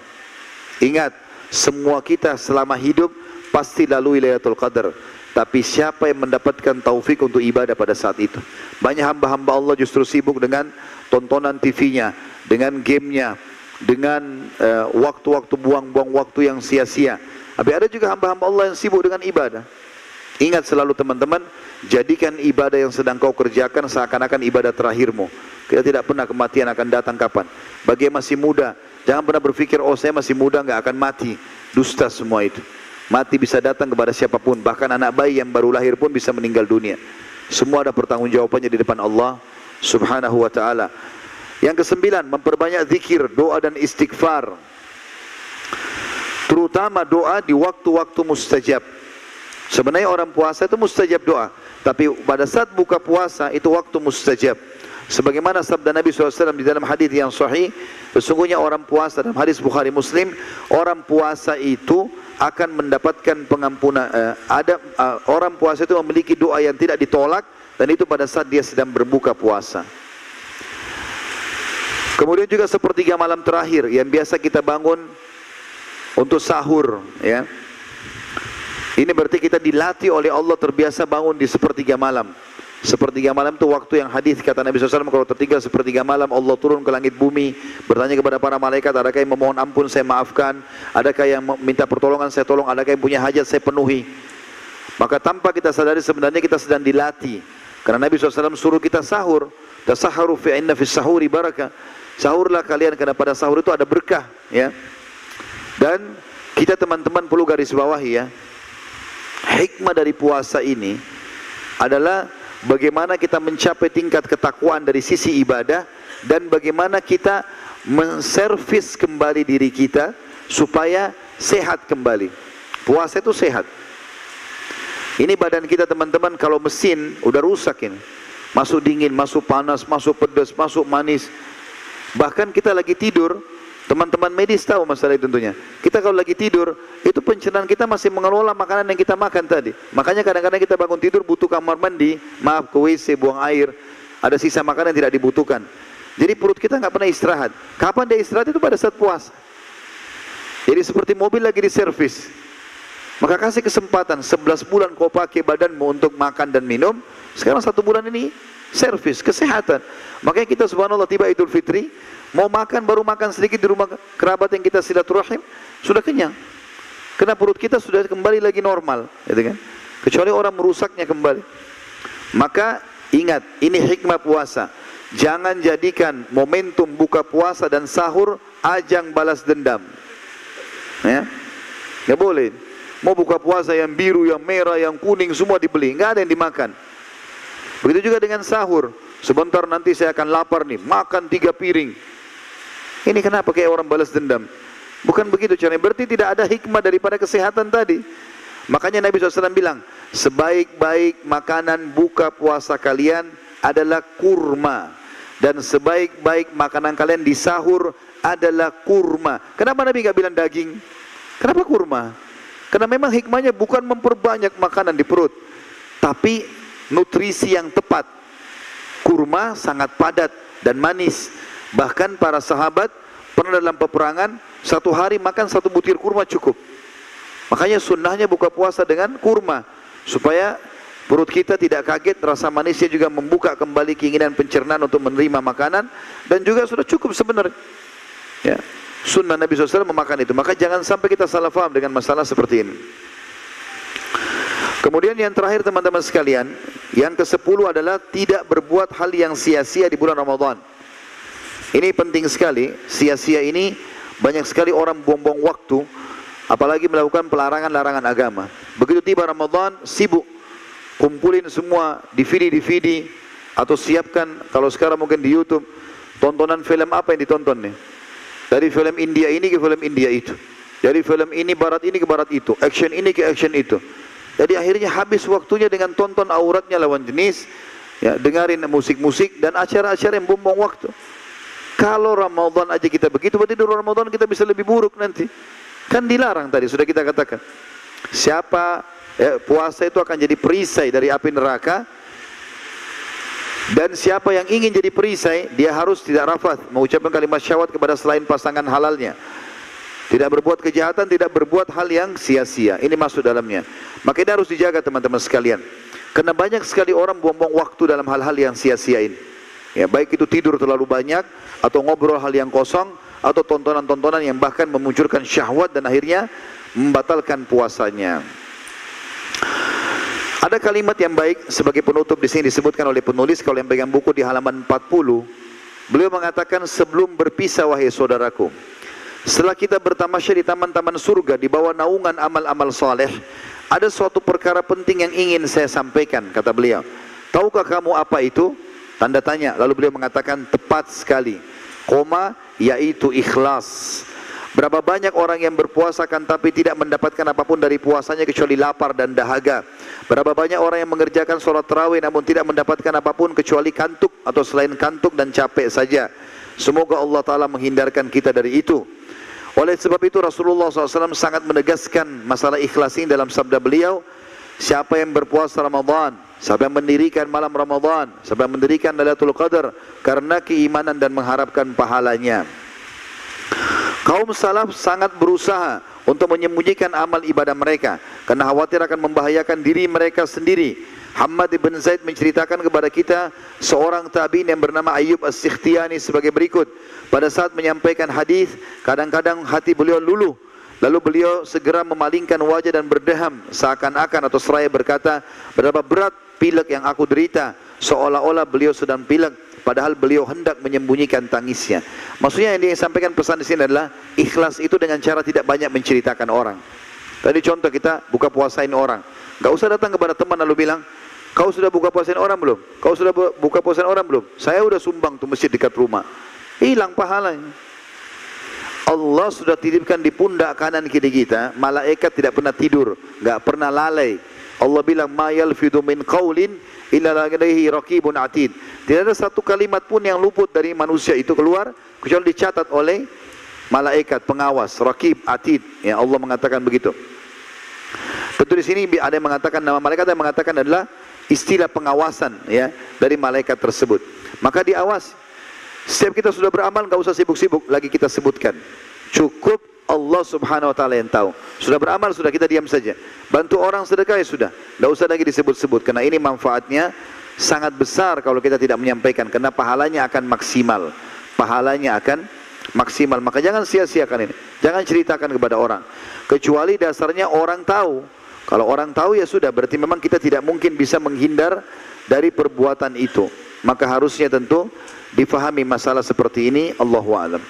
Ingat, semua kita selama hidup pasti lalui Lailatul Qadar. Tapi siapa yang mendapatkan taufik untuk ibadah pada saat itu? Banyak hamba-hamba Allah justru sibuk dengan tontonan TV-nya, dengan gamenya, dengan waktu-waktu buang-buang waktu yang sia-sia. Tapi ada juga hamba-hamba Allah yang sibuk dengan ibadah. Ingat selalu teman-teman, jadikan ibadah yang sedang kau kerjakan seakan-akan ibadah terakhirmu. Kita tidak pernah kematian akan datang kapan. Bagi yang masih muda, jangan pernah berpikir, oh saya masih muda nggak akan mati. Dusta semua itu. Mati bisa datang kepada siapapun. Bahkan anak bayi yang baru lahir pun bisa meninggal dunia. Semua ada pertanggungjawabannya di depan Allah Subhanahu wa ta'ala. Yang ke-9, memperbanyak zikir, doa dan istighfar. Terutama doa di waktu-waktu mustajab. Sebenarnya orang puasa itu mustajab doa, tapi pada saat buka puasa itu waktu mustajab. Sebagaimana sabda Nabi SAW di dalam hadis yang sahih, sesungguhnya orang puasa, dalam hadis Bukhari Muslim, orang puasa itu akan mendapatkan pengampunan. Orang puasa itu memiliki doa yang tidak ditolak, dan itu pada saat dia sedang berbuka puasa. Kemudian juga sepertiga malam terakhir yang biasa kita bangun untuk sahur, ya. Ini berarti kita dilatih oleh Allah terbiasa bangun di sepertiga malam. Sepertiga malam itu waktu yang hadis kata Nabi SAW, kalau tertinggal sepertiga malam Allah turun ke langit bumi, bertanya kepada para malaikat, adakah yang memohon ampun saya maafkan, adakah yang minta pertolongan saya tolong, adakah yang punya hajat saya penuhi. Maka tanpa kita sadari sebenarnya kita sedang dilatih. Karena Nabi SAW suruh kita sahur, tasaharu fi inna fis sahuri barakah. Sahurlah kalian karena pada sahur itu ada berkah, ya. Dan kita teman-teman perlu garis bawahi, ya. Hikmah dari puasa ini adalah bagaimana kita mencapai tingkat ketakwaan dari sisi ibadah, dan bagaimana kita menservis kembali diri kita supaya sehat kembali. Puasa itu sehat. Ini badan kita teman-teman, kalau mesin udah rusak ini. Masuk dingin, masuk panas, masuk pedas, masuk manis. Bahkan kita lagi tidur, teman-teman medis tahu masalah itu tentunya. Kita kalau lagi tidur, itu pencernaan kita masih mengelola makanan yang kita makan tadi. Makanya kadang-kadang kita bangun tidur butuh kamar mandi, maaf, ke WC, buang air. Ada sisa makanan yang tidak dibutuhkan. Jadi perut kita nggak pernah istirahat. Kapan dia istirahat? Itu pada saat puasa. Jadi seperti mobil lagi diservis. Maka kasih kesempatan 11 bulan kau pakai badanmu untuk makan dan minum. Sekarang 1 bulan ini servis, kesehatan. Makanya kita subhanallah tiba Idul Fitri, mau makan baru makan sedikit di rumah kerabat yang kita silaturahim, sudah kenyang. Karena perut kita sudah kembali lagi normal, gitu kan? Kecuali orang merusaknya kembali. Maka ingat, ini hikmah puasa. Jangan jadikan momentum buka puasa dan sahur ajang balas dendam. Ya, nggak boleh. Mau buka puasa yang biru, yang merah, yang kuning semua dibeli, nggak ada yang dimakan. Begitu juga dengan sahur. Sebentar nanti saya akan lapar nih, makan 3 piring. Ini kenapa kayak orang balas dendam? Bukan begitu caranya. Berarti tidak ada hikmah daripada kesehatan tadi. Makanya Nabi SAW bilang, sebaik-baik makanan buka puasa kalian adalah kurma, dan sebaik-baik makanan kalian di sahur adalah kurma. Kenapa Nabi nggak bilang daging? Kenapa kurma? Karena memang hikmahnya bukan memperbanyak makanan di perut, tapi nutrisi yang tepat. Kurma sangat padat dan manis. Bahkan para sahabat pernah dalam peperangan 1 hari makan 1 butir kurma cukup. Makanya sunnahnya buka puasa dengan kurma, supaya perut kita tidak kaget, rasa manisnya juga membuka kembali keinginan pencernaan untuk menerima makanan, dan juga sudah cukup sebenarnya. Ya. Sunnah Nabi SAW memakan itu. Maka jangan sampai kita salah faham dengan masalah seperti ini. Kemudian yang terakhir teman-teman sekalian, yang ke-10 adalah tidak berbuat hal yang sia-sia di bulan Ramadan. Ini penting sekali. Sia-sia ini banyak sekali orang buang-buang waktu, apalagi melakukan pelarangan-larangan agama. Begitu tiba Ramadan, sibuk kumpulin semua DVD atau siapkan, kalau sekarang mungkin di YouTube, tontonan film apa yang ditonton nih? Dari film India ini ke film India itu, dari film ini barat ini ke barat itu, action ini ke action itu. Jadi akhirnya habis waktunya dengan tonton auratnya lawan jenis, ya, dengarin musik-musik dan acara-acara yang buang waktu. Kalau Ramadan aja kita begitu, berarti di Ramadan kita bisa lebih buruk nanti. Kan dilarang tadi, sudah kita katakan. Siapa puasa itu akan jadi perisai dari api neraka. Dan siapa yang ingin jadi perisai, dia harus tidak rafath, mengucapkan kalimat syahwat kepada selain pasangan halalnya. Tidak berbuat kejahatan, tidak berbuat hal yang sia-sia. Ini masuk dalamnya. Maka ini harus dijaga teman-teman sekalian. Karena banyak sekali orang buang-buang waktu dalam hal-hal yang sia-sia ini. Ya, baik itu tidur terlalu banyak, atau ngobrol hal yang kosong, atau tontonan-tontonan yang bahkan memunculkan syahwat dan akhirnya membatalkan puasanya. Ada kalimat yang baik sebagai penutup di sini disebutkan oleh penulis, kalau yang pegang buku di halaman 40. Beliau mengatakan, sebelum berpisah wahai saudaraku, setelah kita bertamasya di taman-taman surga di bawah naungan amal-amal saleh, ada suatu perkara penting yang ingin saya sampaikan, kata beliau. Tahukah kamu apa itu? Tanda tanya. Lalu beliau mengatakan, tepat sekali, koma, yaitu ikhlas. Berapa banyak orang yang berpuasa kan tapi tidak mendapatkan apapun dari puasanya kecuali lapar dan dahaga. Berapa banyak orang yang mengerjakan sholat tarawih namun tidak mendapatkan apapun kecuali kantuk atau selain kantuk dan capek saja. Semoga Allah Ta'ala menghindarkan kita dari itu. Oleh sebab itu Rasulullah SAW sangat menegaskan masalah ikhlas ini dalam sabda beliau, siapa yang berpuasa Ramadan, siapa yang mendirikan malam Ramadan, siapa yang mendirikan Lailatul Qadar karena keimanan dan mengharapkan pahalanya. Kaum salaf sangat berusaha untuk menyembunyikan amal ibadah mereka karena khawatir akan membahayakan diri mereka sendiri. Hammad ibn Zaid menceritakan kepada kita seorang tabi'in yang bernama Ayyub As-Sikhtiyani sebagai berikut. Pada saat menyampaikan hadis, kadang-kadang hati beliau luluh, lalu beliau segera memalingkan wajah dan berdeham seakan-akan atau seraya berkata, berapa berat pilek yang aku derita, seolah-olah beliau sedang pilek, padahal beliau hendak menyembunyikan tangisnya. Maksudnya yang disampaikan pesan di sini adalah ikhlas itu dengan cara tidak banyak menceritakan orang. Tadi contoh kita buka puasain orang, nggak usah datang kepada teman lalu bilang, Kau sudah buka puasain orang belum? Kau sudah buka puasain orang belum? Saya sudah sumbang tuh masjid dekat rumah. Hilang pahalanya. Allah sudah titipkan di pundak kanan kiri kita, malaikat tidak pernah tidur, enggak pernah lalai. Allah bilang ma yalfidu min qaulin illa ladaihi raqibun atid. Tidak ada satu kalimat pun yang luput dari manusia itu keluar kecuali dicatat oleh malaikat pengawas, raqib, atid. Ya, Allah mengatakan begitu. Tentu di sini ada yang mengatakan, nama malaikat yang mengatakan adalah istilah pengawasan ya dari malaikat tersebut. Maka diawasi. Setiap kita sudah beramal, enggak usah sibuk-sibuk lagi kita sebutkan. Cukup Allah subhanahu wa ta'ala yang tahu. Sudah beramal, sudah kita diam saja. Bantu orang sedekah ya sudah. Enggak usah lagi disebut-sebut. Karena ini manfaatnya sangat besar kalau kita tidak menyampaikan. Karena pahalanya akan maksimal. Pahalanya akan maksimal. Maka jangan sia-siakan ini. Jangan ceritakan kepada orang. Kecuali dasarnya orang tahu. Kalau orang tahu ya sudah. Berarti memang kita tidak mungkin bisa menghindar dari perbuatan itu. Maka harusnya tentu difahami masalah seperti ini. Allahu a'lam.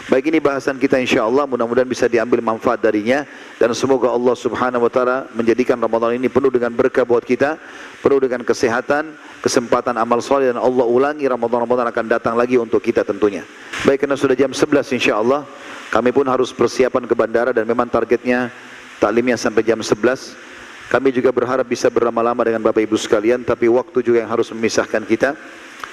Baik, ini bahasan kita insyaAllah, mudah-mudahan bisa diambil manfaat darinya, dan semoga Allah subhanahu wa ta'ala menjadikan Ramadan ini penuh dengan berkah buat kita, penuh dengan kesehatan, kesempatan amal soleh, dan Allah ulangi Ramadan akan datang lagi untuk kita tentunya. Baik, karena sudah jam 11 insyaAllah, kami pun harus persiapan ke bandara, dan memang targetnya taklimnya sampai jam 11. Kami juga berharap bisa berlama-lama dengan Bapak Ibu sekalian, tapi waktu juga yang harus memisahkan kita.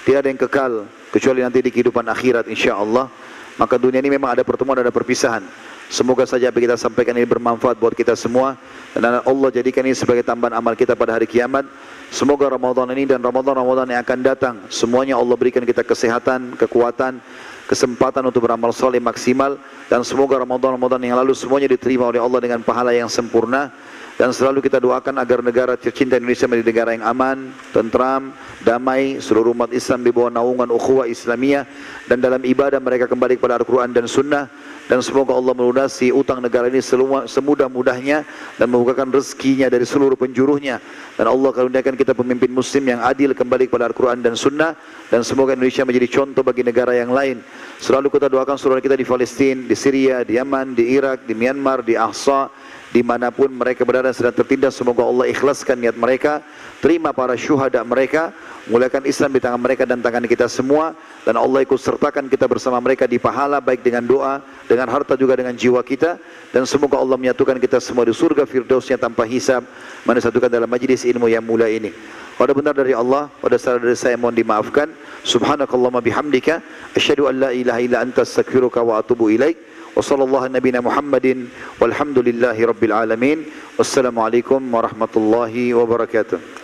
Tidak ada yang kekal kecuali nanti di kehidupan akhirat insyaAllah. Maka dunia ini memang ada pertemuan, ada perpisahan. Semoga saja apa kita sampaikan ini bermanfaat buat kita semua, dan Allah jadikan ini sebagai tambahan amal kita pada hari kiamat. Semoga Ramadan ini dan Ramadan yang akan datang, semuanya Allah berikan kita kesehatan, kekuatan, kesempatan untuk beramal soleh maksimal, dan semoga Ramadan yang lalu semuanya diterima oleh Allah dengan pahala yang sempurna. Dan selalu kita doakan agar negara tercinta Indonesia menjadi negara yang aman, tentram, damai, seluruh umat Islam di bawah naungan ukhuwah Islamiyah, dan dalam ibadah mereka kembali kepada Al-Quran dan Sunnah. Dan semoga Allah melunasi utang negara ini semudah-mudahnya, dan membukakan rezekinya dari seluruh penjuruhnya. Dan Allah karuniakan kita pemimpin muslim yang adil kembali kepada Al-Quran dan Sunnah. Dan semoga Indonesia menjadi contoh bagi negara yang lain. Selalu kita doakan saudara kita di Palestina, di Syria, di Yaman, di Irak, di Myanmar, di Ahsa, dimanapun mereka berada sedang tertindas. Semoga Allah ikhlaskan niat mereka, terima para syuhada mereka, muliakan Islam di tangan mereka dan tangan kita semua, dan Allah ikut sertakan kita bersama mereka di pahala, baik dengan doa, dengan harta, juga dengan jiwa kita. Dan semoga Allah menyatukan kita semua di surga firdausnya tanpa hisab, menyatukan dalam majlis ilmu yang mulia ini. Pada benar dari Allah, pada salah dari saya mohon dimaafkan. Subhanakallahumma bihamdika asyhadu an la ilaha illa anta astaghfiruka wa atubu ilaik. Wassallallahu nabiyana Muhammadin walhamdulillahi rabbil alamin. Wassalamualaikum warahmatullahi wabarakatuh.